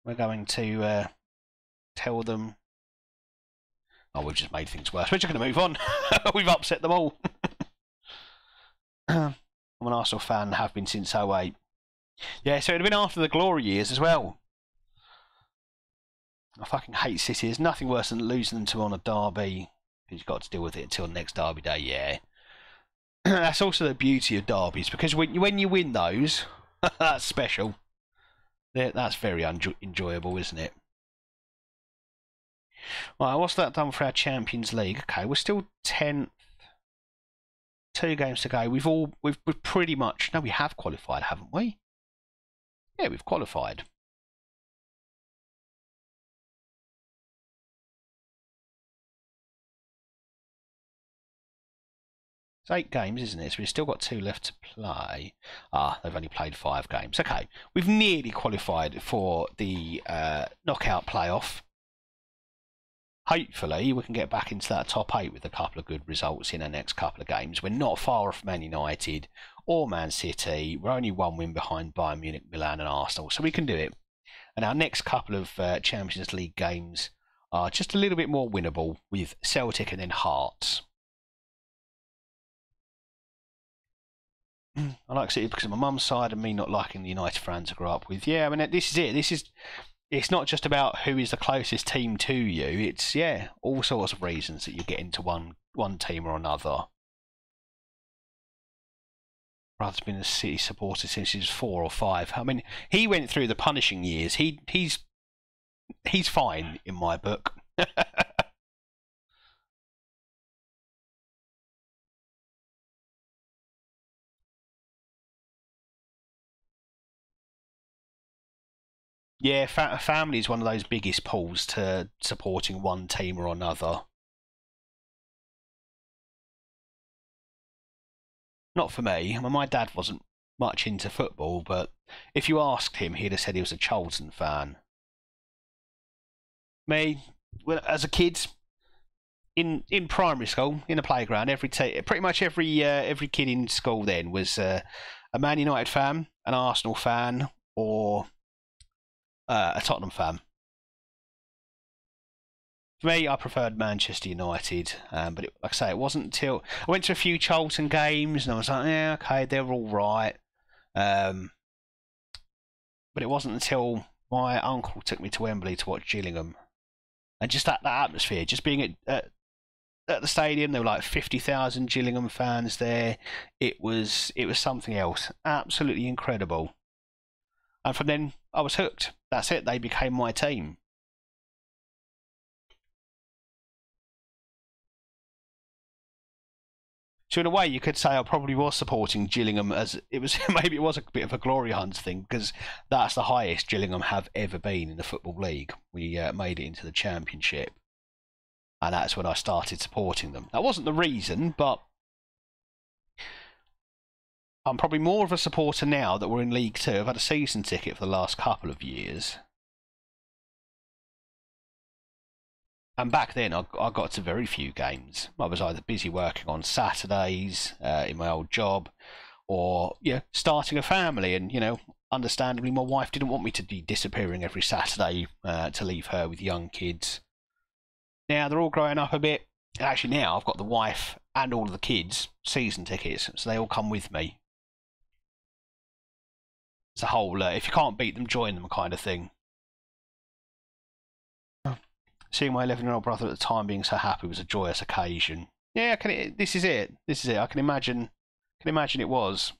we're going to tell them... Oh, we've just made things worse. We're just going to move on. We've upset them all. I'm an Arsenal fan, have been since 08. Yeah, so it would have been after the glory years as well. I fucking hate City. There's nothing worse than losing them to on a derby. Because you've got to deal with it until next derby day, yeah. That's also the beauty of derbies, because when you win those, that's special. That's very enjoyable, isn't it? Right, what's that done for our Champions League? Okay, we're still 10th. 2 games to go. We've pretty much... No, we have qualified, haven't we? Yeah, we've qualified. It's 8 games, isn't it? So we've still got 2 left to play. They've only played 5 games. Okay, we've nearly qualified for the knockout playoff. Hopefully, we can get back into that top 8 with a couple of good results in our next couple of games. We're not far off Man United or Man City. We're only 1 win behind Bayern Munich, Milan and Arsenal, so we can do it. And our next couple of Champions League games are just a little bit more winnable with Celtic and then Hearts. I like City because of my mum's side and me not liking the United fans I grew up with. Yeah, I mean, this is it. It's not just about who is the closest team to you. It's, yeah, all sorts of reasons that you get into one team or another. Brother's been a City supporter since he was 4 or 5. I mean, he went through the punishing years. He's fine in my book. Yeah, family is one of those biggest pulls to supporting one team or another. Not for me. I mean, my dad wasn't much into football, but if you asked him, he'd have said he was a Charlton fan. Me, well, as a kid, in primary school, in the playground, pretty much every kid in school then was a Man United fan, an Arsenal fan, or a Tottenham fan. For me, I preferred Manchester United, but like I say, it wasn't until I went to a few Charlton games and I was like, yeah, okay, they're all right. But it wasn't until my uncle took me to Wembley to watch Gillingham, and just that atmosphere, just being at the stadium, there were like 50,000 Gillingham fans there. It was something else, absolutely incredible. And from then, I was hooked. That's it. They became my team. So in a way, you could say I probably was supporting Gillingham as it was. Maybe it was a bit of a glory hunt thing because that's the highest Gillingham have ever been in the Football League. We made it into the Championship, and that's when I started supporting them. That wasn't the reason, but I'm probably more of a supporter now that we're in League Two. I've had a season ticket for the last couple of years. And back then, I got to very few games. I was either busy working on Saturdays in my old job, or starting a family. And understandably, my wife didn't want me to be disappearing every Saturday to leave her with young kids. Now they're all growing up a bit. Actually, now I've got the wife and all of the kids season tickets, so they all come with me. It's a whole if you can't beat them, join them kind of thing. Seeing my 11-year-old brother at the time being so happy was a joyous occasion. Yeah, this is it. This is it. I can imagine it was.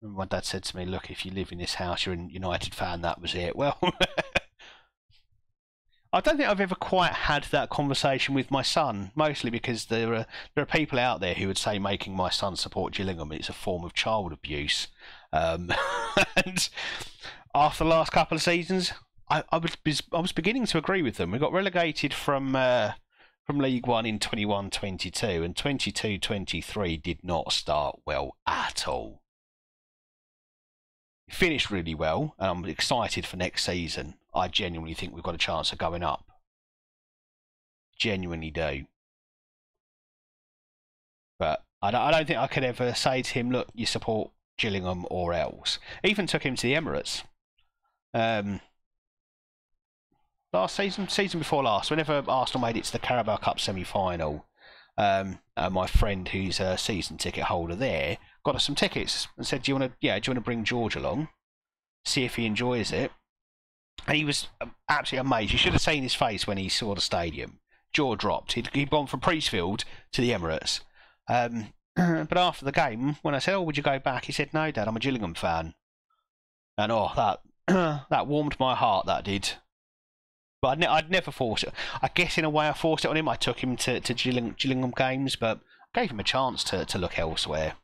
And my dad said to me, look, if you live in this house, you're a United fan, that was it. Well, I don't think I've ever quite had that conversation with my son, mostly because there are people out there who would say making my son support Gillingham is a form of child abuse. And after the last couple of seasons, I was beginning to agree with them. We got relegated from League One in 21-22, and 22-23 did not start well at all. Finished really well, and I'm excited for next season. I genuinely think we've got a chance of going up. Genuinely do. But I don't think I could ever say to him, look, you support Gillingham or else. Even took him to the Emirates. Last season before last, whenever Arsenal made it to the Carabao Cup semi-final, my friend who's a season ticket holder there got us some tickets and said, do you want to bring George along? See if he enjoys it. And he was absolutely amazed. You should have seen his face when he saw the stadium. Jaw dropped. He'd gone from Priestfield to the Emirates. But after the game, when I said, would you go back? He said, no, Dad, I'm a Gillingham fan. And that warmed my heart, that did. But I'd never forced it. I guess in a way I forced it on him. I took him to Gillingham games, but gave him a chance to look elsewhere.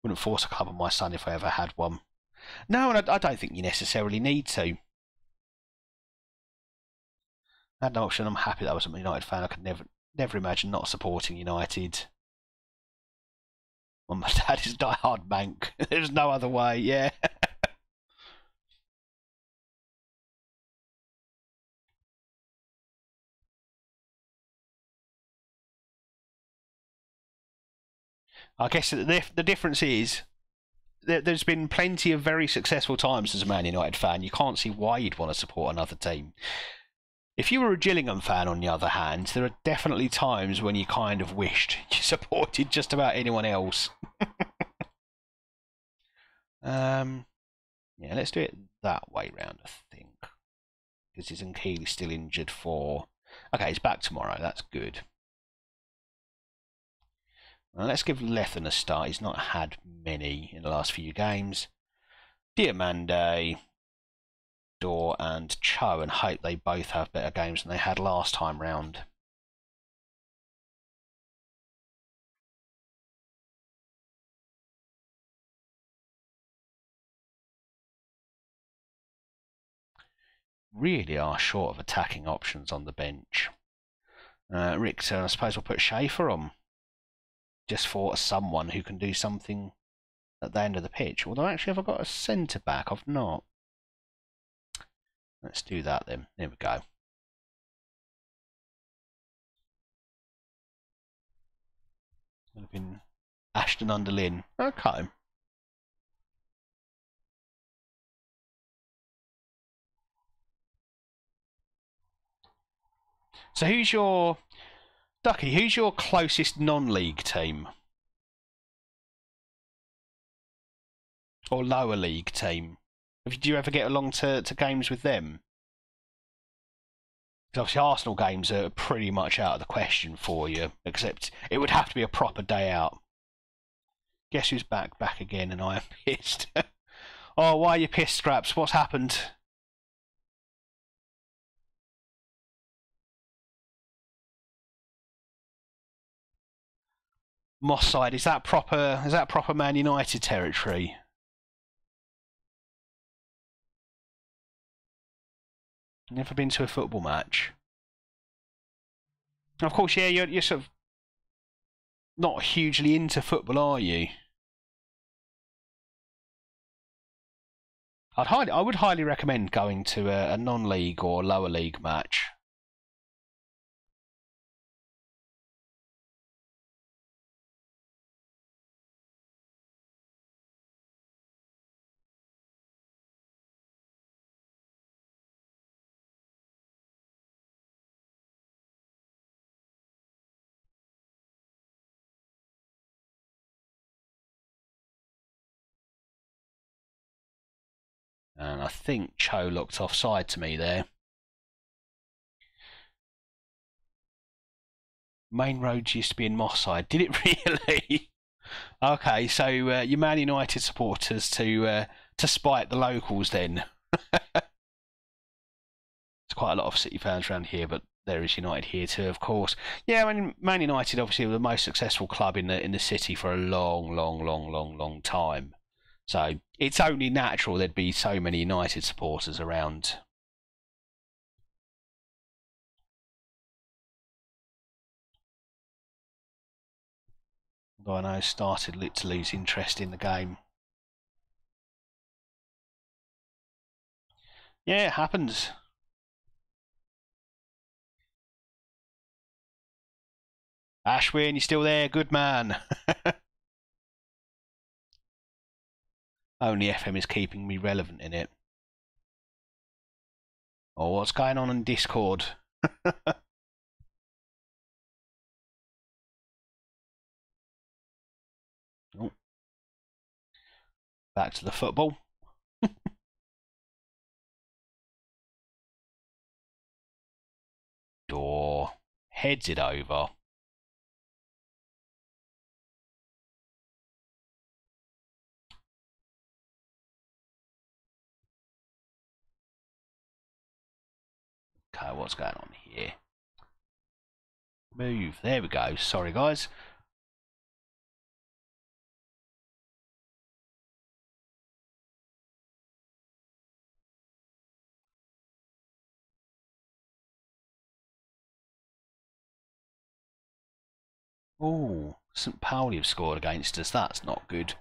Wouldn't force a club on my son if I ever had one. No, and I don't think you necessarily need to. I had no option. I'm happy that I was a United fan. I could never imagine not supporting United. Well, my dad is a diehard Manc. There's no other way, yeah. I guess the difference is there's been plenty of very successful times as a Man United fan. You can't see why you'd want to support another team. If you were a Gillingham fan, on the other hand, there are definitely times when you kind of wished you supported just about anyone else. Yeah, let's do it that way round, I think. Because isn't Keeley still injured for... Okay, he's back tomorrow. That's good. Well, let's give Lethen a start. He's not had many in the last few games. Diamande, Dor and Cho, and hope they both have better games than they had last time round. Really are short of attacking options on the bench. Richter, I suppose we'll put Schaefer on. Just for someone who can do something at the end of the pitch. Although, actually, have I got a centre-back? I've not. Let's do that then. There we go. Would have been Ashton under Lynn. Okay. So who's your... Ducky, who's your closest non-league team? Or lower league team? Do you ever get along to games with them? Because obviously Arsenal games are pretty much out of the question for you, except it would have to be a proper day out. Guess who's back again, and I am pissed. Oh, why are you pissed, Scraps? What's happened? Moss side, is that proper Man United territory? Never been to a football match. Of course, yeah, you're sort of not hugely into football, are you? I would highly recommend going to a non-league or lower league match. And I think Cho looked offside to me there. Main roads used to be in Moss side. Did it really? Okay, so you're Man United supporters to spite the locals then. There's quite a lot of City fans around here, but there is United here too, of course. Yeah, I mean, Man United obviously were the most successful club in the city for a long time. So it's only natural there'd be so many United supporters around. Although I know started to lose interest in the game. Yeah, it happens. Ashwin, you still there? Good man. Only FM is keeping me relevant in it. Oh, what's going on in Discord? Oh, back to the football. Door heads it over. Okay, what's going on here? Move. There we go. Sorry, guys. Oh, St. Pauli have scored against us. That's not good.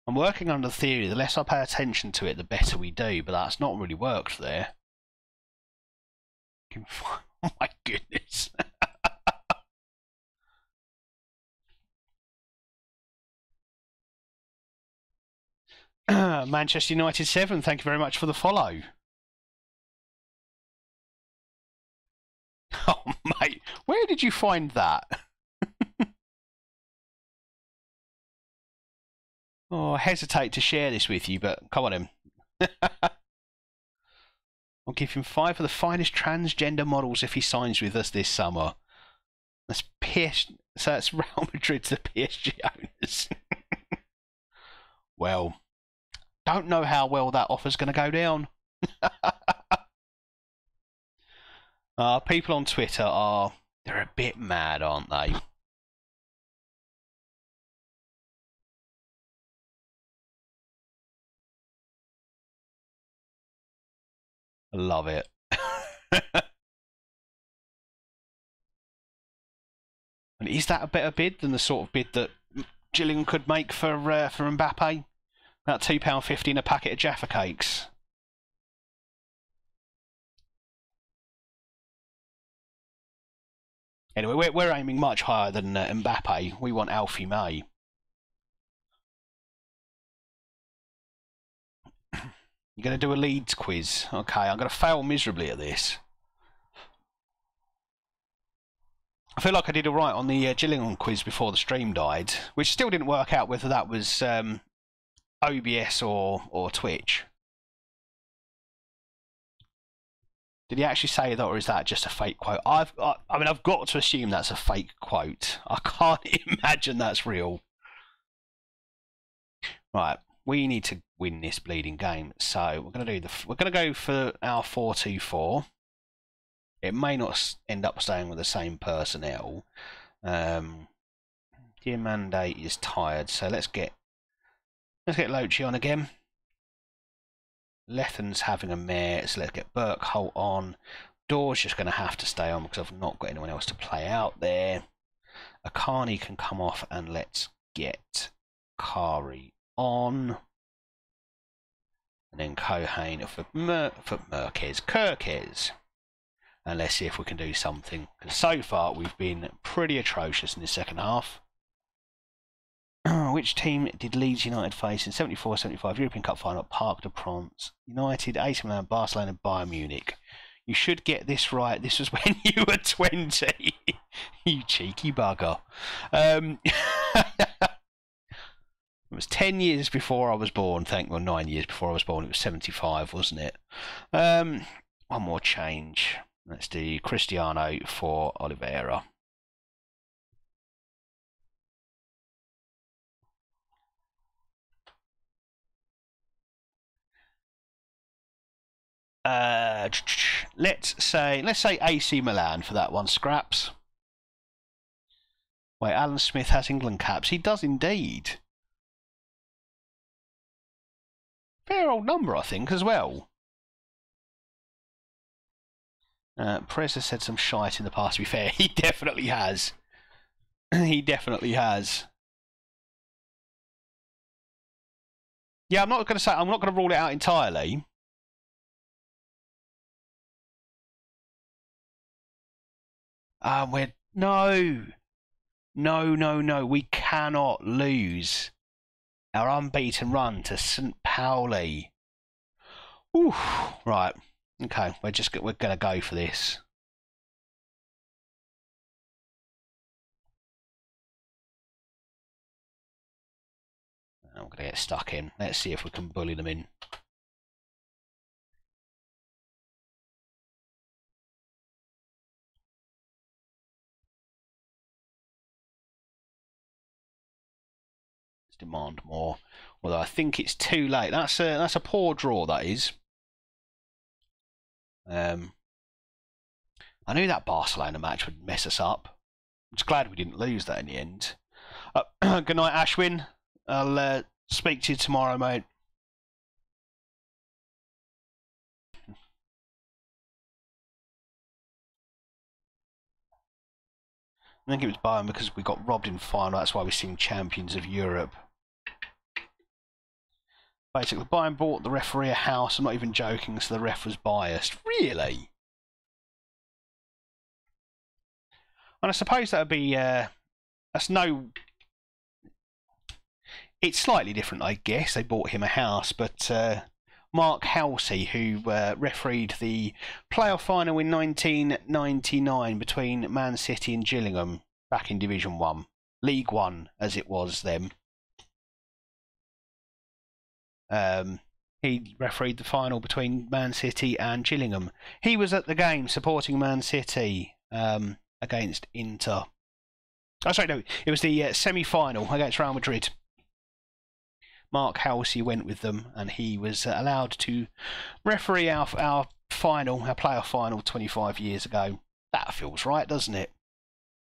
I'm working under the theory the less I pay attention to it, the better we do, but that's not really worked there. Oh my goodness. Manchester United 7, thank you very much for the follow. Oh, mate, where did you find that? Oh, I hesitate to share this with you, but come on in. I'll give him 5 of the finest transgender models if he signs with us this summer. That's so that's Real Madrid to PSG owners. Well, don't know how well that offer's going to go down. People on Twitter they're a bit mad, aren't they? I love it. And is that a better bid than the sort of bid that Gillingham could make for Mbappe? About £2.50 in a packet of Jaffa cakes. Anyway, we're aiming much higher than Mbappe. We want Alfie May. You're going to do a Leeds quiz. Okay, I'm going to fail miserably at this. I feel like I did alright on the Gillingham quiz before the stream died, which still didn't work out whether that was OBS or Twitch. Did he actually say that, or is that just a fake quote? I mean, I've got to assume that's a fake quote. I can't imagine that's real. Right, we need to win this bleeding game, so we're going to go for our 4-2-4. It may not end up staying with the same personnel. Diamande is tired, so let's get Lochi on again. Lethen's having a mare, so let's get Burkholt on. Door's just going to have to stay on because I've not got anyone else to play out there. Akani can come off, and let's get Kari on. And then Kohane for Kirkes. And let's see if we can do something. Because so far we've been pretty atrocious in the second half. Which team did Leeds United face in 74-75 European Cup final at Parc des Princes? United, AC Milan, Barcelona, Bayern Munich. You should get this right. This was when you were 20. You cheeky bugger. It was 10 years before I was born. 9 years before I was born. It was 75, wasn't it? One more change. Let's do Cristiano for Oliveira. let's say AC Milan for that one, Scraps. Wait, Alan Smith has England caps. He does indeed. Fair old number, I think, as well. Perez has said some shite in the past, to be fair. He definitely has. He definitely has. Yeah, I'm not going to rule it out entirely. No. We cannot lose our unbeaten run to St. Pauli. Ooh, right. Okay, we're going to go for this. I'm going to get stuck in. Let's see if we can bully them in. Let's demand more. Although I think it's too late. That's a poor draw, that is. I knew that Barcelona match would mess us up. I'm just glad we didn't lose that in the end. Good night, Ashwin. I'll speak to you tomorrow, mate. I think it was Bayern because we got robbed in final. That's why we're seeing champions of Europe. Basically, Bayern bought the referee a house. I'm not even joking, so the ref was biased. Really? And I suppose that would be... that's no... It's slightly different, I guess. They bought him a house, but Mark Halsey, who refereed the playoff final in 1999 between Man City and Gillingham back in Division 1. League 1, as it was then. He refereed the final between Man City and Gillingham. He was at the game supporting Man City against Inter. Oh, sorry, no. It was the semi-final against Real Madrid. Mark Halsey went with them, and he was allowed to referee our playoff final 25 years ago. That feels right, doesn't it?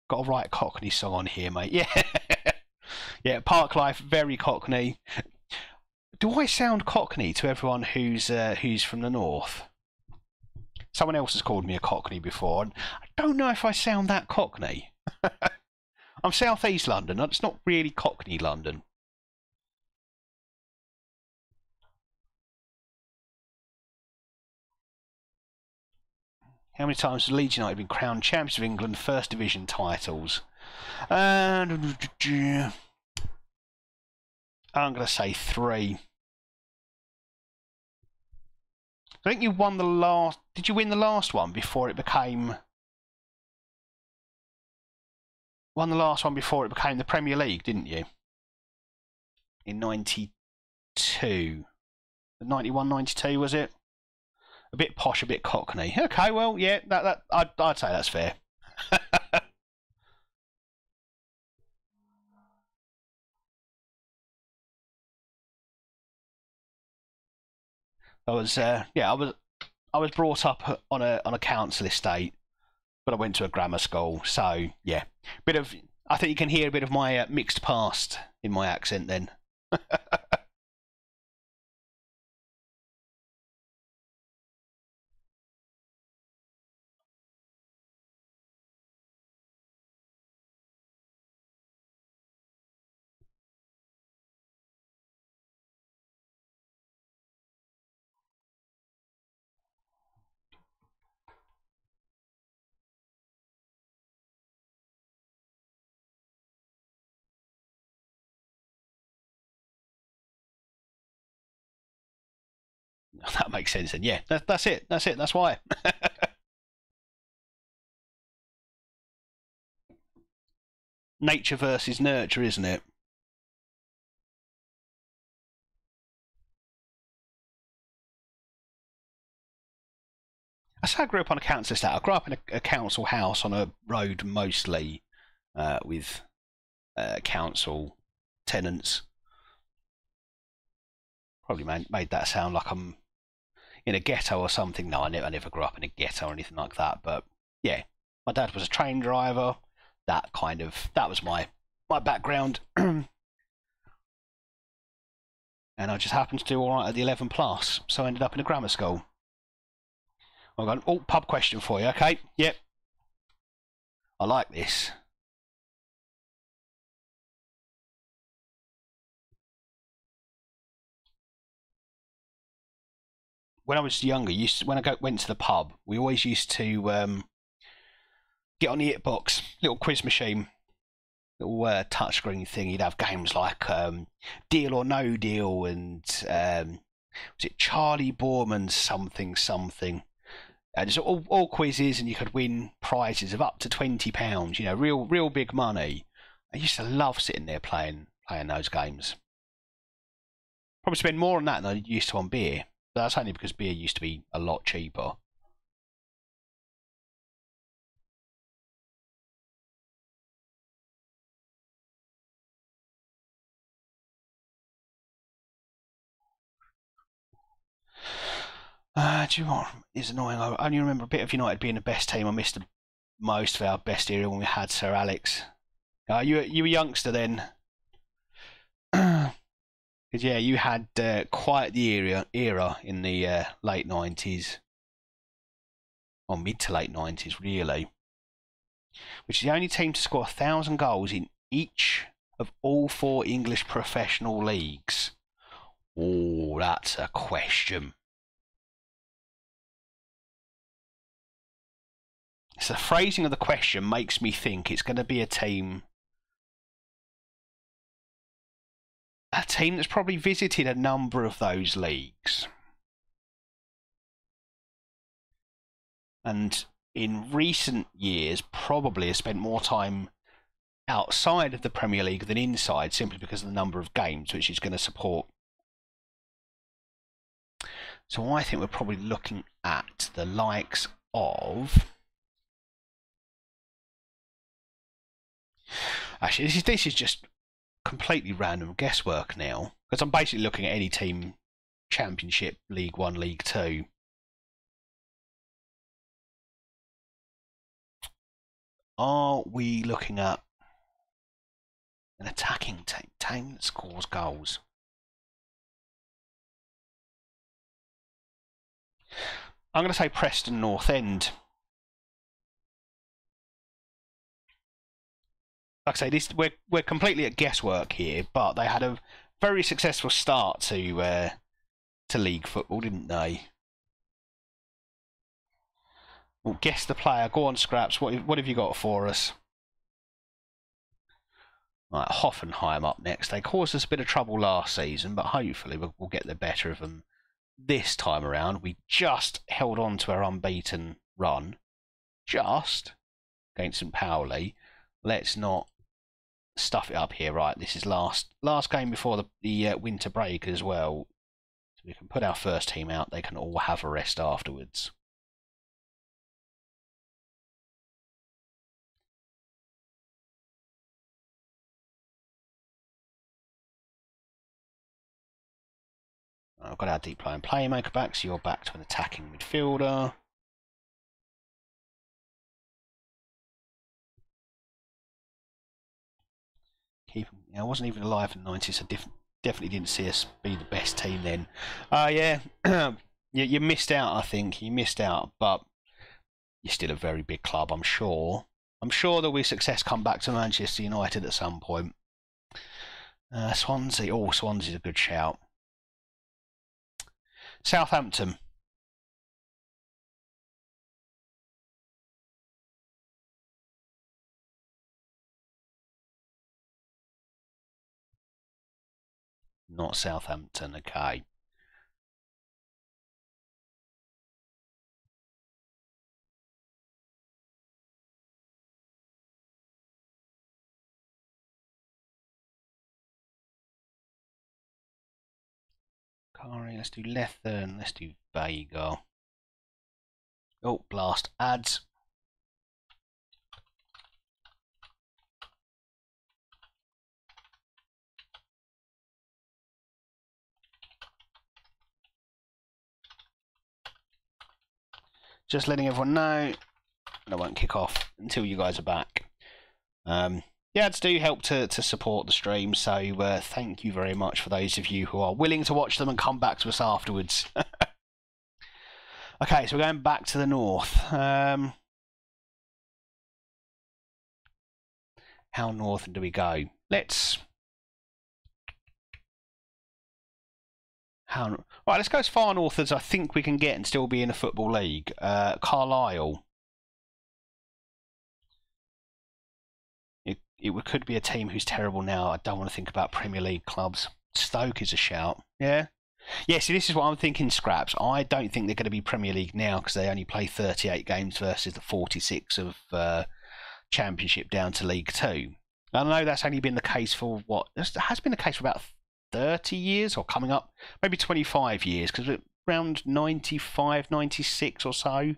Got a right Cockney song on here, mate. Yeah, yeah. Park Life, very Cockney. Do I sound Cockney to everyone who's from the north? Someone else has called me a Cockney before, and I don't know if I sound that Cockney. I'm South East London. It's not really Cockney London. How many times has Leeds United been crowned champions of England First Division titles? I'm going to say 3. I think you won the last... Did you win the last one before it became... Won the last one before it became the Premier League, didn't you? In 92. 91, 92, was it? A bit posh, a bit Cockney. Okay, well, yeah, I'd say that's fair. I was brought up on a council estate, but I went to a grammar school, so yeah, I think you can hear a bit of my mixed past in my accent then. That makes sense then. Yeah, that's it. That's why. Nature versus nurture, isn't it? I say I grew up on a council estate. I grew up in a council house on a road mostly with council tenants. Probably made that sound like I'm... in a ghetto or something. No, I never grew up in a ghetto or anything like that. But yeah, my dad was a train driver. That was my background, and I just happened to do all right at the 11 plus, so I ended up in a grammar school. I've got an pub question for you. Okay, yep, I like this. When I was younger, went to the pub, we always used to get on the Hitbox, little quiz machine, little touchscreen thing. You'd have games like Deal or No Deal, and was it Charlie Borman's something something. Just all quizzes, and you could win prizes of up to £20. You know, real big money. I used to love sitting there playing those games. Probably spend more on that than I used to on beer. But that's only because beer used to be a lot cheaper. Do you know what is annoying? I only remember a bit of United being the best team. I missed the most of our best era when we had Sir Alex. You were a youngster then. Because yeah, you had quite the era in the late 90s, or mid to late 90s, really. Which is the only team to score 1,000 goals in each of all 4 English professional leagues. Oh, that's a question. So the phrasing of the question makes me think it's going to be a team that's probably visited a number of those leagues. And in recent years, probably has spent more time outside of the Premier League than inside, simply because of the number of games which is going to support. So I think we're probably looking at the likes of. Actually, this is just completely random guesswork now, because I'm basically looking at any team, Championship, League One, League Two. Are we looking at an attacking team that scores goals? I'm going to say Preston North End. Like I say, we're completely at guesswork here, but they had a very successful start to league football, didn't they? Well, guess the player. Go on, Scraps. What have you got for us? Right, Hoffenheim up next. They caused us a bit of trouble last season, but hopefully we'll get the better of them this time around. We just held on to our unbeaten run, just against St. Pauli. Let's not stuff it up here. Right, this is last game before the winter break as well. So we can put our first team out. They can all have a rest afterwards. I've got our deep line playmaker back, so you're back to an attacking midfielder. I wasn't even alive in the 90s, so definitely didn't see us be the best team then. Yeah, you missed out, I think. You missed out, but you're still a very big club, I'm sure. I'm sure there'll be success come back to Manchester United at some point. Swansea. Oh, Swansea's a good shout. Southampton. Not Southampton, okay. Kari, let's do Lethen, let's do Vega. Oh, blast. Ads. Just letting everyone know, and I won't kick off until you guys are back. The ads do help to support the stream, so thank you very much for those of you who are willing to watch them and come back to us afterwards. Okay, so we're going back to the north. How north do we go? Let's let's go as far north as I think we can get and still be in a football league. Carlisle. It could be a team who's terrible now. I don't want to think about Premier League clubs. Stoke is a shout. Yeah. Yeah, see, this is what I'm thinking, Scraps. I don't think they're going to be Premier League now because they only play 38 games versus the 46 of Championship down to League Two. I know that's only been the case for what? It has been the case for about 30 years or coming up, maybe 25 years, because around 95, 96 or so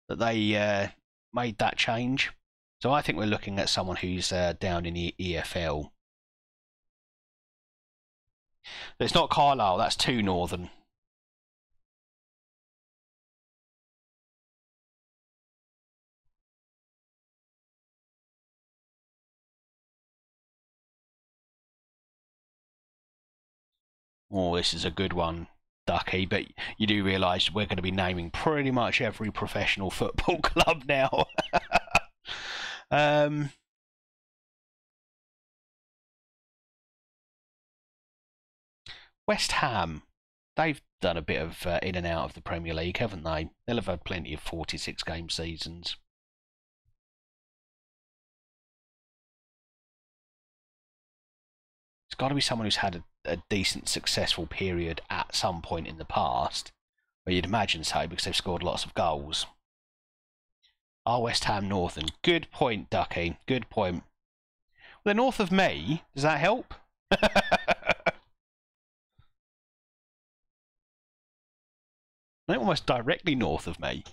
that they made that change. So I think we're looking at someone who's down in the EFL. But it's not Carlisle, that's too northern. Oh, this is a good one, Ducky, but you do realise we're going to be naming pretty much every professional football club now. West Ham, they've done a bit of in and out of the Premier League, haven't they? They'll have had plenty of 46-game seasons. It's got to be someone who's had a decent, successful period at some point in the past. Well, you'd imagine so, because they've scored lots of goals. Are West Ham Northern? Good point, Ducky. Good point. Well, they're north of me. Does that help? They're almost directly north of me.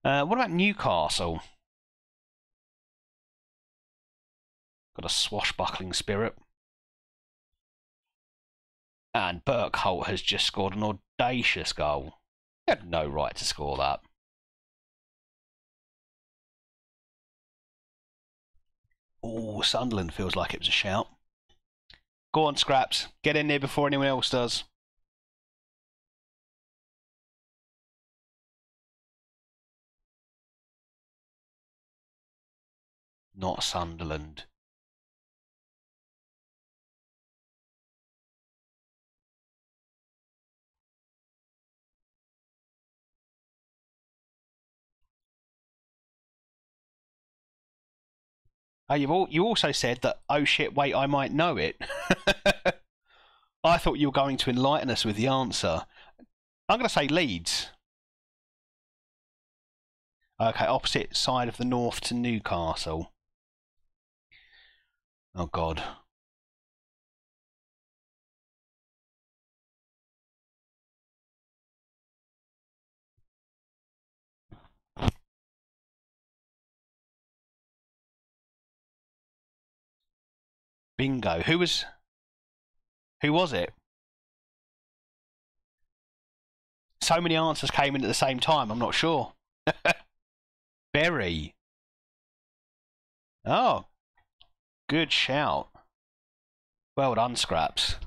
What about Newcastle? Got a swashbuckling spirit. And Burkholt has just scored an audacious goal. He had no right to score that. Oh, Sunderland feels like it was a shout. Go on, Scraps. Get in there before anyone else does. Not Sunderland. Oh, you also said that, oh shit, wait, I might know it. I thought you were going to enlighten us with the answer. I'm going to say Leeds. Okay, opposite side of the north to Newcastle. Oh, God. Bingo. Who was it? So many answers came in at the same time, I'm not sure. Berry. Oh, good shout. Well done, Scraps.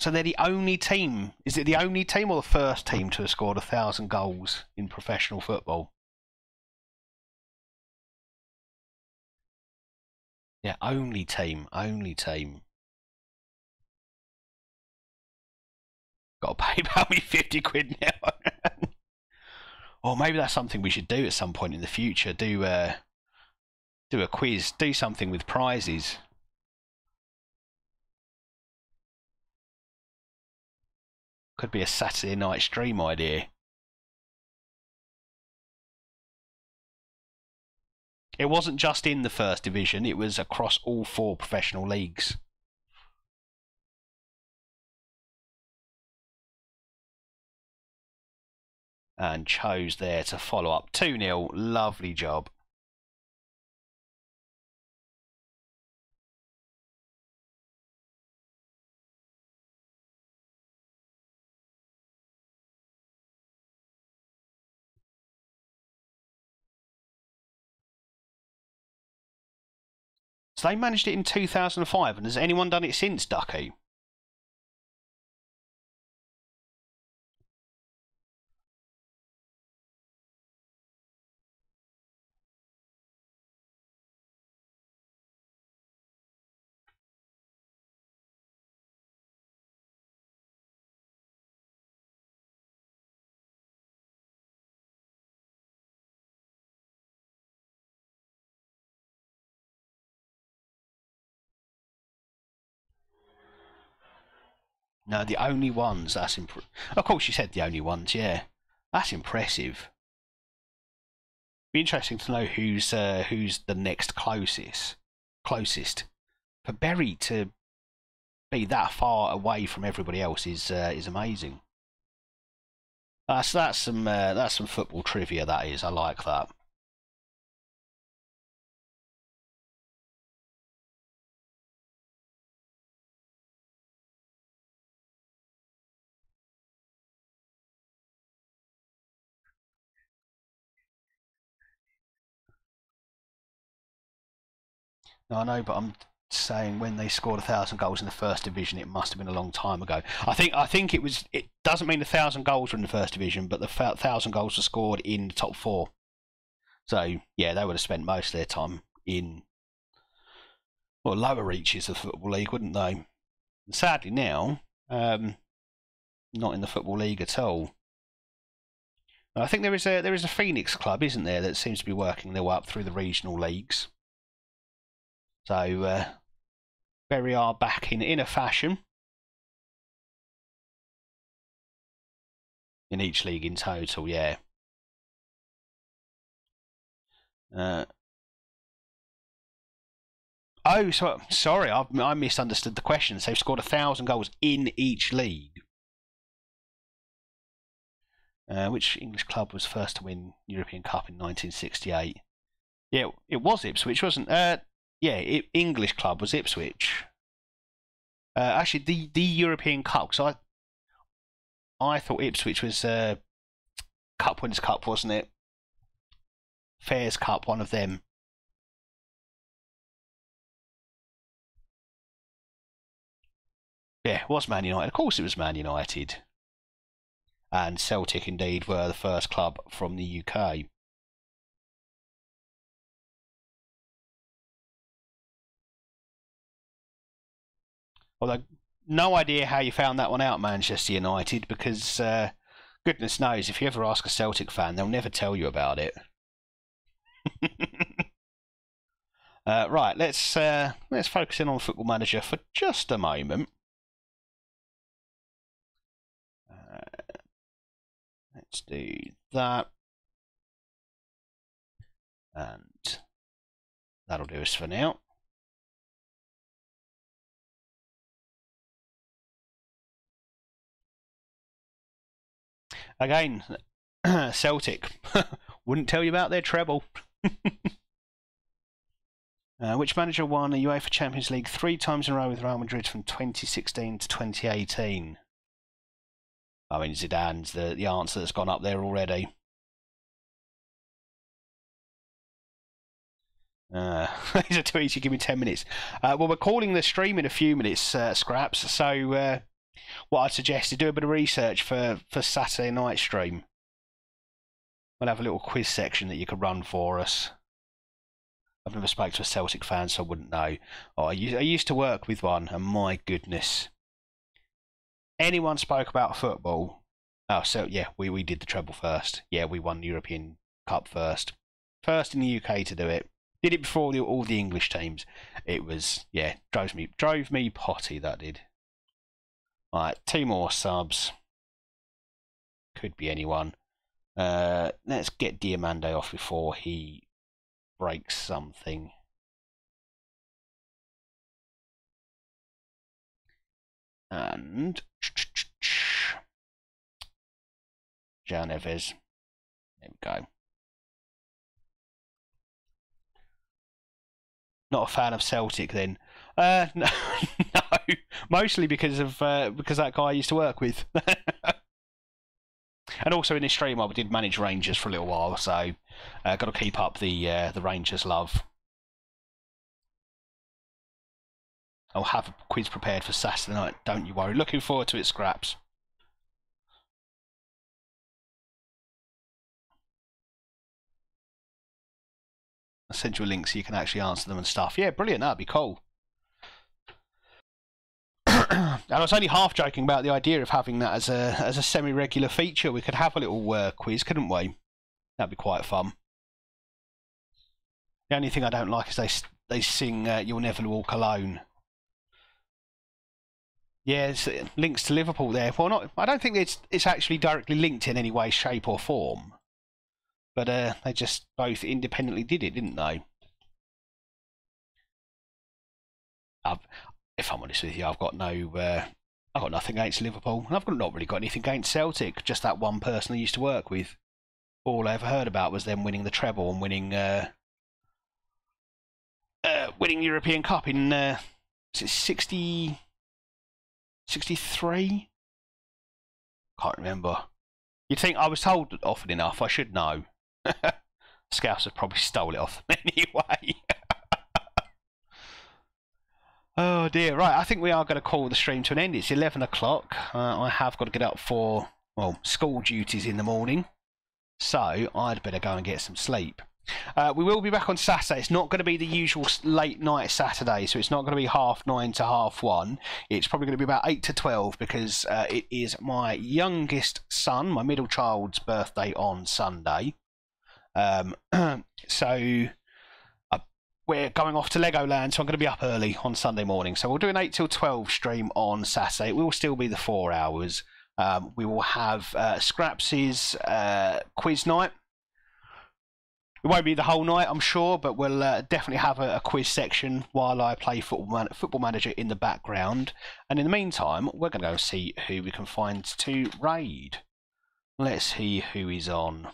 So they're the only team. Is it the only team or the first team to have scored 1,000 goals in professional football? Yeah, only team. Only team. Got to pay me 50 quid now. Or maybe that's something we should do at some point in the future. Do a quiz. Do something with prizes. Could be a Saturday night stream idea. It wasn't just in the first division, it was across all 4 professional leagues. And chose there to follow up 2-0. Lovely job. So they managed it in 2005, and has anyone done it since, Ducky? No, the only ones. That's of course, you said the only ones. Yeah, that's impressive. Be interesting to know who's the next closest. For Berry to be that far away from everybody else is amazing. That's some football trivia. That is, I like that. No, I know, but I'm saying when they scored 1,000 goals in the first division, it must have been a long time ago. I think it was. It doesn't mean 1,000 goals were in the first division, but the 1,000 goals were scored in the top 4. So yeah, they would have spent most of their time in lower reaches of the football league, wouldn't they? And sadly now, not in the football league at all. I think there is a Phoenix club, isn't there, that seems to be working their way up through the regional leagues. So Bury are back in a fashion in each league in total. Yeah. Oh, so sorry, I misunderstood the question. So they've scored 1,000 goals in each league. Which English club was first to win European Cup in 1968? Yeah, it was Ipswich, wasn't? Yeah, English club was Ipswich. Actually, the European Cup. So I thought Ipswich was Cup Winners' Cup, wasn't it? Fairs Cup, one of them. Yeah, it was Man United. Of course, it was Man United. And Celtic indeed were the first club from the UK. Although, no idea how you found that one out, Manchester United, because goodness knows, if you ever ask a Celtic fan, they'll never tell you about it. Right, let's focus in on Football Manager for just a moment. Let's do that, and that'll do us for now. Again, Celtic wouldn't tell you about their treble. Which manager won a UEFA Champions League 3 times in a row with Real Madrid from 2016 to 2018? I mean, Zidane's the answer that's gone up there already. These are too easy. Give me 10 minutes. Well, we're calling the stream in a few minutes, Scraps. So what I'd suggest is do a bit of research for Saturday night stream. We'll have a little quiz section that you could run for us. I've never spoken to a Celtic fan, so I wouldn't know. Oh, I used to work with one, and my goodness. Anyone spoke about football? Oh, so yeah, we did the treble first. Yeah, we won the European Cup first. First in the UK to do it. Did it before all the English teams. It was, yeah, drove me potty, that did. Alright, 2 more subs. Could be anyone. Let's get Diamande off before he break something. And João Neves. There we go. Not a fan of Celtic then. No, no, mostly because that guy I used to work with. And also in this stream I did manage Rangers for a little while, so got to keep up the Rangers love. I'll have a quiz prepared for Saturday night, don't you worry. Looking forward to it, Scraps. I'll send you a link so you can actually answer them and stuff. Yeah, brilliant, that'd be cool. And I was only half joking about the idea of having that as a semi-regular feature. We could have a little quiz, couldn't we? That'd be quite fun. The only thing I don't like is they sing "You'll Never Walk Alone." Yeah, links to Liverpool there. Well, not. I don't think it's actually directly linked in any way, shape, or form. But they just both independently did it, didn't they? If I'm honest with you, I've got nothing against Liverpool. I've not really got anything against Celtic. Just that one person I used to work with. All I ever heard about was them winning the treble and winning European Cup in is it 63? Can't remember. You'd think I was told often enough. I should know. Scouts have probably stole it off them anyway. Oh dear, right, I think we are going to call the stream to an end. It's 11 o'clock. I have got to get up for, well, school duties in the morning. So, I'd better go and get some sleep. We will be back on Saturday. It's not going to be the usual late night Saturday, so it's not going to be 9:30 to 1:30. It's probably going to be about 8 to 12 because it is my youngest son, my middle child's birthday on Sunday. So we're going off to Legoland, so I'm going to be up early on Sunday morning. So we'll do an 8 till 12 stream on Saturday. It will still be the 4 hours. We will have Scraps' quiz night. It won't be the whole night, I'm sure, but we'll definitely have a quiz section while I play Football Manager in the background. And in the meantime, we're going to go see who we can find to raid. Let's see who is on.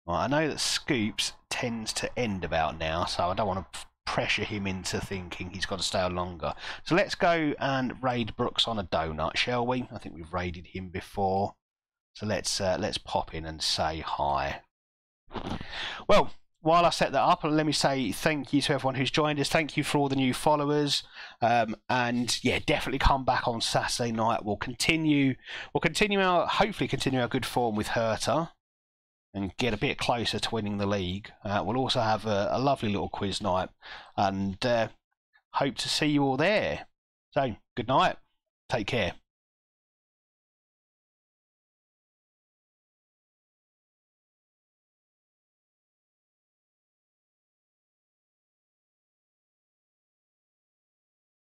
Well, I know that Scoops tends to end about now, so I don't want to pressure him into thinking he's got to stay on longer. So let's go and raid Brooks on a donut, shall we? I think we've raided him before. So let's pop in and say hi. Well, while I set that up, let me say thank you to everyone who's joined us. Thank you for all the new followers. And yeah, definitely come back on Saturday night. We'll hopefully continue our good form with Hertha and get a bit closer to winning the league. We'll also have a lovely little quiz night, and hope to see you all there. So, good night. Take care.